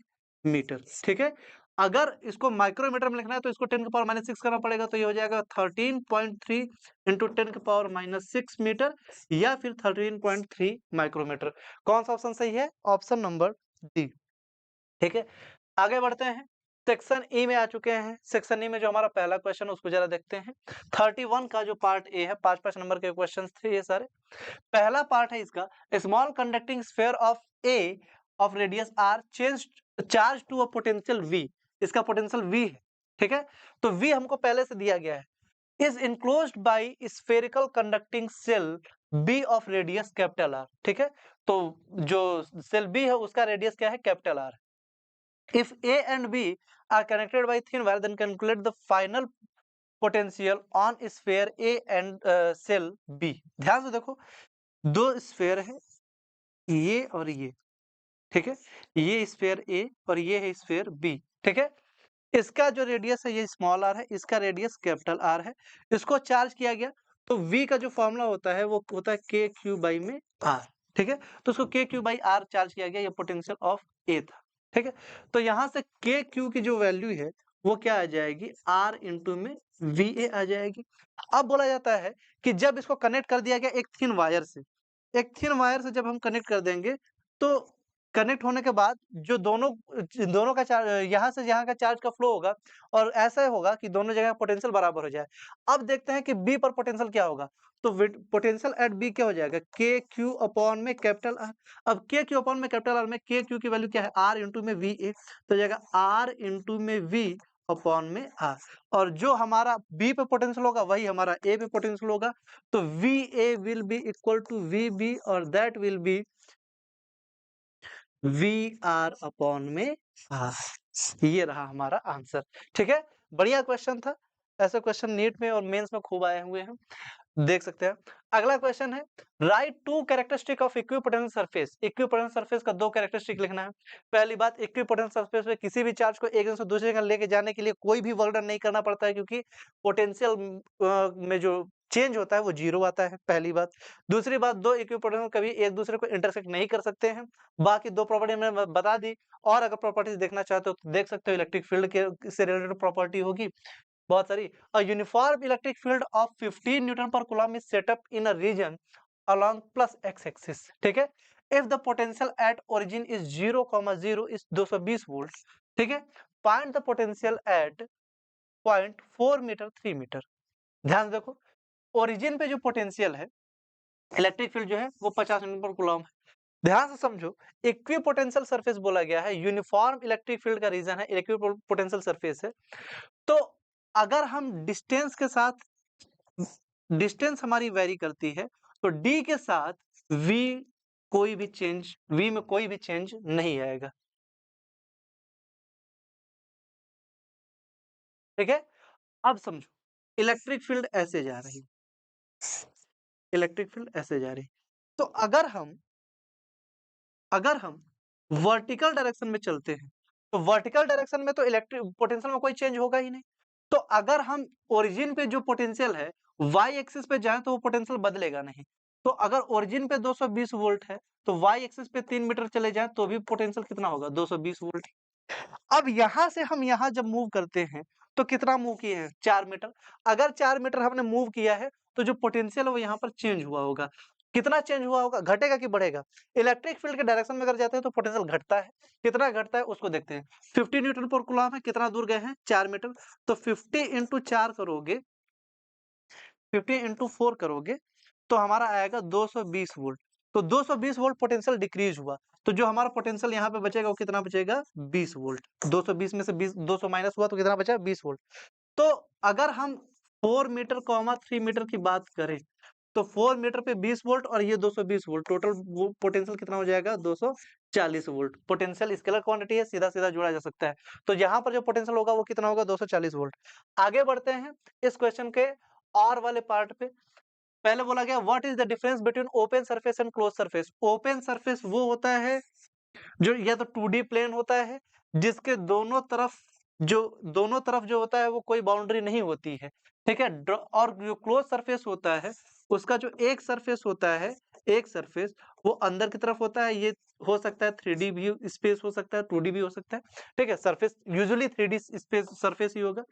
मीटर। ठीक है, अगर इसको माइक्रोमीटर में लिखना है तो इसको 10 की पावर माइनस 6 करना पड़ेगा, तो ये हो जाएगा 13.3 इंटू 10 की पावर माइनस 6 मीटर, या फिर 13.3 माइक्रोमीटर। कौन सा ऑप्शन सही है? Option number D. ठीक है, आगे बढ़ते हैं, सेक्शन ई में आ चुके हैं। सेक्शन ई में जो हमारा पहला क्वेश्चन उसको जरा देखते हैं। 31 का जो पार्ट ए है, 5 नंबर के क्वेश्चन थे ये सारे। पहला पार्ट है इसका, small conducting sphere of A of radius R change charge to a potential V. इसका पोटेंशियल वी है, ठीक है, तो वी हमको पहले से दिया गया है। Is enclosed by spherical conducting shell B of radius capital R. ठीक है, तो जो सेल बी है उसका रेडियस क्या है? Capital R. If A and B are connected by thin wire, then calculate the final potential on sphere A and cell B। ध्यान से देखो, दो स्फेयर है, ये और ये, ठीक है, ये स्फेयर A और ये है स्फेयर B। ठीक है, इसका जो रेडियस है ये स्मॉल r है, इसका रेडियस कैपिटल R है। इसको चार्ज किया गया, तो V का जो फॉर्मूला होता है वो होता है के क्यू बाई में R। ठीक है, तो उसको के क्यू बाई R चार्ज किया गया, ये पोटेंशियल ऑफ A था। ठीक है, तो यहाँ से के क्यू की जो वैल्यू है वो क्या आ जाएगी? R इंटू में VA आ जाएगी। अब बोला जाता है कि जब इसको कनेक्ट कर दिया गया एक थिन वायर से, एक थिन वायर से जब हम कनेक्ट कर देंगे, तो कनेक्ट होने के बाद जो दोनों का चार्ज, यहाँ से यहाँ का चार्ज का फ्लो होगा, और ऐसा होगा कि दोनों जगह पोटेंशियल बराबर हो जाए। अब देखते हैं कि बी पर पोटेंशियल क्या होगा, तो पोटेंशियल एट बी क्या हो जाएगा? के क्यू अपॉन में कैपिटल आर। अब के क्यू अपॉन में कैपिटल आर में के क्यू की वैल्यू क्या है? आर इंटू में वी ए, तो जाएगा आर इंटू में वी अपॉन में आर, और जो हमारा बी पे पोटेंशियल होगा वही हमारा ए पे पोटेंशियल होगा, तो V A will be equal to V B, और that will be V R upon में आर। ये रहा हमारा आंसर। ठीक है, बढ़िया क्वेश्चन था। ऐसे क्वेश्चन नीट में और मेंस में खूब आए हुए हैं, देख सकते हैं। अगला क्वेश्चन है, write two characteristic of equipotential surface. Equipotential surface का दो कैरेक्टरिस्टिक लिखना है। पहली बात, इक्विपोटेंशियल सरफेस पे किसी भी चार्ज को एक जगह से दूसरी जगह लेके जाने के लिए कोई भी वर्क डन नहीं करना पड़ता है, क्योंकि पोटेंशियल में जो चेंज होता है वो जीरो आता है, पहली बात। दूसरी बात, दो इक्विपोटेंशियल कभी एक दूसरे को इंटरसेक्ट नहीं कर सकते हैं। बाकी दो प्रॉपर्टी मैंने बता दी, और अगर प्रॉपर्टीज देखना चाहते हो तो देख सकते हो, इलेक्ट्रिक फील्ड के से रिलेटेड प्रॉपर्टी होगी बहुत सारी। A uniform electric field of 15 Newton per coulomb is set up in a region along plus x-axis। ठीक है, if the potential at origin is 0,0 is 220 वोल्ट। ठीक है, find the potential at 0.4 metre 3 metre. ध्यान से देखो, ओरिजिन पे जो पोटेंशियल है, इलेक्ट्रिक फील्ड जो है वो 50 न्यूटन पर कूलम है। ध्यान से समझो, इक्विपोटेंशियल सरफेस बोला गया है, यूनिफॉर्म इलेक्ट्रिक फील्ड का रीजन है, इक्विपोटेंशियल सरफेस है। तो अगर हम डिस्टेंस के साथ, डिस्टेंस हमारी वेरी करती है, तो डी के साथ वी कोई भी चेंज, वी में कोई भी चेंज नहीं आएगा। ठीक है, अब समझो, इलेक्ट्रिक फील्ड ऐसे जा रही, इलेक्ट्रिक फील्ड ऐसे जा रही, तो अगर हम वर्टिकल डायरेक्शन में चलते हैं, तो वर्टिकल डायरेक्शन में तो इलेक्ट्रिक पोटेंशियल में कोई चेंज होगा ही नहीं। तो अगर हम ओरिजिन पे जो पोटेंशियल है वाई एक्सिस पे जाए तो वो पोटेंशियल बदलेगा नहीं। तो अगर ओरिजिन पे 220 वोल्ट है, तो वाई एक्सिस पे 3 मीटर चले जाए तो भी पोटेंशियल कितना होगा, 220 वोल्ट। अब यहां से हम यहां जब मूव करते हैं तो कितना मूव किए हैं, 4 मीटर। अगर 4 मीटर हमने मूव किया है तो जो पोटेंशियल है वो यहाँ पर चेंज हुआ होगा। कितना चेंज हुआ होगा, घटेगा कि बढ़ेगा? इलेक्ट्रिक फील्ड के डायरेक्शन में अगर जाते हैं तो पोटेंशियल घटता है। कितना घटता है उसको देखते हैं। 50 न्यूटन पर कूलम है, कितना दूर गए हैं, 4 मीटर। तो 50 इंटू 4 करोगे, 50 इंटू 4 करोगे तो हमारा आएगा 220 वोल्ट। तो 220 वोल्ट पोटेंशियल डिक्रीज हुआ, तो जो हमारा पोटेंशियल यहाँ पे बचेगा वो कितना बचेगा, 20 वोल्ट। 220 में से 20, 200 माइनस हुआ तो कितना बचा, 20 वोल्ट। तो अगर हम 4 मीटर 3 मीटर की बात करें, तो 4 मीटर पे 20 वोल्ट और ये 220 वोल्ट, टोटल पोटेंशियल कितना हो जाएगा, 240 वोल्ट। पोटेंशियल स्केलर क्वांटिटी है, सीधा सीधा जोड़ा जा सकता है। तो यहाँ पर जो पोटेंशियल होगा वो कितना होगा, 240 वोल्ट। आगे बढ़ते हैं इस क्वेश्चन के और वाले पार्ट पे। पहले बोला गया what is the difference between open surface and close surface. Open surface वो होता है जो या तो 2D प्लेन होता है जिसके दोनों तरफ जो होता है वो कोई बाउंड्री नहीं होती है। ठीक है, और जो क्लोज सरफेस होता है उसका जो एक सरफेस होता है, एक सरफेस वो अंदर की तरफ होता है। ये हो सकता है 3D भी स्पेस हो सकता है, 2D भी हो सकता है। ठीक है, surface usually 3D space surface ही होगा।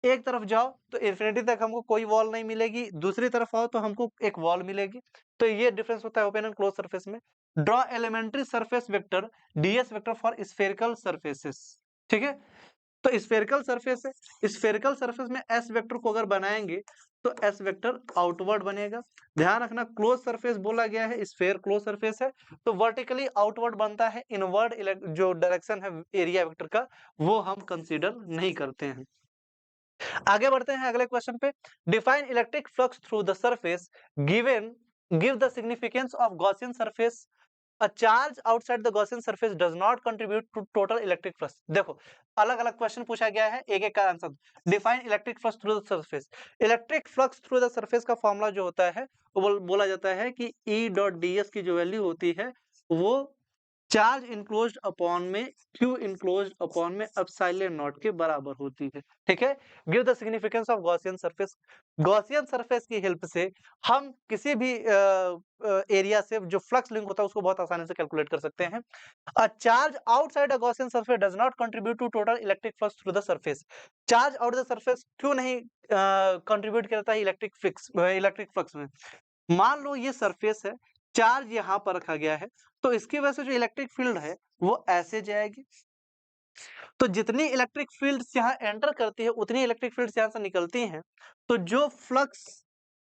एक तरफ जाओ तो इन्फिनिटी तक हमको कोई वॉल नहीं मिलेगी, दूसरी तरफ आओ तो हमको एक वॉल मिलेगी। तो ये डिफरेंस होता है ओपन एंड क्लोज सरफेस में। Draw elementary surface vector DS vector for spherical surfaces. ठीक है, तो स्फेरिकल सरफेस है, स्फेरिकल सरफेस में एस वेक्टर को अगर बनाएंगे तो एस वेक्टर आउटवर्ड बनेगा। ध्यान रखना, क्लोज सरफेस बोला गया है, स्फेयर क्लोज सरफेस है, तो वर्टिकली आउटवर्ड बनता है। इनवर्ड जो डायरेक्शन है एरिया वेक्टर का वो हम कंसीडर नहीं करते हैं। आगे बढ़ते हैं अगले क्वेश्चन पे। Define electric flux through the surface given, give the significance of Gaussian surface. A charge outside the Gaussian surface does not contribute to total electric flux। देखो, अलग अलग क्वेश्चन पूछा गया है, एक एक का answer. Define electric flux through the surface. Electric flux through the surface का फॉर्मूला जो होता है वो बोला जाता है कि E डॉट ds की जो वैल्यू होती है वो चार्ज इनक्लोज्ड अपॉन में क्यू इनक्लोज्ड अपॉन में एप्सिलॉन नॉट के बराबर होती है। ठीक है, give the significance of Gaussian surface. Gaussian surface की हेल्प से हम किसी भी एरिया से जो फ्लक्स लिंक होता है उसको बहुत आसानी से कैलकुलेट कर सकते हैं। A charge outside a Gaussian surface does not contribute to total electric flux through the surface. Charge out the surface क्यों नहीं कंट्रीब्यूट करता है इलेक्ट्रिक फ्लक्स में? मान लो ये सरफेस है, चार्ज यहाँ पर रखा गया है, तो इसकी वजह से जो इलेक्ट्रिक फील्ड है वो ऐसे जाएगी। तो जितनी इलेक्ट्रिक फील्ड यहाँ एंटर करती है उतनी इलेक्ट्रिक फील्ड यहाँ से निकलती हैं। तो जो फ्लक्स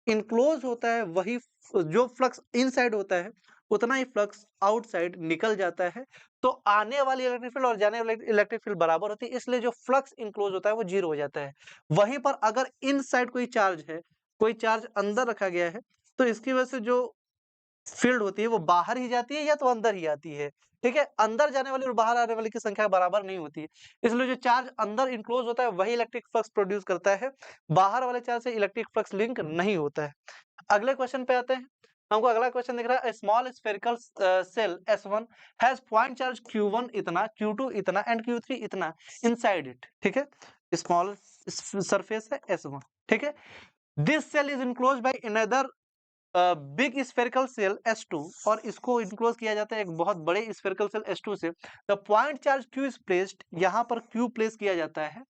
इनक्लोज होता है वही, जो फ्लक्स इनसाइड होता है उतना ही फ्लक्स आउटसाइड निकल जाता है। तो आने वाली इलेक्ट्रिक फील्ड और जाने वाली इलेक्ट्रिक फील्ड बराबर होती है, इसलिए जो फ्लक्स इनक्लोज होता है वो जीरो हो जाता है। वहीं पर अगर इनसाइड कोई चार्ज है, कोई चार्ज अंदर रखा गया है, तो इसकी वजह से जो फील्ड होती है वो बाहर ही जाती है या तो अंदर ही आती है। ठीक है, अंदर जाने वाली और बाहर आने वाली की संख्या बराबर नहीं होती है, इसलिए जो चार्ज अंदर इनक्लोज होता है वही इलेक्ट्रिक फ्लक्स प्रोड्यूस करता है, बाहर वाले चार्ज से इलेक्ट्रिक फ्लक्स लिंक नहीं होता है। अगले क्वेश्चन पे आते हैं। हमको अगला क्वेश्चन दिख रहा है, small spherical shell S1 has point charge Q1 इतना, Q2 इतना एंड Q3 इतना इनसाइड इट। ठीक है, स्मॉल सरफेस है S1। ठीक है, this shell is enclose by another big spherical shell S2 और इसको इनक्लोज किया जाता है एक बहुत बड़े स्फेरिकल सेल S2 से। The point charge Q is placed, यहाँ पर Q प्लेस किया जाता है।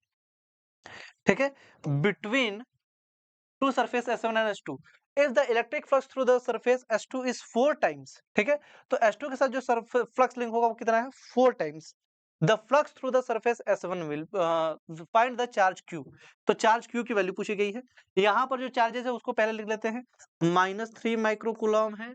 ठीक है, between two surface S1 and S2। If the electric flux through the surface S2 is 4 times, ठीक है, तो S2 के साथ जो फ्लक्स लिंक होगा वो कितना है, 4 times. The flux through the surface S1 will find the charge Q। तो चार्ज Q की वैल्यू पूछी गई है। यहाँ पर जो चार्जेस है उसको पहले लिख लेते हैं। -3 माइक्रो कूलम है,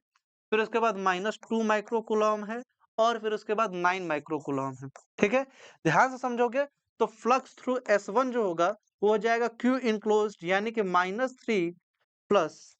फिर उसके बाद -2 माइक्रो कूलम है और फिर उसके बाद 9 माइक्रो कूलम है। ठीक है, ध्यान से समझोगे तो फ्लक्स थ्रू S1 जो होगा वो हो जाएगा Q इनक्लोज्ड, यानी कि -3 प्लस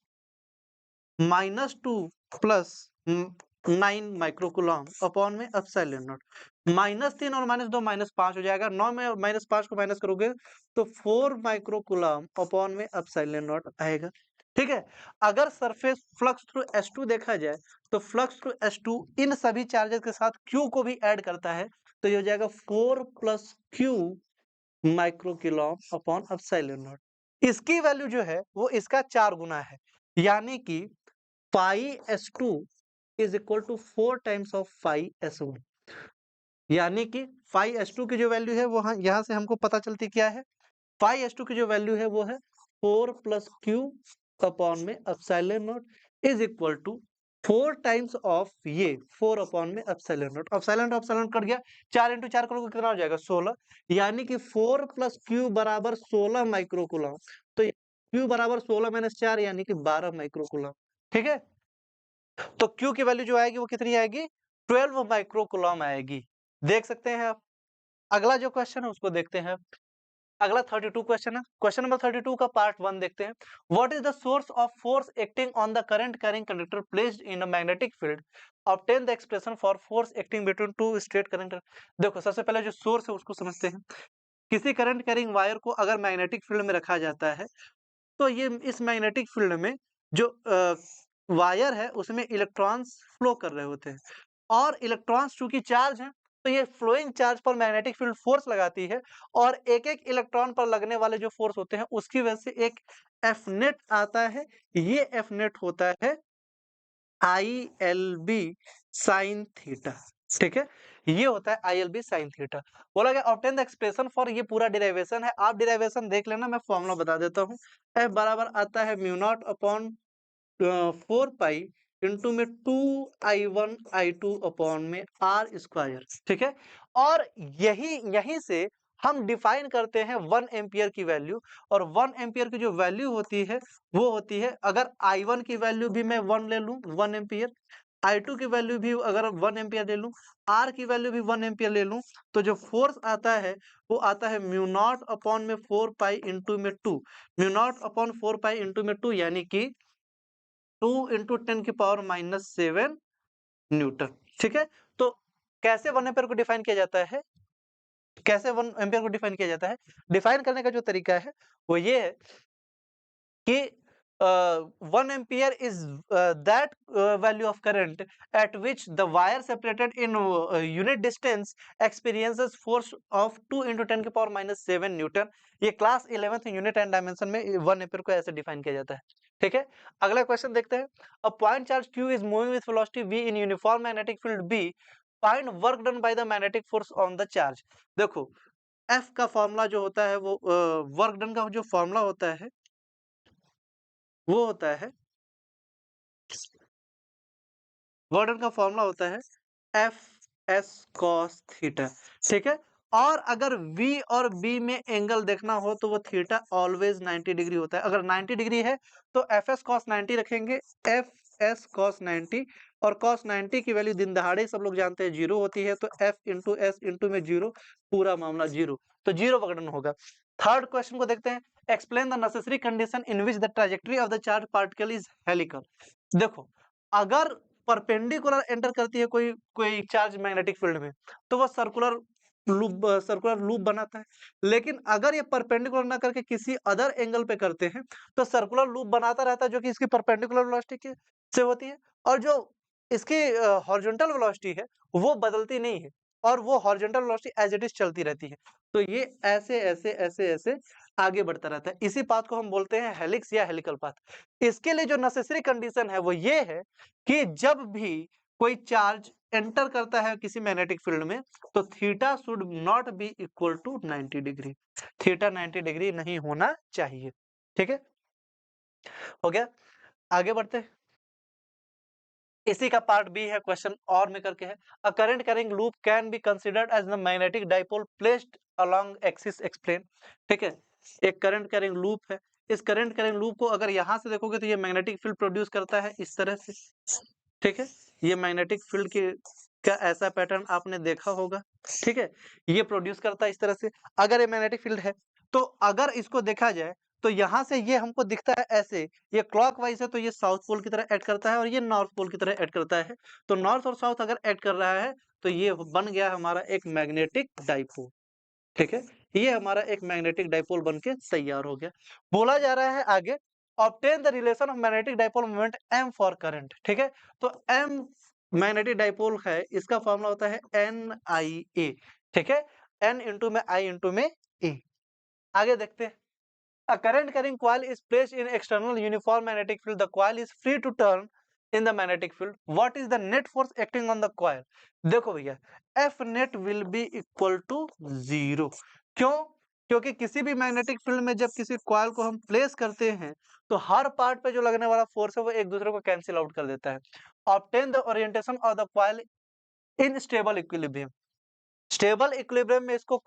-2 प्लस 9 माइक्रोकुलम अपॉन में एप्सिलॉन नॉट। -3 और -2 -5 हो जाएगा, 9 में -5 को माइनस करोगे तो 4 माइक्रोकुलम अपॉन में एप्सिलॉन नॉट आएगा। ठीक है, अगर सरफेस फ्लक्स थ्रू S2 देखा जाए तो फ्लक्स थ्रू S2 इन सभी चार्जेस के साथ Q को भी ऐड करता है, तो ये हो जाएगा 4 plus Q microcoulomb upon epsilon naught. इसकी वैल्यू जो है वो इसका 4 गुना है, यानी कि pi S2 is equal to 4 times of pi S1, यानी कि पाई S2 की जो वैल्यू है वो यहाँ से हमको पता चलती क्या है, पाई S2 की जो वैल्यू है वो है 4 प्लस क्यू अपॉन में epsilon naught is equal to 4 times of ये 4 अपॉन में एप्सिलॉन नॉट। एप्सिलॉन कट गया, 4 इंटू 4 करोगे कितना हो जाएगा 16, यानी कि 4 प्लस क्यू बराबर 16 माइक्रोकुलम। तो क्यू बराबर 16 माइनस 4 यानी कि 12 माइक्रोकुलम। ठीक है, तो Q की वैल्यू जो आएगी वो कितनी आएगी, 12 माइक्रोकुलम आएगी। देख सकते हैं आप। अगला जो क्वेश्चन है उसको देखते हैं। अगला 32 क्वेश्चन है। क्वेश्चन नंबर 32 का पार्ट 1 देखते हैं। What is the source of force acting on the current carrying conductor placed in a magnetic field, obtain the expression for force acting between two straight current. देखो, सबसे पहले जो source है उसको समझते हैं। किसी करंट कैरिंग वायर को अगर मैग्नेटिक फील्ड में रखा जाता है तो ये इस मैग्नेटिक फील्ड में जो वायर है उसमें इलेक्ट्रॉन्स फ्लो कर रहे होते हैं, और इलेक्ट्रॉन्स चूंकि चार्ज हैं तो ये फ्लोइंग चार्ज पर मैग्नेटिक फील्ड फोर्स लगाती है, और एक एक इलेक्ट्रॉन पर लगने वाले जो फोर्स होते हैं उसकी वजह से एक एफ नेट आता है। ये एफ नेट होता है ILB साइन थीटा। ठीक है, ये होता है ILB साइन थीटा। बोला गया ऑब्टेन द एक्सप्रेशन फॉर, ये पूरा डेरिवेशन है, आप डेरिवेशन देख लेना, मैं फॉर्मूला बता देता हूँ। F बराबर आता है mu naught upon 4 pi into में 2I1I2 अपॉन में R स्क्वायर। ठीक है, और यही से हम डिफाइन करते हैं 1 एम्पियर की वैल्यू, और 1 एम्पियर की जो वैल्यू होती है वो होती है, अगर I1 की वैल्यू भी मैं 1 ले लूं 1 एम्पियर, I2 की वैल्यू भी अगर 1 एम्पियर ले लूं, R की वैल्यू भी 1 एम्पियर ले लूं, तो जो फोर्स आता है वो आता है म्यू नॉट अपॉन में 4 पाई इंटू में 2, mu naught upon 4 pi into में 2 यानी कि 2 इंटू 10 की पावर -7 न्यूटन। ठीक है, तो कैसे 1 एम्पियर को डिफाइन किया जाता है, कैसे 1 एम्पियर को डिफाइन किया जाता है, डिफाइन करने का जो तरीका है वो ये है कि 1 ampere is that value of current eight which the wire separated in unit distance experiences force of 2 into 10 की पावर -7 न्यूटन। ये class 11th unit and dimension में 1 एम्पियर को ऐसे डिफाइन किया जाता है। ठीक है, अगला क्वेश्चन देखते हैं। A point charge Q is moving with velocity v in uniform magnetic field B, find work done by the magnetic force on the charge. देखो, F का फॉर्मूला जो होता है वो वर्क डन का जो फॉर्मूला होता है वो होता है, वर्क डन का फॉर्मूला होता है F S cos थीटा। ठीक है, और अगर V और B में एंगल देखना हो तो वो थीटा ऑलवेज 90 डिग्री होता है। अगर 90 डिग्री है तो FS cos 90 रखेंगे, FS cos 90, और cos 90 की वैल्यू दिन दहाड़े सब लोग जानते हैं 0 होती है, तो F इंटू S इंटू में 0, पूरा मामला 0, तो 0 वर्क डन होगा। थर्ड क्वेश्चन को देखते हैं। Explain the necessary condition in which the trajectory of the charge particle is helical. देखो, अगर परपेंडिकुलर एंटर करती है कोई कोई चार्ज मैग्नेटिक फील्ड में तो वह सर्कुलर लूप बनाता है, लेकिन अगर ये परपेंडिकुलर ना करके किसी अदर एंगल पे करते हैं तो सर्कुलर लूप बनाता रहता है, जो कि इसकी परपेंडिकुलर वेलोसिटी से होती है, और जो इसकी हॉरिजॉन्टल वेलोसिटी है वो बदलती नहीं है, और वो horizontal velocity as it is चलती रहती है। तो ये ऐसे ऐसे ऐसे ऐसे आगे बढ़ता रहता है। इसी पाथ को हम बोलते हैं हेलिक्स या हेलिकल पाथ। इसके लिए जो नेसेसरी कंडीशन है वो ये है कि जब भी कोई चार्ज एंटर करता है किसी मैग्नेटिक फील्ड में तो theta should not be equal to 90 degree, theta 90 degree नहीं होना चाहिए। ठीक है, हो गया, आगे बढ़ते हैं। इसी का पार्ट बी है, क्वेश्चन और में करके है। A current carrying loop can be considered as the magnetic dipole placed along axis explain. ठीक है, एक करंट कैरिंग लूप है, इस करंट कैरिंग लूप को अगर यहां से देखोगे तो ये मैग्नेटिक फील्ड प्रोड्यूस करता है इस तरह से। ठीक है, ये मैग्नेटिक फील्ड की क्या ऐसा पैटर्न आपने देखा होगा? ठीक है, ये प्रोड्यूस करता है इस तरह से। अगर ये मैग्नेटिक फील्ड है, तो अगर इसको देखा जाए, तो यहाँ से ये हमको दिखता है ऐसे, ये क्लॉकवाइज है तो ये साउथ पोल की तरह एक्ट करता है और ये नॉर्थ पोल की तरह एक्ट करता है। तो नॉर्थ और साउथ अगर एक्ट कर रहा है, तो ये बन गया हमारा एक मैग्नेटिक डाइपोल। ठीक है, ये हमारा एक मैग्नेटिक डाइपोल बन के तैयार हो गया। बोला जा रहा है आगे, obtain the relation of magnetic dipole moment m for current. ठीक है, तो m मैग्नेटिक डाइपोल है, इसका फॉर्मूला होता है NIA। ठीक है, n इंटू में I इंटू में A। आगे देखते हैं। A current carrying coil is placed in external uniform magnetic field. The coil is free to turn in the magnetic field. What is the net force acting on the coil? देखो भैया, F net will be equal to 0। क्यों? क्योंकि किसी भी magnetic field में जब किसी coil को हम प्लेस करते हैं, तो हर पार्ट पे जो लगने वाला फोर्स है वो एक दूसरे को कैंसिल आउट कर देता है। Obtain the orientation of the coil in stable equilibrium. Stable equilibrium में इसको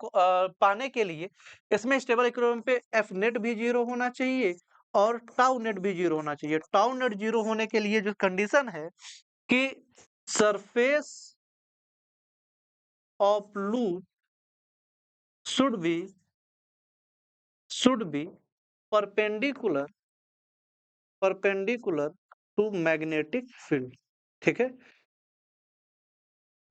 पाने के लिए इसमें स्टेबल इक्विलिब्रियम पे एफ नेट भी 0 होना चाहिए और टाउ नेट भी 0 होना चाहिए। टाउ नेट 0 होने के लिए जो कंडीशन है कि surface of loop should be perpendicular to magnetic field. ठीक है,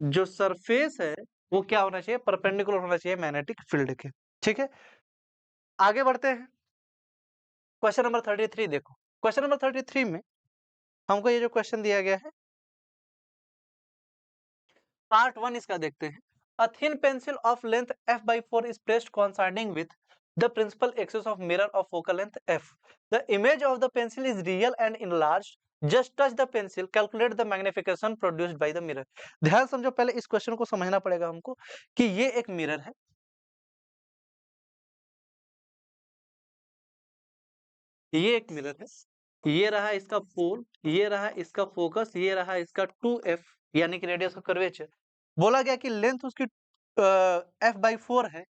जो सरफेस है वो क्या होना चाहिए? परपेंडिकुलर होना चाहिए मैग्नेटिक फील्ड के। ठीक है, आगे बढ़ते हैं। क्वेश्चन नंबर 33 देखो। क्वेश्चन नंबर 33 में हमको ये जो क्वेश्चन दिया गया है, पार्ट 1 इसका देखते हैं। A thin pencil of length f/4 is placed coinciding with the principal axis of mirror of focal length f. The image of the pencil is real and enlarged. Just touch the pencil. Calculate the magnification produced by the mirror. ध्यान समझो, पहले इस question को समझना पड़ेगा हमको कि ये एक मिरर है। ये एक मिरर है, ये रहा इसका पोल, ये रहा इसका फोकस, ये रहा इसका 2f यानी कि रेडियस ऑफ कर्वेचर। बोला गया कि लेंथ उसकी f/4 है।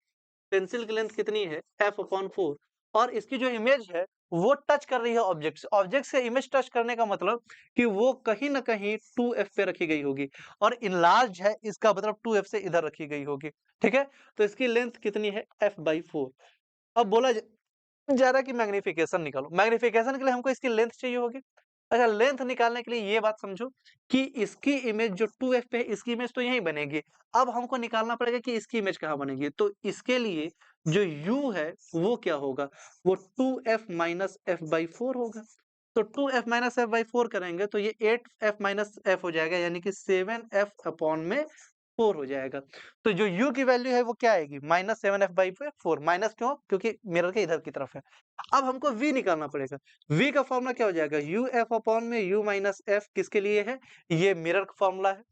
पेंसिल की लेंथ कितनी है? f/4। और इसकी जो इमेज है वो टच कर रही है ऑब्जेक्ट से। ऑब्जेक्ट से इमेज टच करने का मतलब कि वो कहीं ना कहीं 2f पे रखी गई होगी, और इनलार्ज है इसका मतलब 2f से इधर रखी गई होगी। ठीक है, तो इसकी लेंथ कितनी है? f/4। अब बोला जा रहा है कि मैग्निफिकेशन निकालो। मैग्निफिकेशन के लिए हमको इसकी लेंथ चाहिए होगी। अच्छा, लेंथ निकालने के लिए ये बात समझो कि इसकी इमेज जो 2f पे है, इसकी इमेज तो यहीं बनेगी। अब हमको निकालना पड़ेगा कि इसकी इमेज कहाँ बनेगी। तो इसके लिए जो u है वो क्या होगा? वो 2f माइनस f/4 होगा। तो 2f माइनस f/4 करेंगे तो ये 8f माइनस f हो जाएगा, यानी कि 7f अपॉन में 4 हो जाएगा। तो जो u की वैल्यू है वो क्या आएगी? -7f/4। माइनस क्यों? क्योंकि मिरर के इधर की तरफ है। अब हमको v निकालना पड़ेगा। v का फॉर्मूला क्या हो जाएगा? uf अपॉन में u माइनस f किसके लिए है? ये मिरर का फॉर्मूला है।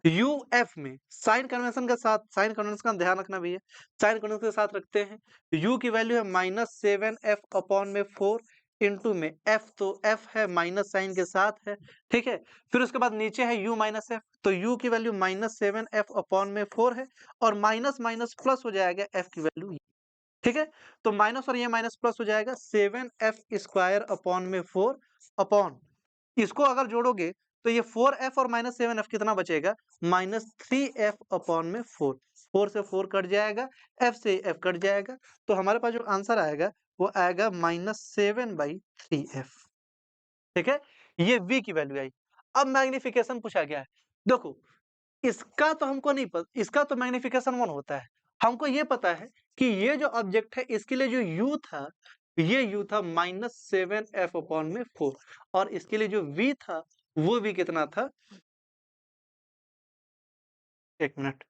uf में साइन कन्वेंशन के साथ, साइन कन्वेंशन का ध्यान रखना भैया, साइन कन्वेंशन के साथ रखते हैं। u की वैल्यू है -7f अपॉन में 4 इंटू में f, तो f है माइनस साइन के साथ है। ठीक है, फिर उसके बाद नीचे है u माइनस f, तो u की वैल्यू -7f अपॉन में 4 है, और माइनस माइनस प्लस हो जाएगा f की वैल्यू। ठीक है, तो माइनस और ये माइनस प्लस हो जाएगा 7f स्क्वायर अपॉन में 4 अपॉन, इसको अगर जोड़ोगे तो ये 4f और -7f कितना बचेगा? -3f अपॉन में 4। 4 से 4 कट जाएगा, f से f कट जाएगा, तो हमारे पास जो आंसर आएगा वो आएगा -7/3f। ठीक है, ये v की वैल्यू आई। अब मैग्निफिकेशन पूछा गया है। देखो, इसका तो हमको नहीं पता, इसका तो मैग्निफिकेशन 1 होता है। हमको ये पता है कि ये जो ऑब्जेक्ट है इसके लिए जो u था, ये u था -7f अपॉन में 4, और इसके लिए जो v था वो भी कितना था? एक मिनट,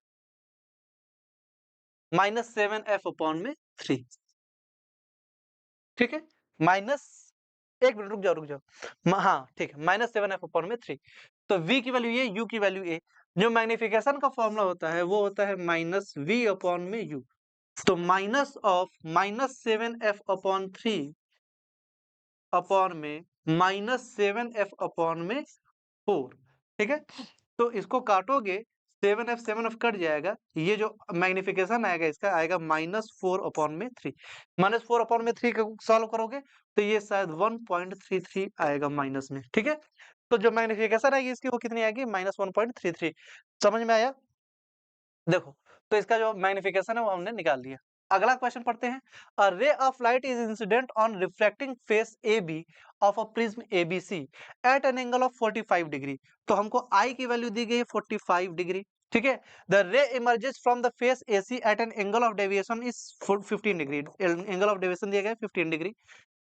-7f अपॉन में 3। ठीक है, माइनस, एक मिनट रुक जाओ। हाँ ठीक है, -7f अपॉन में 3। तो v की वैल्यू ये, u की वैल्यू a। जो मैग्निफिकेशन का फॉर्मूला होता है वो होता है -v अपॉन में u। तो minus of -7f upon 3 upon में -7f अपॉन में 4। ठीक है, तो इसको काटोगे, 7f कट जाएगा, ये जो मैग्निफिकेशन आएगा इसका आएगा -4 अपॉन में 3। -4 अपॉन में 3 को सॉल्व करोगे तो ये शायद 1.33 आएगा माइनस में। ठीक है, तो जो मैग्निफिकेशन आएगी इसकी वो कितनी आएगी? -1.33। समझ में आया? देखो, तो इसका जो मैग्निफिकेशन है वो हमने निकाल लिया। अगला क्वेश्चन पढ़ते हैं। A ray of light is incident on reflecting face AB of a prism ABC at an angle of 45 degree. तो हमको I की वैल्यू दी गई है 45 डिग्री, ठीक है। The ray emerges from the face AC at an angle of deviation is 15 degree. Angle of deviation दिया गया है 15 डिग्री,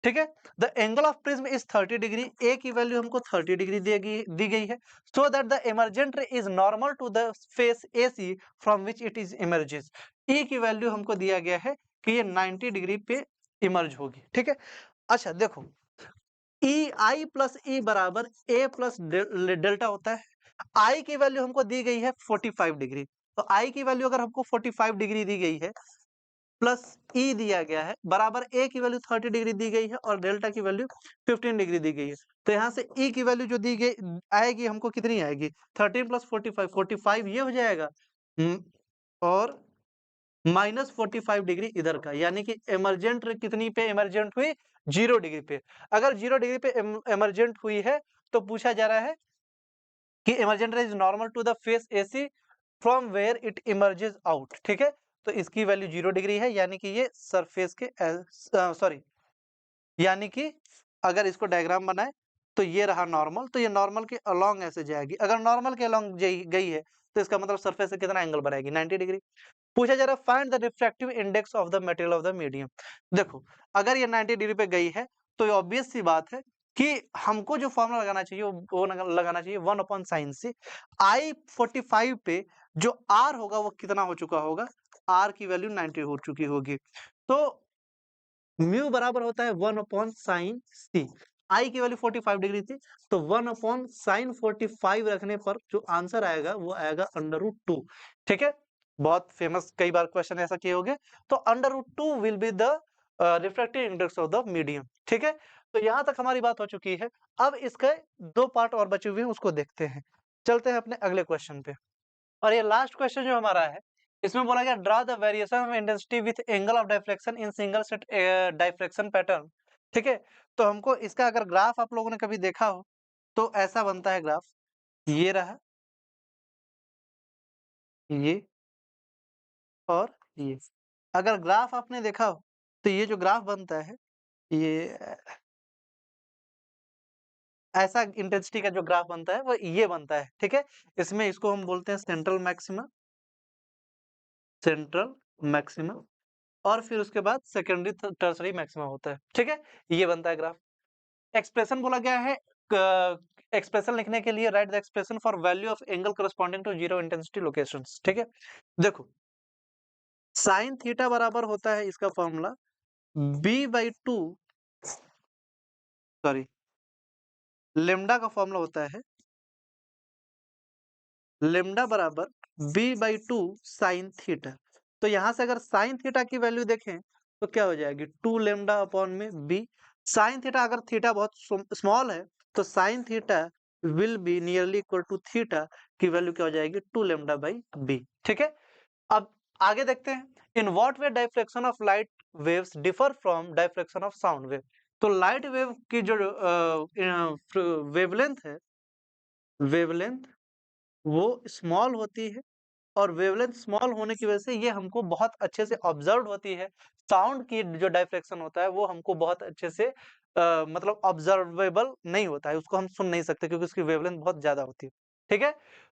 ठीक है। The angle of prism is 30 degree. A की वैल्यू हमको 30 डिग्री दी गई है। So that the emergent ray is normal to the face AC from which it is emerges. E की वैल्यू हमको दिया गया है कि ये 90 डिग्री पे इमर्ज होगी, ठीक है। अच्छा देखो, ई आई प्लस ई बराबर ए प्लस डेल्टा होता है। आई की वैल्यू हमको दी गई है 45 डिग्री। तो आई की वैल्यू अगर हमको 45 डिग्री दी गई है प्लस ई दिया गया है बराबर ए की वैल्यू 30 डिग्री दी गई है और डेल्टा की वैल्यू 15 डिग्री दी गई है। तो यहाँ से ई की वैल्यू जो दी गई आएगी हमको कितनी आएगी? 13 प्लस 45, 45 ये हो जाएगा। और -45 डिग्री इधर का, यानी कि इमरजेंट कितनी पे इमरजेंट हुई? 0 डिग्री पे। अगर 0 डिग्री पे इमरजेंट हुई है तो पूछा जा रहा है कि emergent ray is normal to the face AC from where it emerges out, ठीक है। तो इसकी वैल्यू 0 डिग्री है, यानी कि ये सरफेस के सॉरी, यानी कि अगर इसको डायग्राम बनाए तो ये रहा नॉर्मल, तो ये नॉर्मल के अलोंग ऐसे जाएगी। अगर नॉर्मल के अलोंग गई है तो इसका मतलब सरफेस से कितना एंगल बनाएगी? 90 डिग्री। पूछा जा रहा है find the refractive index of the material of the medium. देखो, अगर ये 90 डिग्री पे गई है तो ये ऑब्वियस सी बात है कि हमको जो फॉर्मूला लगाना चाहिए वो लगाना चाहिए 1/sin से। I 45 पे जो R होगा वो कितना हो चुका होगा? R की वैल्यू 90 हो चुकी होगी। तो म्यू बराबर होता है 1/sin C। I की वैल्यू 45 डिग्री थी, तो 1/sin 45 रखने पर जो आंसर आएगा वो आएगा √2, ठीक है। बहुत फेमस, कई बार क्वेश्चन ऐसा किए होंगे। तो √2 will be the refractive index of the medium, ठीक है। तो यहाँ तक हमारी बात हो चुकी है। अब इसके 2 पार्ट और बचे हुए हैं, उसको देखते हैं। चलते हैं अपने अगले क्वेश्चन पे। और ये लास्ट क्वेश्चन जो हमारा है, इसमें बोला गया draw the variation of intensity with angle of diffraction in single set diffraction pattern, ठीक है। तो हमको इसका अगर ग्राफ आप लोगों ने कभी देखा हो तो ऐसा बनता है ग्राफ, ये रहा, ये और ये। अगर ग्राफ आपने देखा हो तो ये जो ग्राफ बनता है, ये ऐसा इंटेंसिटी का जो ग्राफ बनता है वो ये बनता है, ठीक है। इसमें इसको हम बोलते हैं सेंट्रल मैक्सिमा, सेंट्रल मैक्सिमा, और फिर उसके बाद सेकेंडरी टर्सरी मैक्सिमा होता है, ठीक है। ये बनता है ग्राफ। एक्सप्रेशन बोला गया है, एक्सप्रेशन लिखने के लिए write the expression for value of angle corresponding to zero intensity locations, ठीक है। देखो, साइन थीटा बराबर होता है इसका फॉर्मूला b/2, सॉरी, लेमडा का फॉर्मूला होता है लेमडा बराबर b/2 साइन थीटा। तो यहां से अगर साइन थीटा की वैल्यू देखें तो क्या हो जाएगी? 2 लेमडा अपॉन में b। साइन थीटा, अगर थीटा बहुत स्मॉल है तो sine theta will be nearly equal to theta की वैल्यू क्या हो जाएगी? 2 लेमडा बाई b, ठीक है। अब आगे देखते हैं, in what way diffraction of light waves differ from diffraction of sound wave. तो लाइट वेव की जो वेवलेंथ है, वेवलेंथ वो स्मॉल होती है, और वेवलेंथ स्मॉल होने की वजह से ये हमको बहुत अच्छे से ऑब्जर्व होती है। साउंड की जो डाइफ्लेक्शन होता है वो हमको बहुत अच्छे से मतलब ऑब्जर्वेबल नहीं होता है, उसको हम सुन नहीं सकते क्योंकि उसकी वेवलेंथ बहुत ज्यादा होती है, ठीक है।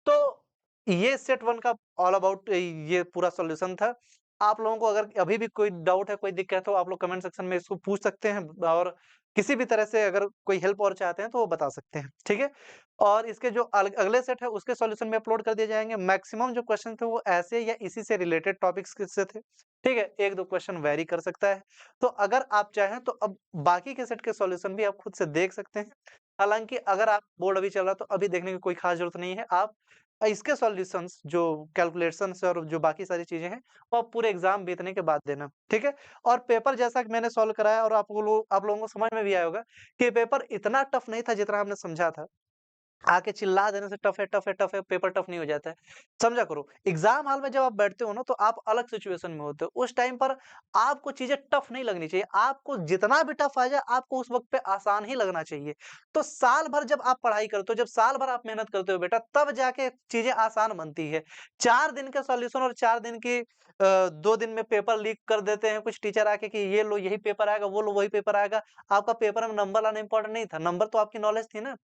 तो ये सेट 1 का ऑल अबाउट ये पूरा सॉल्यूशन था। आप लोगों को अगर अभी भी कोई डाउट है, कोई दिक्कत है, तो आप लोग कमेंट सेक्शन में इसको पूछ सकते हैं, और किसी भी तरह से अगर कोई हेल्प और चाहते हैं तो वो बता सकते हैं, ठीक है। और इसके जो अगले सेट है उसके सॉल्यूशन में अपलोड कर दिए जाएंगे। मैक्सिमम जो क्वेश्चन थे वो ऐसे या इसी से रिलेटेड टॉपिक्स से थे, ठीक है। 1-2 क्वेश्चन वेरी कर सकता है। तो अगर आप चाहें तो अब बाकी के सेट के सॉल्यूशन भी आप खुद से देख सकते हैं। हालांकि अगर आप बोर्ड अभी चल रहा है तो अभी देखने की कोई खास जरूरत नहीं है। आप इसके सॉल्यूशंस जो कैलकुलेशंस और जो बाकी सारी चीजें हैं वो आप पूरे एग्जाम बीतने के बाद देना, ठीक है। और पेपर जैसा कि मैंने सॉल्व कराया और आप लोगों को समझ में भी आया होगा कि पेपर इतना टफ नहीं था जितना हमने समझा था। आके चिल्ला देने से टफ है, टफ है, टफ है, पेपर टफ नहीं हो जाता है। समझा करो, एग्ज़ाम हॉल में जब आप बैठते हो ना, तो आप अलग सिचुएशन में होते हो। उस टाइम पर आपको चीज़ें टफ नहीं लगनी चाहिए। आपको जितना भी टफ आ जाए, आपको उस वक़्त पे आसान ही लगना चाहिए। तो साल भर जब आप पढ़ाई करते हो, जब साल भर आप मेहनत करते हो बेटा, तब जाके चीज़ें आसान बनती है। 4 दिन का सॉल्यूशन और 4 दिन की 2 दिन में पेपर लीक कर देते हैं कुछ टीचर आके कि ये लो यही पेपर आएगा, वो लो वही पेपर आएगा। आपका पेपर में नंबर लाना इम्पोर्टेंट नहीं था, नंबर तो आपकी नॉलेज थी ना।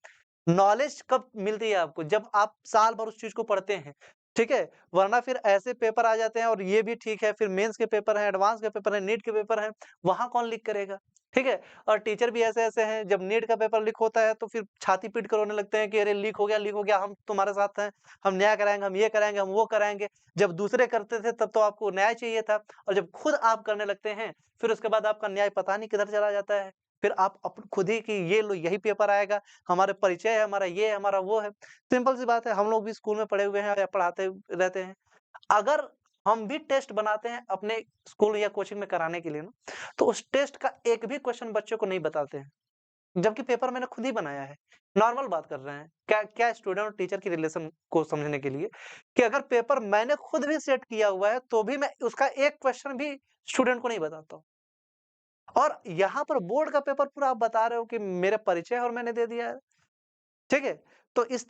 नॉलेज कब मिलती है आपको? जब आप साल भर उस चीज़ को पढ़ते हैं, ठीक है? वरना फिर ऐसे पेपर आ जाते हैं और ये भी ठीक है, फिर मेंस के पेपर हैं, एडवांस के पेपर हैं, नीट के पेपर हैं, वहाँ कौन लीक करेगा? ठीक है? और टीचर भी ऐसे-ऐसे हैं, जब नीट का पेपर लीक होता है तो फिर छाती पीट कर रोने लगते हैं कि अरे लीक हो गया, हम तुम्हारे साथ हैं, हम न्याय कराएँगे, हम ये कराएँगे, हम वो कराएँगे। जब दूसरे करते थे तब तो आपको न्याय चाहिए था और जब खुद आप करने लगते हैं, फिर उसके बाद आपका न्याय पता नहीं किधर चला जाता है। फिर आप खुद ही कि ये लो यही पेपर आएगा, हमारे परिचय है, हमारा ये है, हमारा वो है। सिंपल सी बात है, हम लोग भी स्कूल में पढ़े हुए हैं या पढ़ाते रहते हैं। अगर हम भी टेस्ट बनाते हैं अपने स्कूल या कोचिंग में कराने के लिए ना, तो उस टेस्ट का एक भी क्वेश्चन बच्चों को नहीं बताते हैं, जबकि पेपर मैंने खुद ही बनाया है। नॉर्मल बात कर रहे हैं। क्या क्या स्टूडेंट और टीचर की रिलेशन को समझने के लिए कि अगर पेपर मैंने खुद भी सेट किया हुआ है, तो भी मैं उसका एक क्वेश्चन भी स्टूडेंट को नहीं बताता हूँ। और यहाँ पर बोर्ड का पेपर पूरा आप बता रहे हो कि मेरा परिचय है और मैंने दे दिया है। ठीक है? तो इस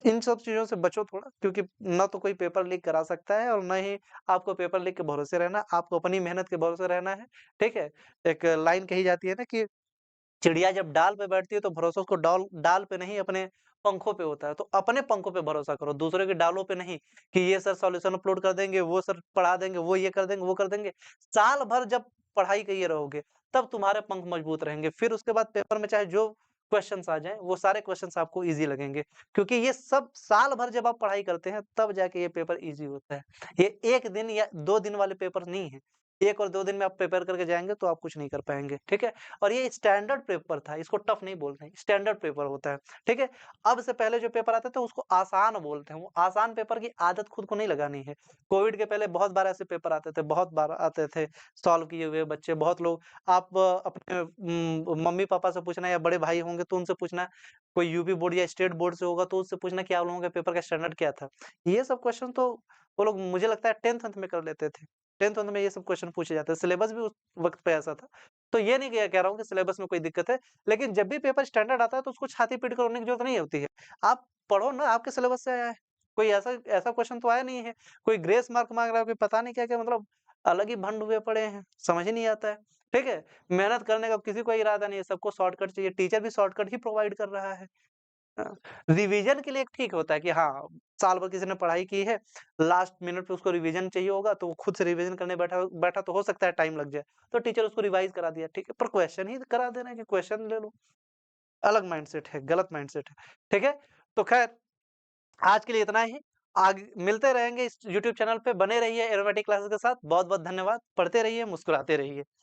इन सब चीज़ों से बचो थोड़ा क्योंकि ना तो कोई पेपर लीक करा सकता है और ना ही आपको पेपर लीक के भरोसे रहना, आपको अपनी मेहनत के भरोसे रहना है, ठीक है? एक लाइन कही जाती है ना कि चिड़िया जब डाल पे बैठती है तो भरोसा उसको डाल डाल पे नहीं अपने पंखों पे होता है। तो अपने पंखों पे भरोसा करो, दूसरे के डालों पे नहीं कि ये सर सॉल्यूशन अपलोड कर देंगे, वो सर पढ़ा देंगे, वो ये कर देंगे, वो कर देंगे। साल भर जब पढ़ाई किए रहोगे, तब तुम्हारे पंख मजबूत रहेंगे। फिर उसके बाद पेपर में चाहे जो क्वेश्चन्स आ जाएँ, वो सारे क्वेश्चन्स आपको ईज़ी लगेंगे। क्योंकि ये सब साल भर जब आप पढ़ाई करते हैं, तब जाके ये पेपर ईज़ी होता है। ये 1 दिन या 2 दिन वाले पेपर नहीं है। 1 और 2 दिन में आप प्रिपेयर करके जाएँगे, तो आप कुछ नहीं कर पाएँगे, ठीक है? और ये स्टैंडर्ड पेपर था, इसको टफ नहीं बोलते हैं, स्टैंडर्ड पेपर होता है, ठीक है? अब से पहले जो पेपर आते थे उसको आसान बोलते हैं, वो आसान पेपर की आदत खुद को नहीं लगानी है। कोविड के पहले बहुत बार ऐसे पेपर आते थे, बहुत बार आते थे सॉल्व किए हुए बच्चे, बहुत लोग आप अपने मम्मी-पापा से पूछना या बड़े भाई होंगे तो उनसे पूछना, कोई यूपी बोर्ड या स्टेट बोर्ड से होगा तो उससे पूछना कि आप लोगों के पेपर का स्टैंडर्ड क्या था? ये सब क्वेश्चन तो वो लोग मुझे लगता है 10th-वेंथ में कर लेते थे। 10th-वेंथ में ये सब क्वेश्चन पूछे जाते हैं, सिलेबस भी उस वक़्त पे ऐसा था। तो ये नहीं कह रहा हूँ कि सिलेबस में कोई दिक्कत है, लेकिन जब भी पेपर स्टैंडर्ड आता है तो उसको छाती पीट कर रोने की ज़रूरत नहीं होती है। आप पढ़ो ना, आपके सिलेबस से आया है। कोई ऐसा ऐसा क्वेश्चन तो आया नहीं है। कोई ग्रेस मार्क माँग रहा है, कोई पता नहीं क्या-क्या मतलब अलग ही भंड हुए पड़े हैं, समझ ही नहीं आता है। ठीक है? मेहनत करने का किसी को इरादा नहीं है, सबको शॉर्टकट चाहिए, टीचर भी शॉर्टकट ही प्रोवाइड कर रहा है। हाँ, रिवीजन के लिए एक ठीक होता है कि हाँ, साल भर किसी ने पढ़ाई की है, लास्ट मिनट पे उसको रिवीजन चाहिए होगा, तो वो खुद से रिवीजन करने बैठा बैठा तो हो सकता है टाइम लग जाए, तो टीचर उसको रिवाइज़ करा दिया, ठीक है, पर क्वेश्चन ही करा दे रहे हैं कि क्वेश्चन ले लो, अलग माइंडसेट है, गलत माइंडसेट है, ठीक है? तो ख़ैर आज के लिए इतना ही, आगे मिलते रहेंगे इस यूट्यूब चैनल पे, बने रहिए एरोमेटिक क्लासेस के साथ, बहुत-बहुत धन्यवाद, पढ़ते रहिए, मुस्कुराते रहिए।